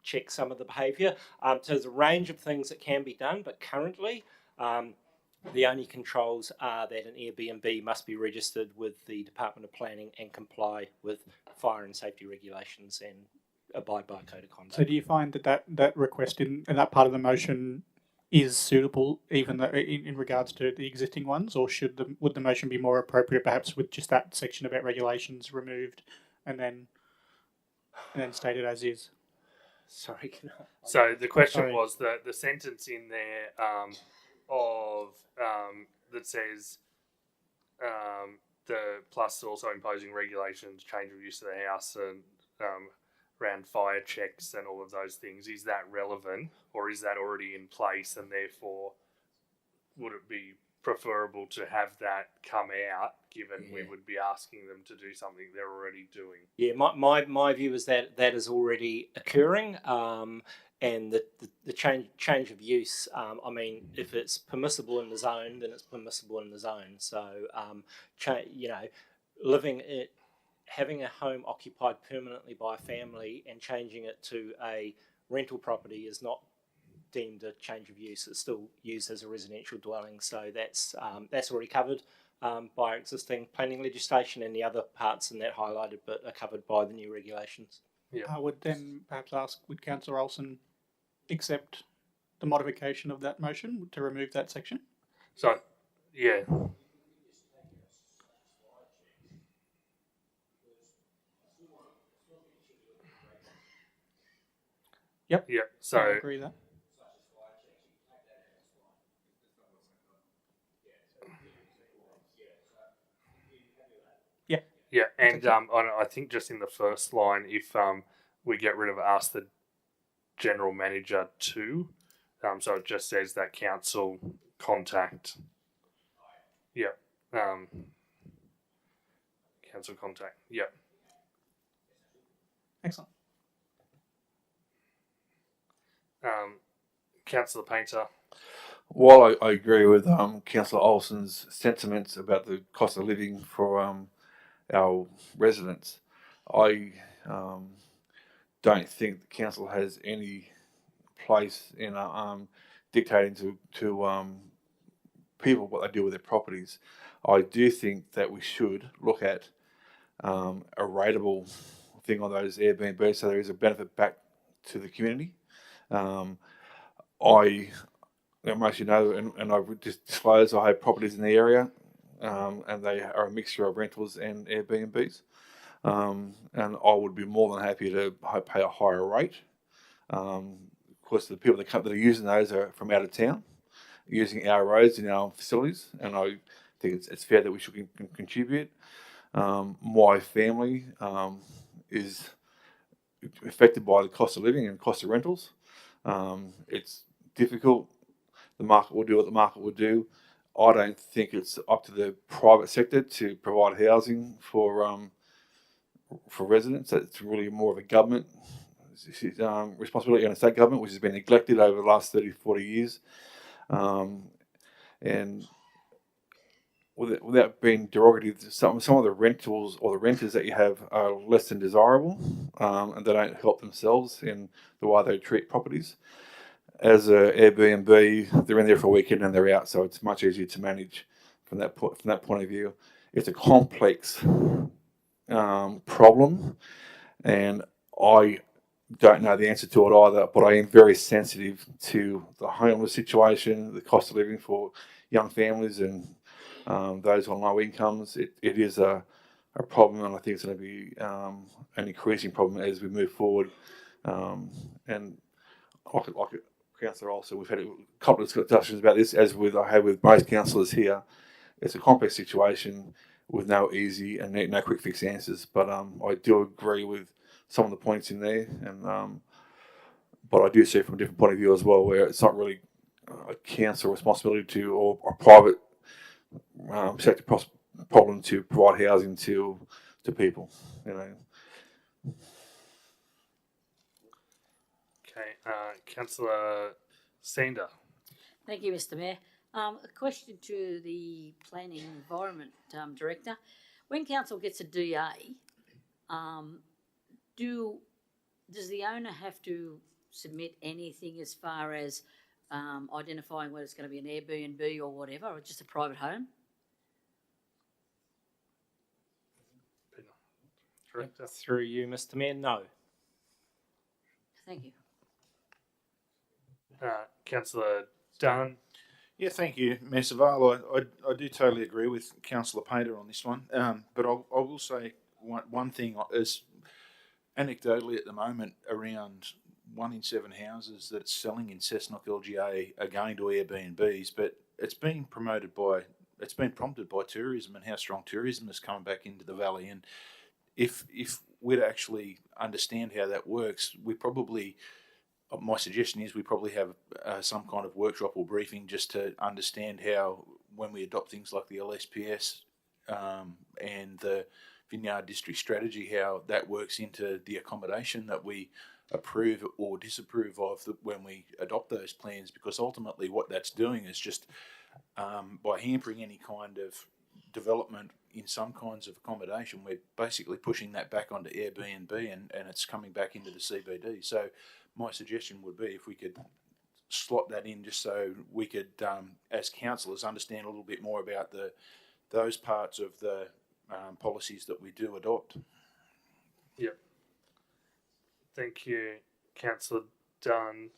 check some of the behaviour. So there's a range of things that can be done, but currently the only controls are that an Airbnb must be registered with the Department of Planning and comply with fire and safety regulations and abide by a code of conduct. So do you find that request in that part of the motion is suitable even though in regards to the existing ones, or would the motion be more appropriate perhaps with just that section about regulations removed and then stated as is? Sorry, can I? So the question was the sentence in there that says the plus also imposing regulations, change of use of the house, and around fire checks and all of those things. Is that relevant, or is that already in place, and therefore would it be preferable to have that come out, given we would be asking them to do something they're already doing? Yeah, my view is that is already occurring, and the change of use. I mean, if it's permissible in the zone, then it's permissible in the zone. So, having a home occupied permanently by a family and changing it to a rental property is not deemed a change of use. It's still used as a residential dwelling. So that's already covered by our existing planning legislation, and the other parts in that highlighted but are covered by the new regulations. Yeah. I would then perhaps ask, would Councillor Olsen accept the modification of that motion to remove that section? So, yeah. Yep. Yeah. So I agree with that. Yeah. Yeah, and I think just in the first line, if we get rid of ask the general manager to, so it just says that council contact. Yeah. Council contact. Yeah. Excellent. Councillor Painter. While I agree with Councillor Olsen's sentiments about the cost of living for our residents, I don't think the council has any place in dictating to people what they do with their properties. I do think that we should look at a rateable thing on those Airbnb, so there is a benefit back to the community. Most you know, and I would just disclose, I have properties in the area, and they are a mixture of rentals and Airbnbs. And I would be more than happy to pay a higher rate. Of course, the people that are using those are from out of town, using our roads and our facilities, and I think it's fair that we should contribute. My family is affected by the cost of living and cost of rentals. It's difficult. The market will do what the market will do. I don't think it's up to the private sector to provide housing for residents. It's really more of a government responsibility on a state government, which has been neglected over the last 30, 40 years. And without being derogative, some of the rentals or the renters that you have are less than desirable, and they don't help themselves in the way they treat properties. As a Airbnb, they're in there for a weekend and they're out, so it's much easier to manage from that point of view. It's a complex problem, and I don't know the answer to it either, but I am very sensitive to the homeless situation, the cost of living for young families and those on low incomes. It is a problem, and I think it's going to be an increasing problem as we move forward. And like Councillor Olsen, we've had a couple of discussions about this, as I have with most councillors here. It's a complex situation with no easy and no quick fix answers, but I do agree with some of the points in there, and but I do see it from a different point of view as well, where it's not really a council responsibility or a private sector problem to provide housing to people. Okay, Councillor Sander. Thank you, Mr. Mayor. A question to the Planning and Environment Director. When council gets a DA, does the owner have to submit anything as far as identifying whether it's going to be an Airbnb or whatever, or just a private home? Director. Through you, Mr. Mayor, no. Thank you. Councillor Dunn. Yeah, thank you, Mayor Saval. I do totally agree with Councillor Painter on this one, but I will say one thing is, anecdotally at the moment, around 1 in 7 houses that's selling in Cessnock LGA are going to Airbnbs, but it's been prompted by tourism and how strong tourism is coming back into the valley. And if we'd actually understand how that works, my suggestion is we probably have some kind of workshop or briefing just to understand how, when we adopt things like the LSPS and the Vineyard District Strategy, how that works into the accommodation that we approve or disapprove of when we adopt those plans, because ultimately what that's doing is just by hampering any kind of development in some kinds of accommodation, we're basically pushing that back onto Airbnb and it's coming back into the CBD. So my suggestion would be if we could slot that in, just so we could, as councillors, understand a little bit more about those parts of the policies that we do adopt. Yep. Thank you, Councillor Dunn.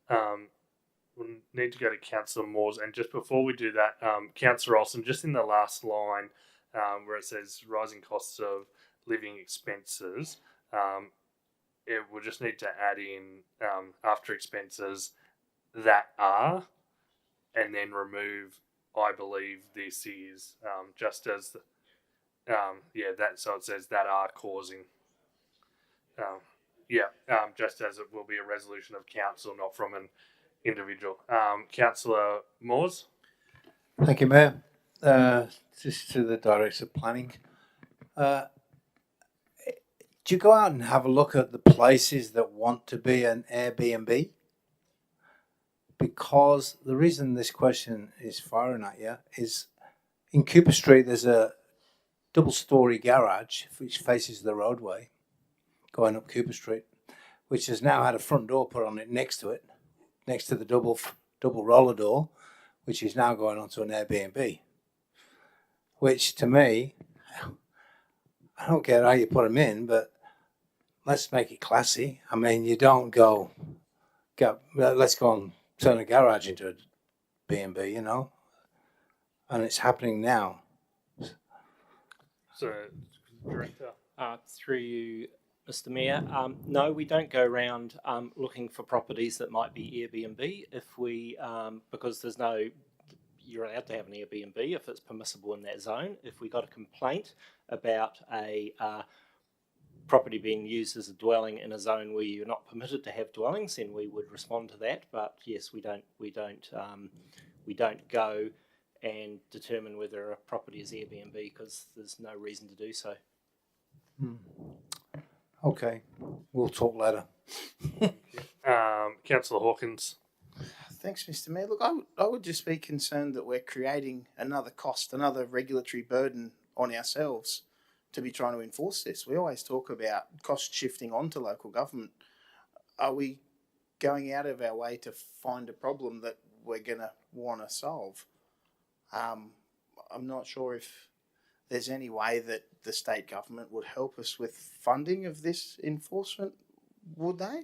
We'll need to go to Councillor Moores, and just before we do that, Councillor Olsen, just in the last line where it says rising costs of living expenses, we'll just need to add in after expenses that are, and then remove I believe this is, just as so it says that are causing. Just as it will be a resolution of council, not from an individual. Councillor Moores. Thank you, Mayor. Just to the Director of Planning. Do you go out and have a look at the places that want to be an Airbnb? Because the reason this question is firing at you is in Cooper Street there's a double-storey garage which faces the roadway going up Cooper Street, which has now had a front door put on it next to the double roller door, which is now going onto an Airbnb. Which to me, I don't care how you put them in, but let's make it classy. I mean, you don't go, let's go and turn a garage into a B&B, you know? And it's happening now. So, Director. Through you, Mr. Mayor. No, we don't go around looking for properties that might be Airbnb if we, because there's no, you're allowed to have an Airbnb if it's permissible in that zone. If we got a complaint about a property being used as a dwelling in a zone where you're not permitted to have dwellings, then we would respond to that. But yes, we don't go and determine whether a property is Airbnb because there's no reason to do so. Okay, we'll talk later. Councillor Hawkins. Thanks, Mr. Mayor. Look, I would just be concerned that we're creating another cost, another regulatory burden on ourselves to be trying to enforce this. We always talk about cost shifting onto local government. Are we going out of our way to find a problem that we're going to want to solve? I'm not sure if there's any way that the state government would help us with funding of this enforcement, would they?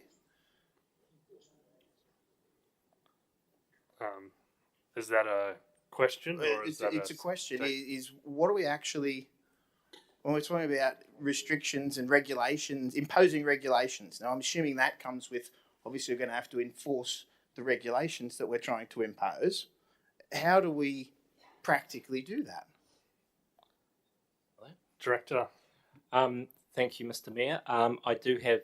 Is that a question? Or It's a question. Is what are we actually, when we're talking about restrictions and regulations, imposing regulations? Now, I'm assuming that comes with, obviously, we're going to have to enforce the regulations that we're trying to impose. How do we practically do that? Director. Thank you, Mr. Mayor. I do have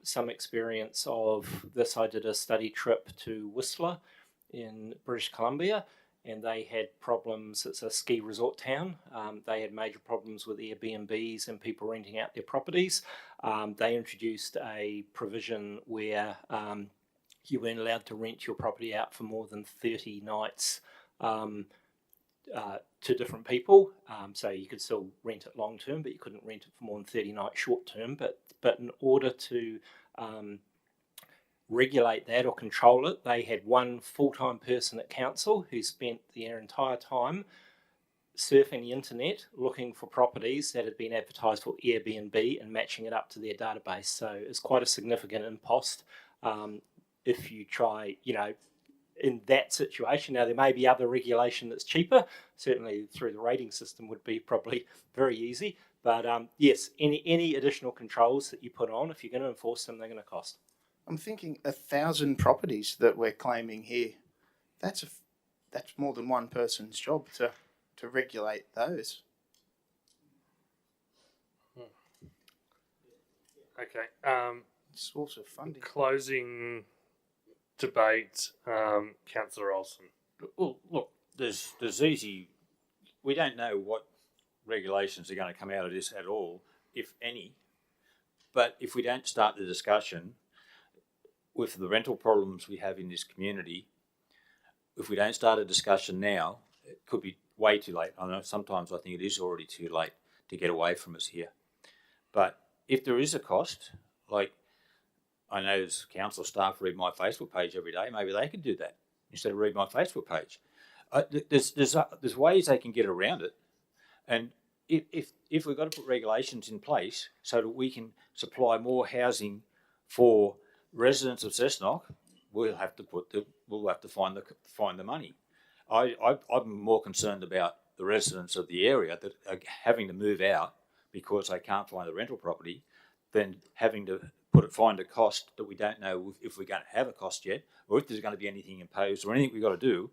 some experience of this. I did a study trip to Whistler in British Columbia, and they had problems. It's a ski resort town. They had major problems with Airbnbs and people renting out their properties. They introduced a provision where you weren't allowed to rent your property out for more than 30 nights to different people. So you could still rent it long term, but you couldn't rent it for more than 30 nights short term. But in order to regulate that or control it, they had one full-time person at council who spent their entire time surfing the internet looking for properties that had been advertised for Airbnb and matching it up to their database. So it's quite a significant impost if you try, in that situation. Now, there may be other regulation that's cheaper. Certainly through the rating system would be probably very easy. But yes, any additional controls that you put on, if you're going to enforce them, they're going to cost. I'm thinking 1,000 properties that we're claiming here. That's more than one person's job to regulate those. Okay. Source of funding. Closing debate. Councillor Olsen. Well, look, there's easy. We don't know what regulations are going to come out of this at all, if any. But if we don't start the discussion with the rental problems we have in this community, if we don't start a discussion now, it could be way too late. I know sometimes I think it is already too late to get away from us here. But if there is a cost, like I know as council staff read my Facebook page every day, maybe they could do that instead of read my Facebook page. There's ways they can get around it, and if we've got to put regulations in place so that we can supply more housing for residents of Cessnock, we'll have to find the money. I'm more concerned about the residents of the area that are having to move out because they can't find a rental property, than having to find a cost that we don't know if we're going to have a cost yet, or if there's going to be anything imposed or anything we've got to do,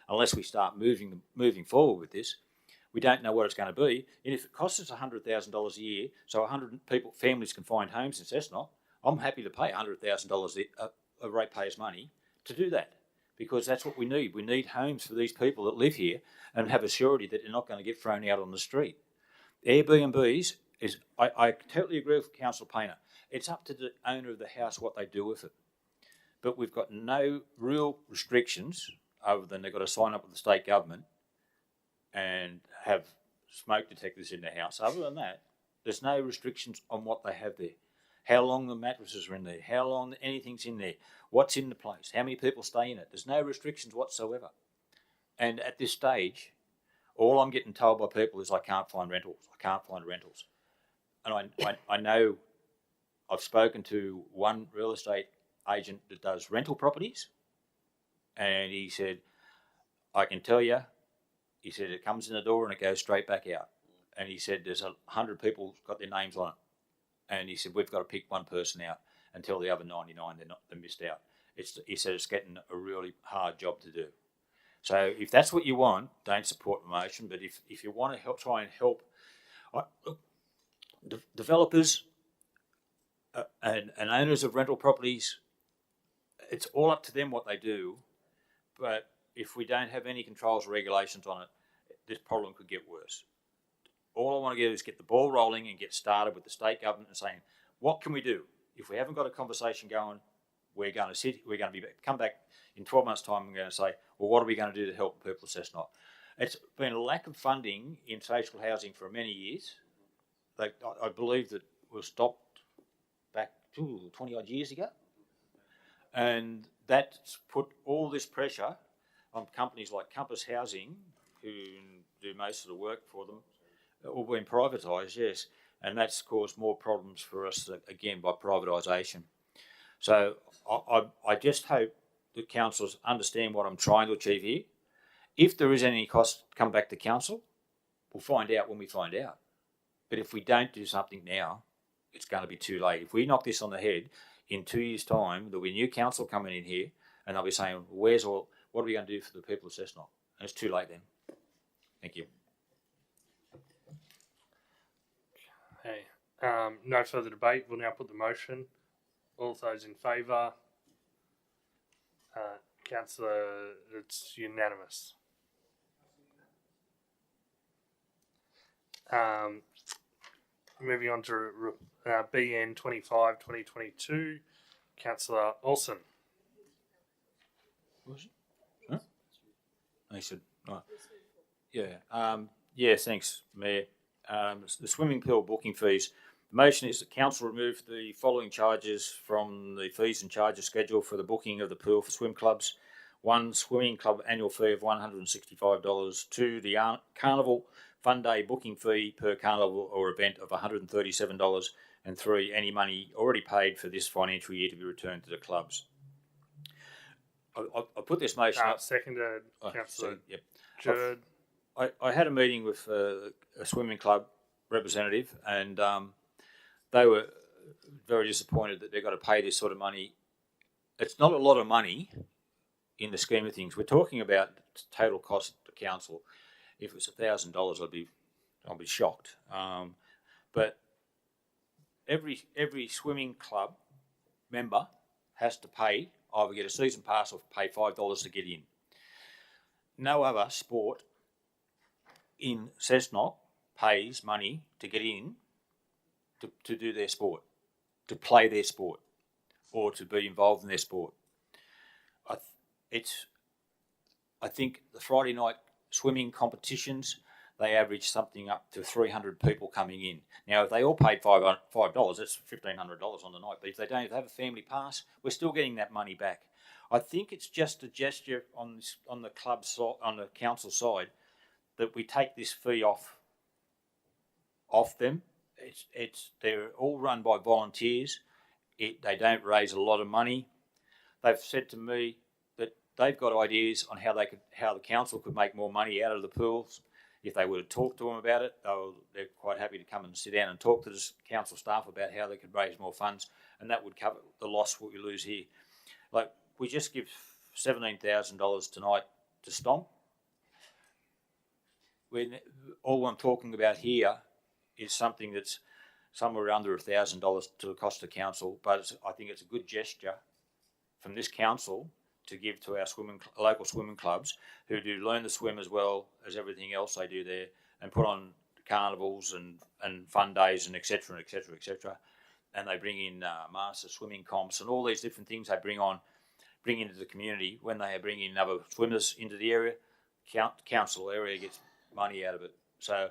unless we start moving forward with this. We don't know what it's going to be, and if it costs us $100,000 a year, so 100 families can find homes in Cessnock, I'm happy to pay $100,000 of ratepayers' money to do that, because that's what we need. We need homes for these people that live here and have a surety that they're not going to get thrown out on the street. Airbnbs I totally agree with Councillor Painter. It's up to the owner of the house what they do with it. But we've got no real restrictions other than they've got to sign up with the state government and have smoke detectors in their house. Other than that, there's no restrictions on what they have there. How long the mattresses are in there, how long anything's in there, what's in the place, how many people stay in it. There's no restrictions whatsoever. And at this stage, all I'm getting told by people is I can't find rentals. and I know I've spoken to one real estate agent that does rental properties, and he said, I can tell you, he said it comes in the door and it goes straight back out. And he said there's 100 people got their names on it. And he said we've got to pick one person out and tell the other 99 they're missed out. He said it's getting a really hard job to do. So if that's what you want, don't support the motion. But if you want to try and help developers and owners of rental properties, it's all up to them what they do. But if we don't have any controls or regulations on it, this problem could get worse. All I want to do is get the ball rolling and get started with the state government and saying, what can we do? If we haven't got a conversation going, we're going to come back in 12 months' time and we're going to say, well, what are we going to do to help the people of Cessnock? It's been a lack of funding in social housing for many years. I believe that was stopped back 20 odd years ago. And that's put all this pressure on companies like Compass Housing, who do most of the work for them, all been privatised, yes. And that's caused more problems for us, again, by privatisation. So I just hope that councillors understand what I'm trying to achieve here. If there is any cost, come back to council. We'll find out when we find out. But if we don't do something now, it's going to be too late. If we knock this on the head, in 2 years' time, there'll be new council coming in here and they'll be saying, what are we going to do for the people of Cessnock? And it's too late then. Thank you. Okay. No further debate. We'll now put the motion. All those in favour? Councillor, it's unanimous. Moving on to BN 25/2022, Councillor Olsen. Was it? Huh? He said, right. Yeah, thanks, Mayor. The swimming pool booking fees. The motion is that council remove the following charges from the fees and charges schedule for the booking of the pool for swim clubs. 1, swimming club annual fee of $165. 2, the carnival fun day booking fee per carnival or event of $137. And 3, any money already paid for this financial year to be returned to the clubs. I put this motion up. Seconded, Councillor Yep. Jerd. I had a meeting with a swimming club representative, and they were very disappointed that they've got to pay this sort of money. It's not a lot of money in the scheme of things. We're talking about total cost to council. If it was $1,000, I'll be shocked. But every swimming club member has to pay, either get a season pass or pay $5 to get in. No other sport in Cessnock pays money to get in to do their sport, to play their sport, or to be involved in their sport. I think the Friday night swimming competitions, they average something up to 300 people coming in. Now, if they all paid $5, that's $1,500 on the night. But if they have a family pass, we're still getting that money back. I think it's just a gesture on the club side, on the council side, that we take this fee off them. They're all run by volunteers. They don't raise a lot of money. They've said to me that they've got ideas on how the council could make more money out of the pools. If they were to talk to them about it, they're quite happy to come and sit down and talk to the council staff about how they could raise more funds, and that would cover the loss what we lose here. Like, we just give $17,000 tonight to Stomp. All I'm talking about here is something that's somewhere under $1,000 to the cost of council, but I think it's a good gesture from this council to give to our local swimming clubs, who do learn to swim as well as everything else they do there, and put on carnivals and fun days and etc. etc. etc. And they bring in master swimming comps and all these different things they bring into the community. When they bring in other swimmers into the area, council area gets money out of it. So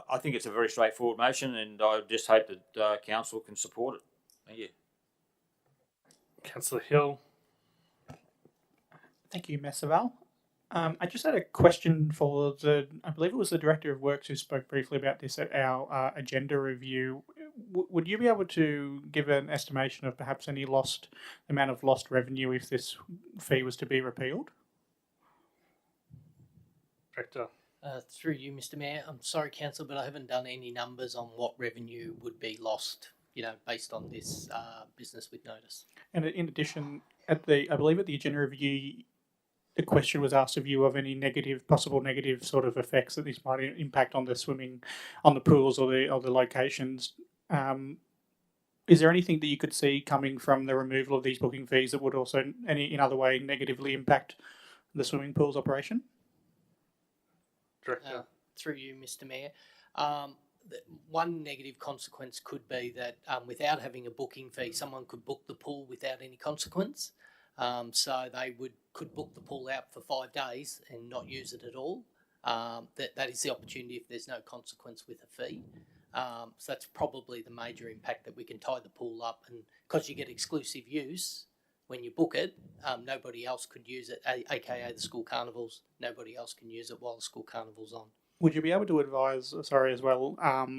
I think it's a very straightforward motion, and I just hope that council can support it. Thank you. Councillor Hill. Thank you, Mayor Saval. I just had a question for I believe it was the Director of Works who spoke briefly about this at our agenda review. Would you be able to give an estimation of perhaps any amount of lost revenue if this fee was to be repealed? Director. Through you, Mr. Mayor. I'm sorry, Council, but I haven't done any numbers on what revenue would be lost, based on this business with notice. And in addition, I believe at the agenda review, the question was asked of you of any possible negative sort of effects that this might impact on the swimming, on the pools or the locations. Is there anything that you could see coming from the removal of these booking fees that would also, in other way, negatively impact the swimming pool's operation? Director. Through you, Mr. Mayor. One negative consequence could be that without having a booking fee, someone could book the pool without any consequence. So they could book the pool out for 5 days and not use it at all. That is the opportunity if there's no consequence with a fee. So that's probably the major impact, that we can tie the pool up, and because you get exclusive use when you book it, nobody else could use it, aka the school carnivals. Nobody else can use it while the school carnival's on. Would you be able to advise, as well,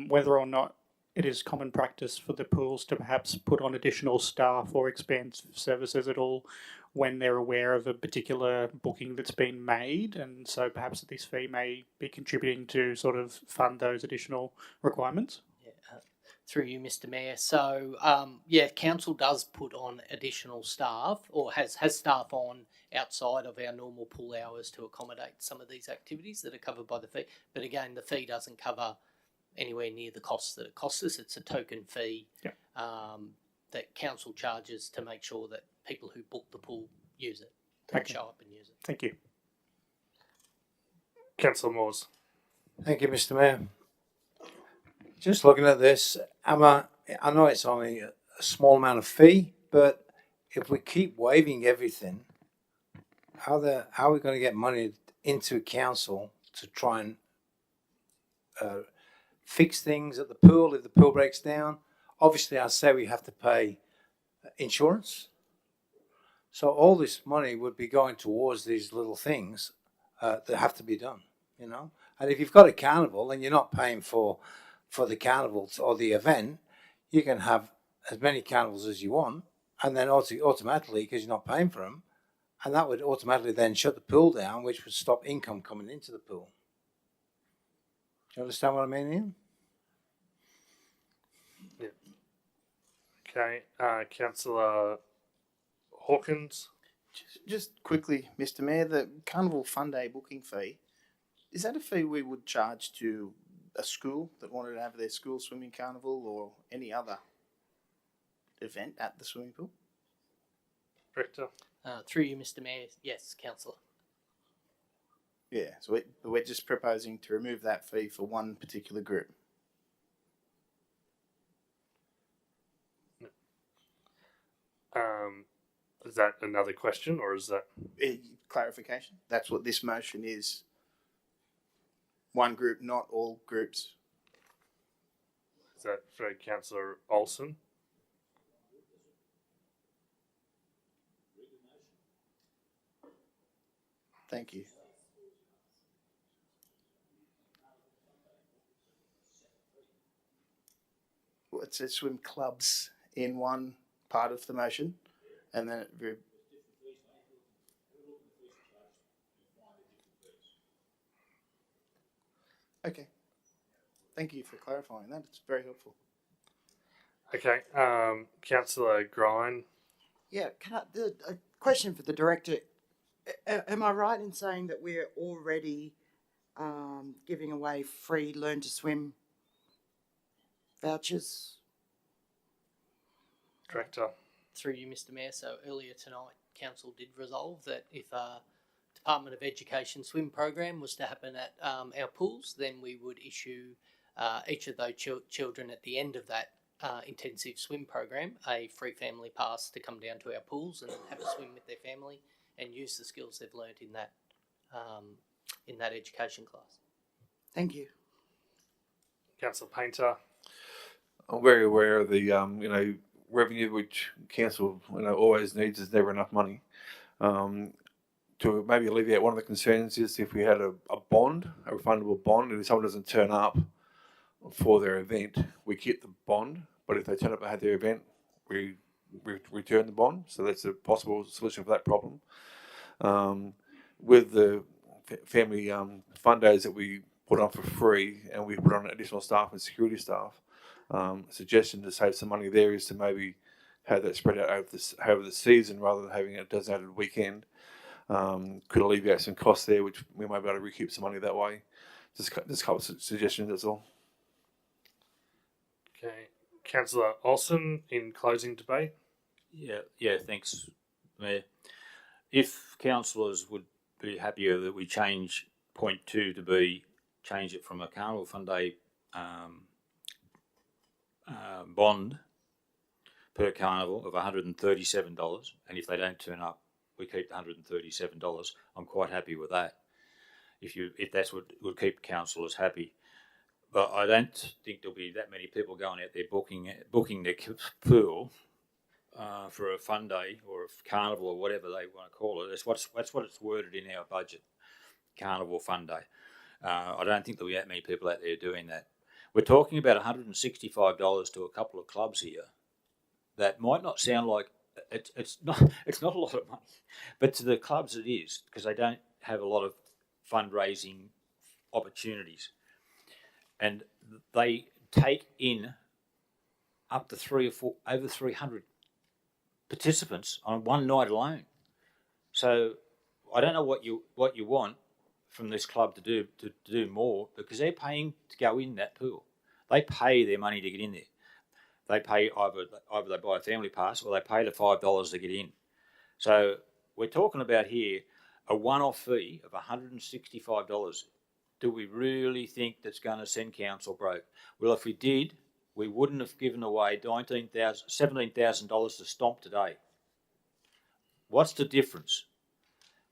whether or not it is common practice for the pools to perhaps put on additional staff or expand services at all when they're aware of a particular booking that's been made, and so perhaps this fee may be contributing to sort of fund those additional requirements? Through you, Mr. Mayor. So, council does put on additional staff, or has staff on outside of our normal pool hours to accommodate some of these activities that are covered by the fee. But again, the fee doesn't cover anywhere near the costs that it costs us. It's a token fee that council charges to make sure that people who book the pool use it, don't show up and use it. Thank you. Councillor Moores. Thank you, Mr. Mayor. Just looking at this, I know it's only a small amount of fee, but if we keep waiving everything, how are we going to get money into council to try and fix things at the pool if the pool breaks down? Obviously, I say we have to pay insurance. So all this money would be going towards these little things that have to be done, And if you've got a carnival and you're not paying for the carnival or the event, you can have as many carnivals as you want, and then automatically, because you're not paying for them, and that would automatically then shut the pool down, which would stop income coming into the pool. Do you understand what I mean, Ian? Yeah. Okay, Councillor Hawkins. Just quickly, Mr. Mayor, the Carnival Fun Day booking fee, is that a fee we would charge to a school that wanted to have their school swimming carnival or any other event at the swimming pool? Director. Through you, Mr. Mayor. Yes, Councillor. Yeah, so we're just proposing to remove that fee for one particular group. Is that another question, or is that Clarification. That's what this motion is. One group, not all groups. Is that for Councillor Olsen? Thank you. Well, it says swim clubs in one part of the motion, and then it okay. Thank you for clarifying that. It's very helpful. Okay, Councillor Grine. Yeah, a question for the director. Am I right in saying that we're already giving away free learn to swim vouchers? Director. Through you, Mr. Mayor. So earlier tonight, council did resolve that if a Department of Education swim program was to happen at our pools, then we would issue each of those children at the end of that intensive swim program a free family pass to come down to our pools and have a swim with their family and use the skills they've learnt in that education class. Thank you. Councillor Painter. I'm very aware of the revenue which council always needs. There's never enough money. to maybe alleviate one of the concerns is if we had a bond, a refundable bond, and if someone doesn't turn up for their event, we keep the bond, but if they turn up and have their event, we return the bond. So that's a possible solution for that problem. With the family fun days that we put on for free, and we put on additional staff and security staff, a suggestion to save some money there is to maybe have that spread out over the season rather than having a designated weekend. Could alleviate some costs there, which we might be able to recoup some money that way. Just a couple of suggestions, that's all. Okay. Councillor Olsen in closing debate. Yeah, thanks, Mayor. If councillors would be happier that we change point 2 to change it from a Carnival Fun Day bond per carnival of $137, and if they don't turn up, we keep the $137. I'm quite happy with that. If that's what would keep councillors happy. But I don't think there'll be that many people going out there booking their pool for a fun day or a carnival or whatever they want to call it. That's what it's worded in our budget, Carnival Fun Day. I don't think there'll be that many people out there doing that. We're talking about $165 to a couple of clubs here. That might not sound like it's not a lot of money, but to the clubs it is, because they don't have a lot of fundraising opportunities, and they take in up to over 300 participants on one night alone. So I don't know what you want from this club to do more, because they're paying to go in that pool. They pay their money to get in there. They pay either they buy a family pass or they pay the $5 to get in. So we're talking about here a one-off fee of $165. Do we really think that's going to send council broke? Well, if we did, we wouldn't have given away $17,000 to Stomp today. What's the difference?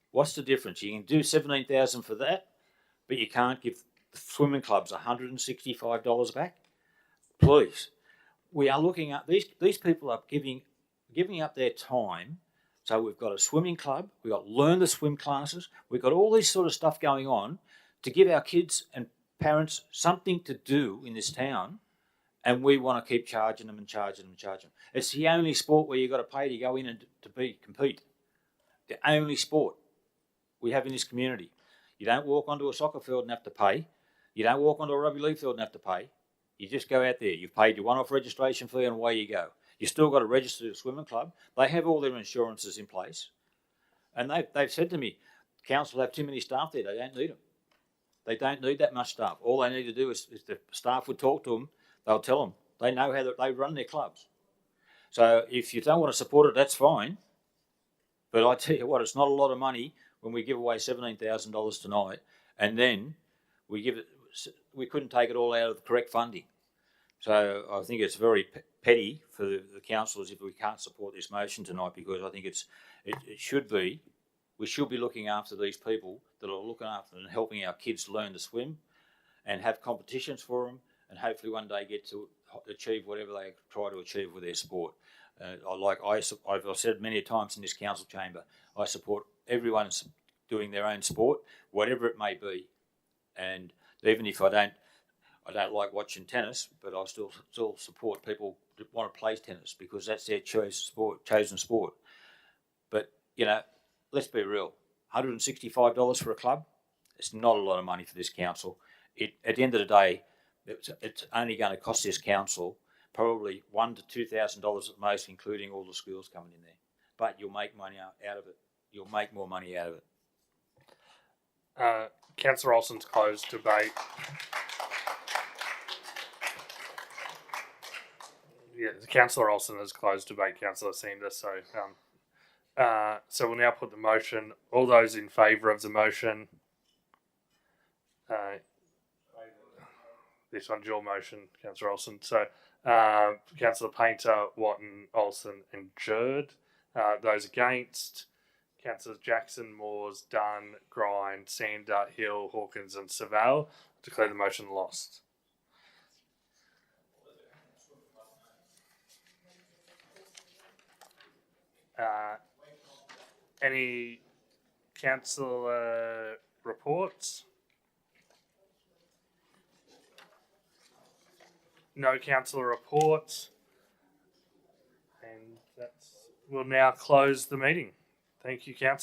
What's the difference? You can do $17,000 for that, but you can't give the swimming clubs $165 back? Please. We are looking at these people are giving up their time. So we've got a swimming club, we've got learn the swim classes, we've got all this sort of stuff going on to give our kids and parents something to do in this town, and we want to keep charging them and charging them and charging them. It's the only sport where you've got to pay to go in and compete. The only sport we have in this community. You don't walk onto a soccer field and have to pay. You don't walk onto a rugby league field and have to pay. You just go out there. You've paid your one-off registration fee and away you go. You still got to register the swimming club. They have all their insurances in place. And they've said to me, council have too many staff there. They don't need them. They don't need that much staff. All they need to do is if the staff would talk to them, they'll tell them. They know how they run their clubs. So if you don't want to support it, that's fine. But I tell you what, it's not a lot of money when we give away $17,000 tonight, and then we couldn't take it all out of the correct funding. So I think it's very petty for the councillors if we can't support this motion tonight, because I think it should be, we should be looking after these people that are looking after and helping our kids learn to swim and have competitions for them, and hopefully one day get to achieve whatever they try to achieve with their sport. I've said many times in this council chamber, I support everyone doing their own sport, whatever it may be. And even if I don't like watching tennis, but I still support people that want to play tennis because that's their chosen sport. But, let's be real. $165 for a club, it's not a lot of money for this council. At the end of the day, it's only going to cost this council probably $1,000 to $2,000 at most, including all the schools coming in there. But you'll make money out of it. You'll make more money out of it. Councillor Olsen's closed debate. Yeah, Councillor Olsen has closed debate, Councillor Sanders. So we'll now put the motion. All those in favour of the motion. This one's your motion, Councillor Olsen. So Councillor Painter, Watton, Olsen and Jerd. Those against, Councillors Jackson, Moores, Dunn, Grind, Sander, Hill, Hawkins and Savell. Declare the motion lost. Any Councillor reports. No councillor reports. And we'll now close the meeting. Thank you, councillor.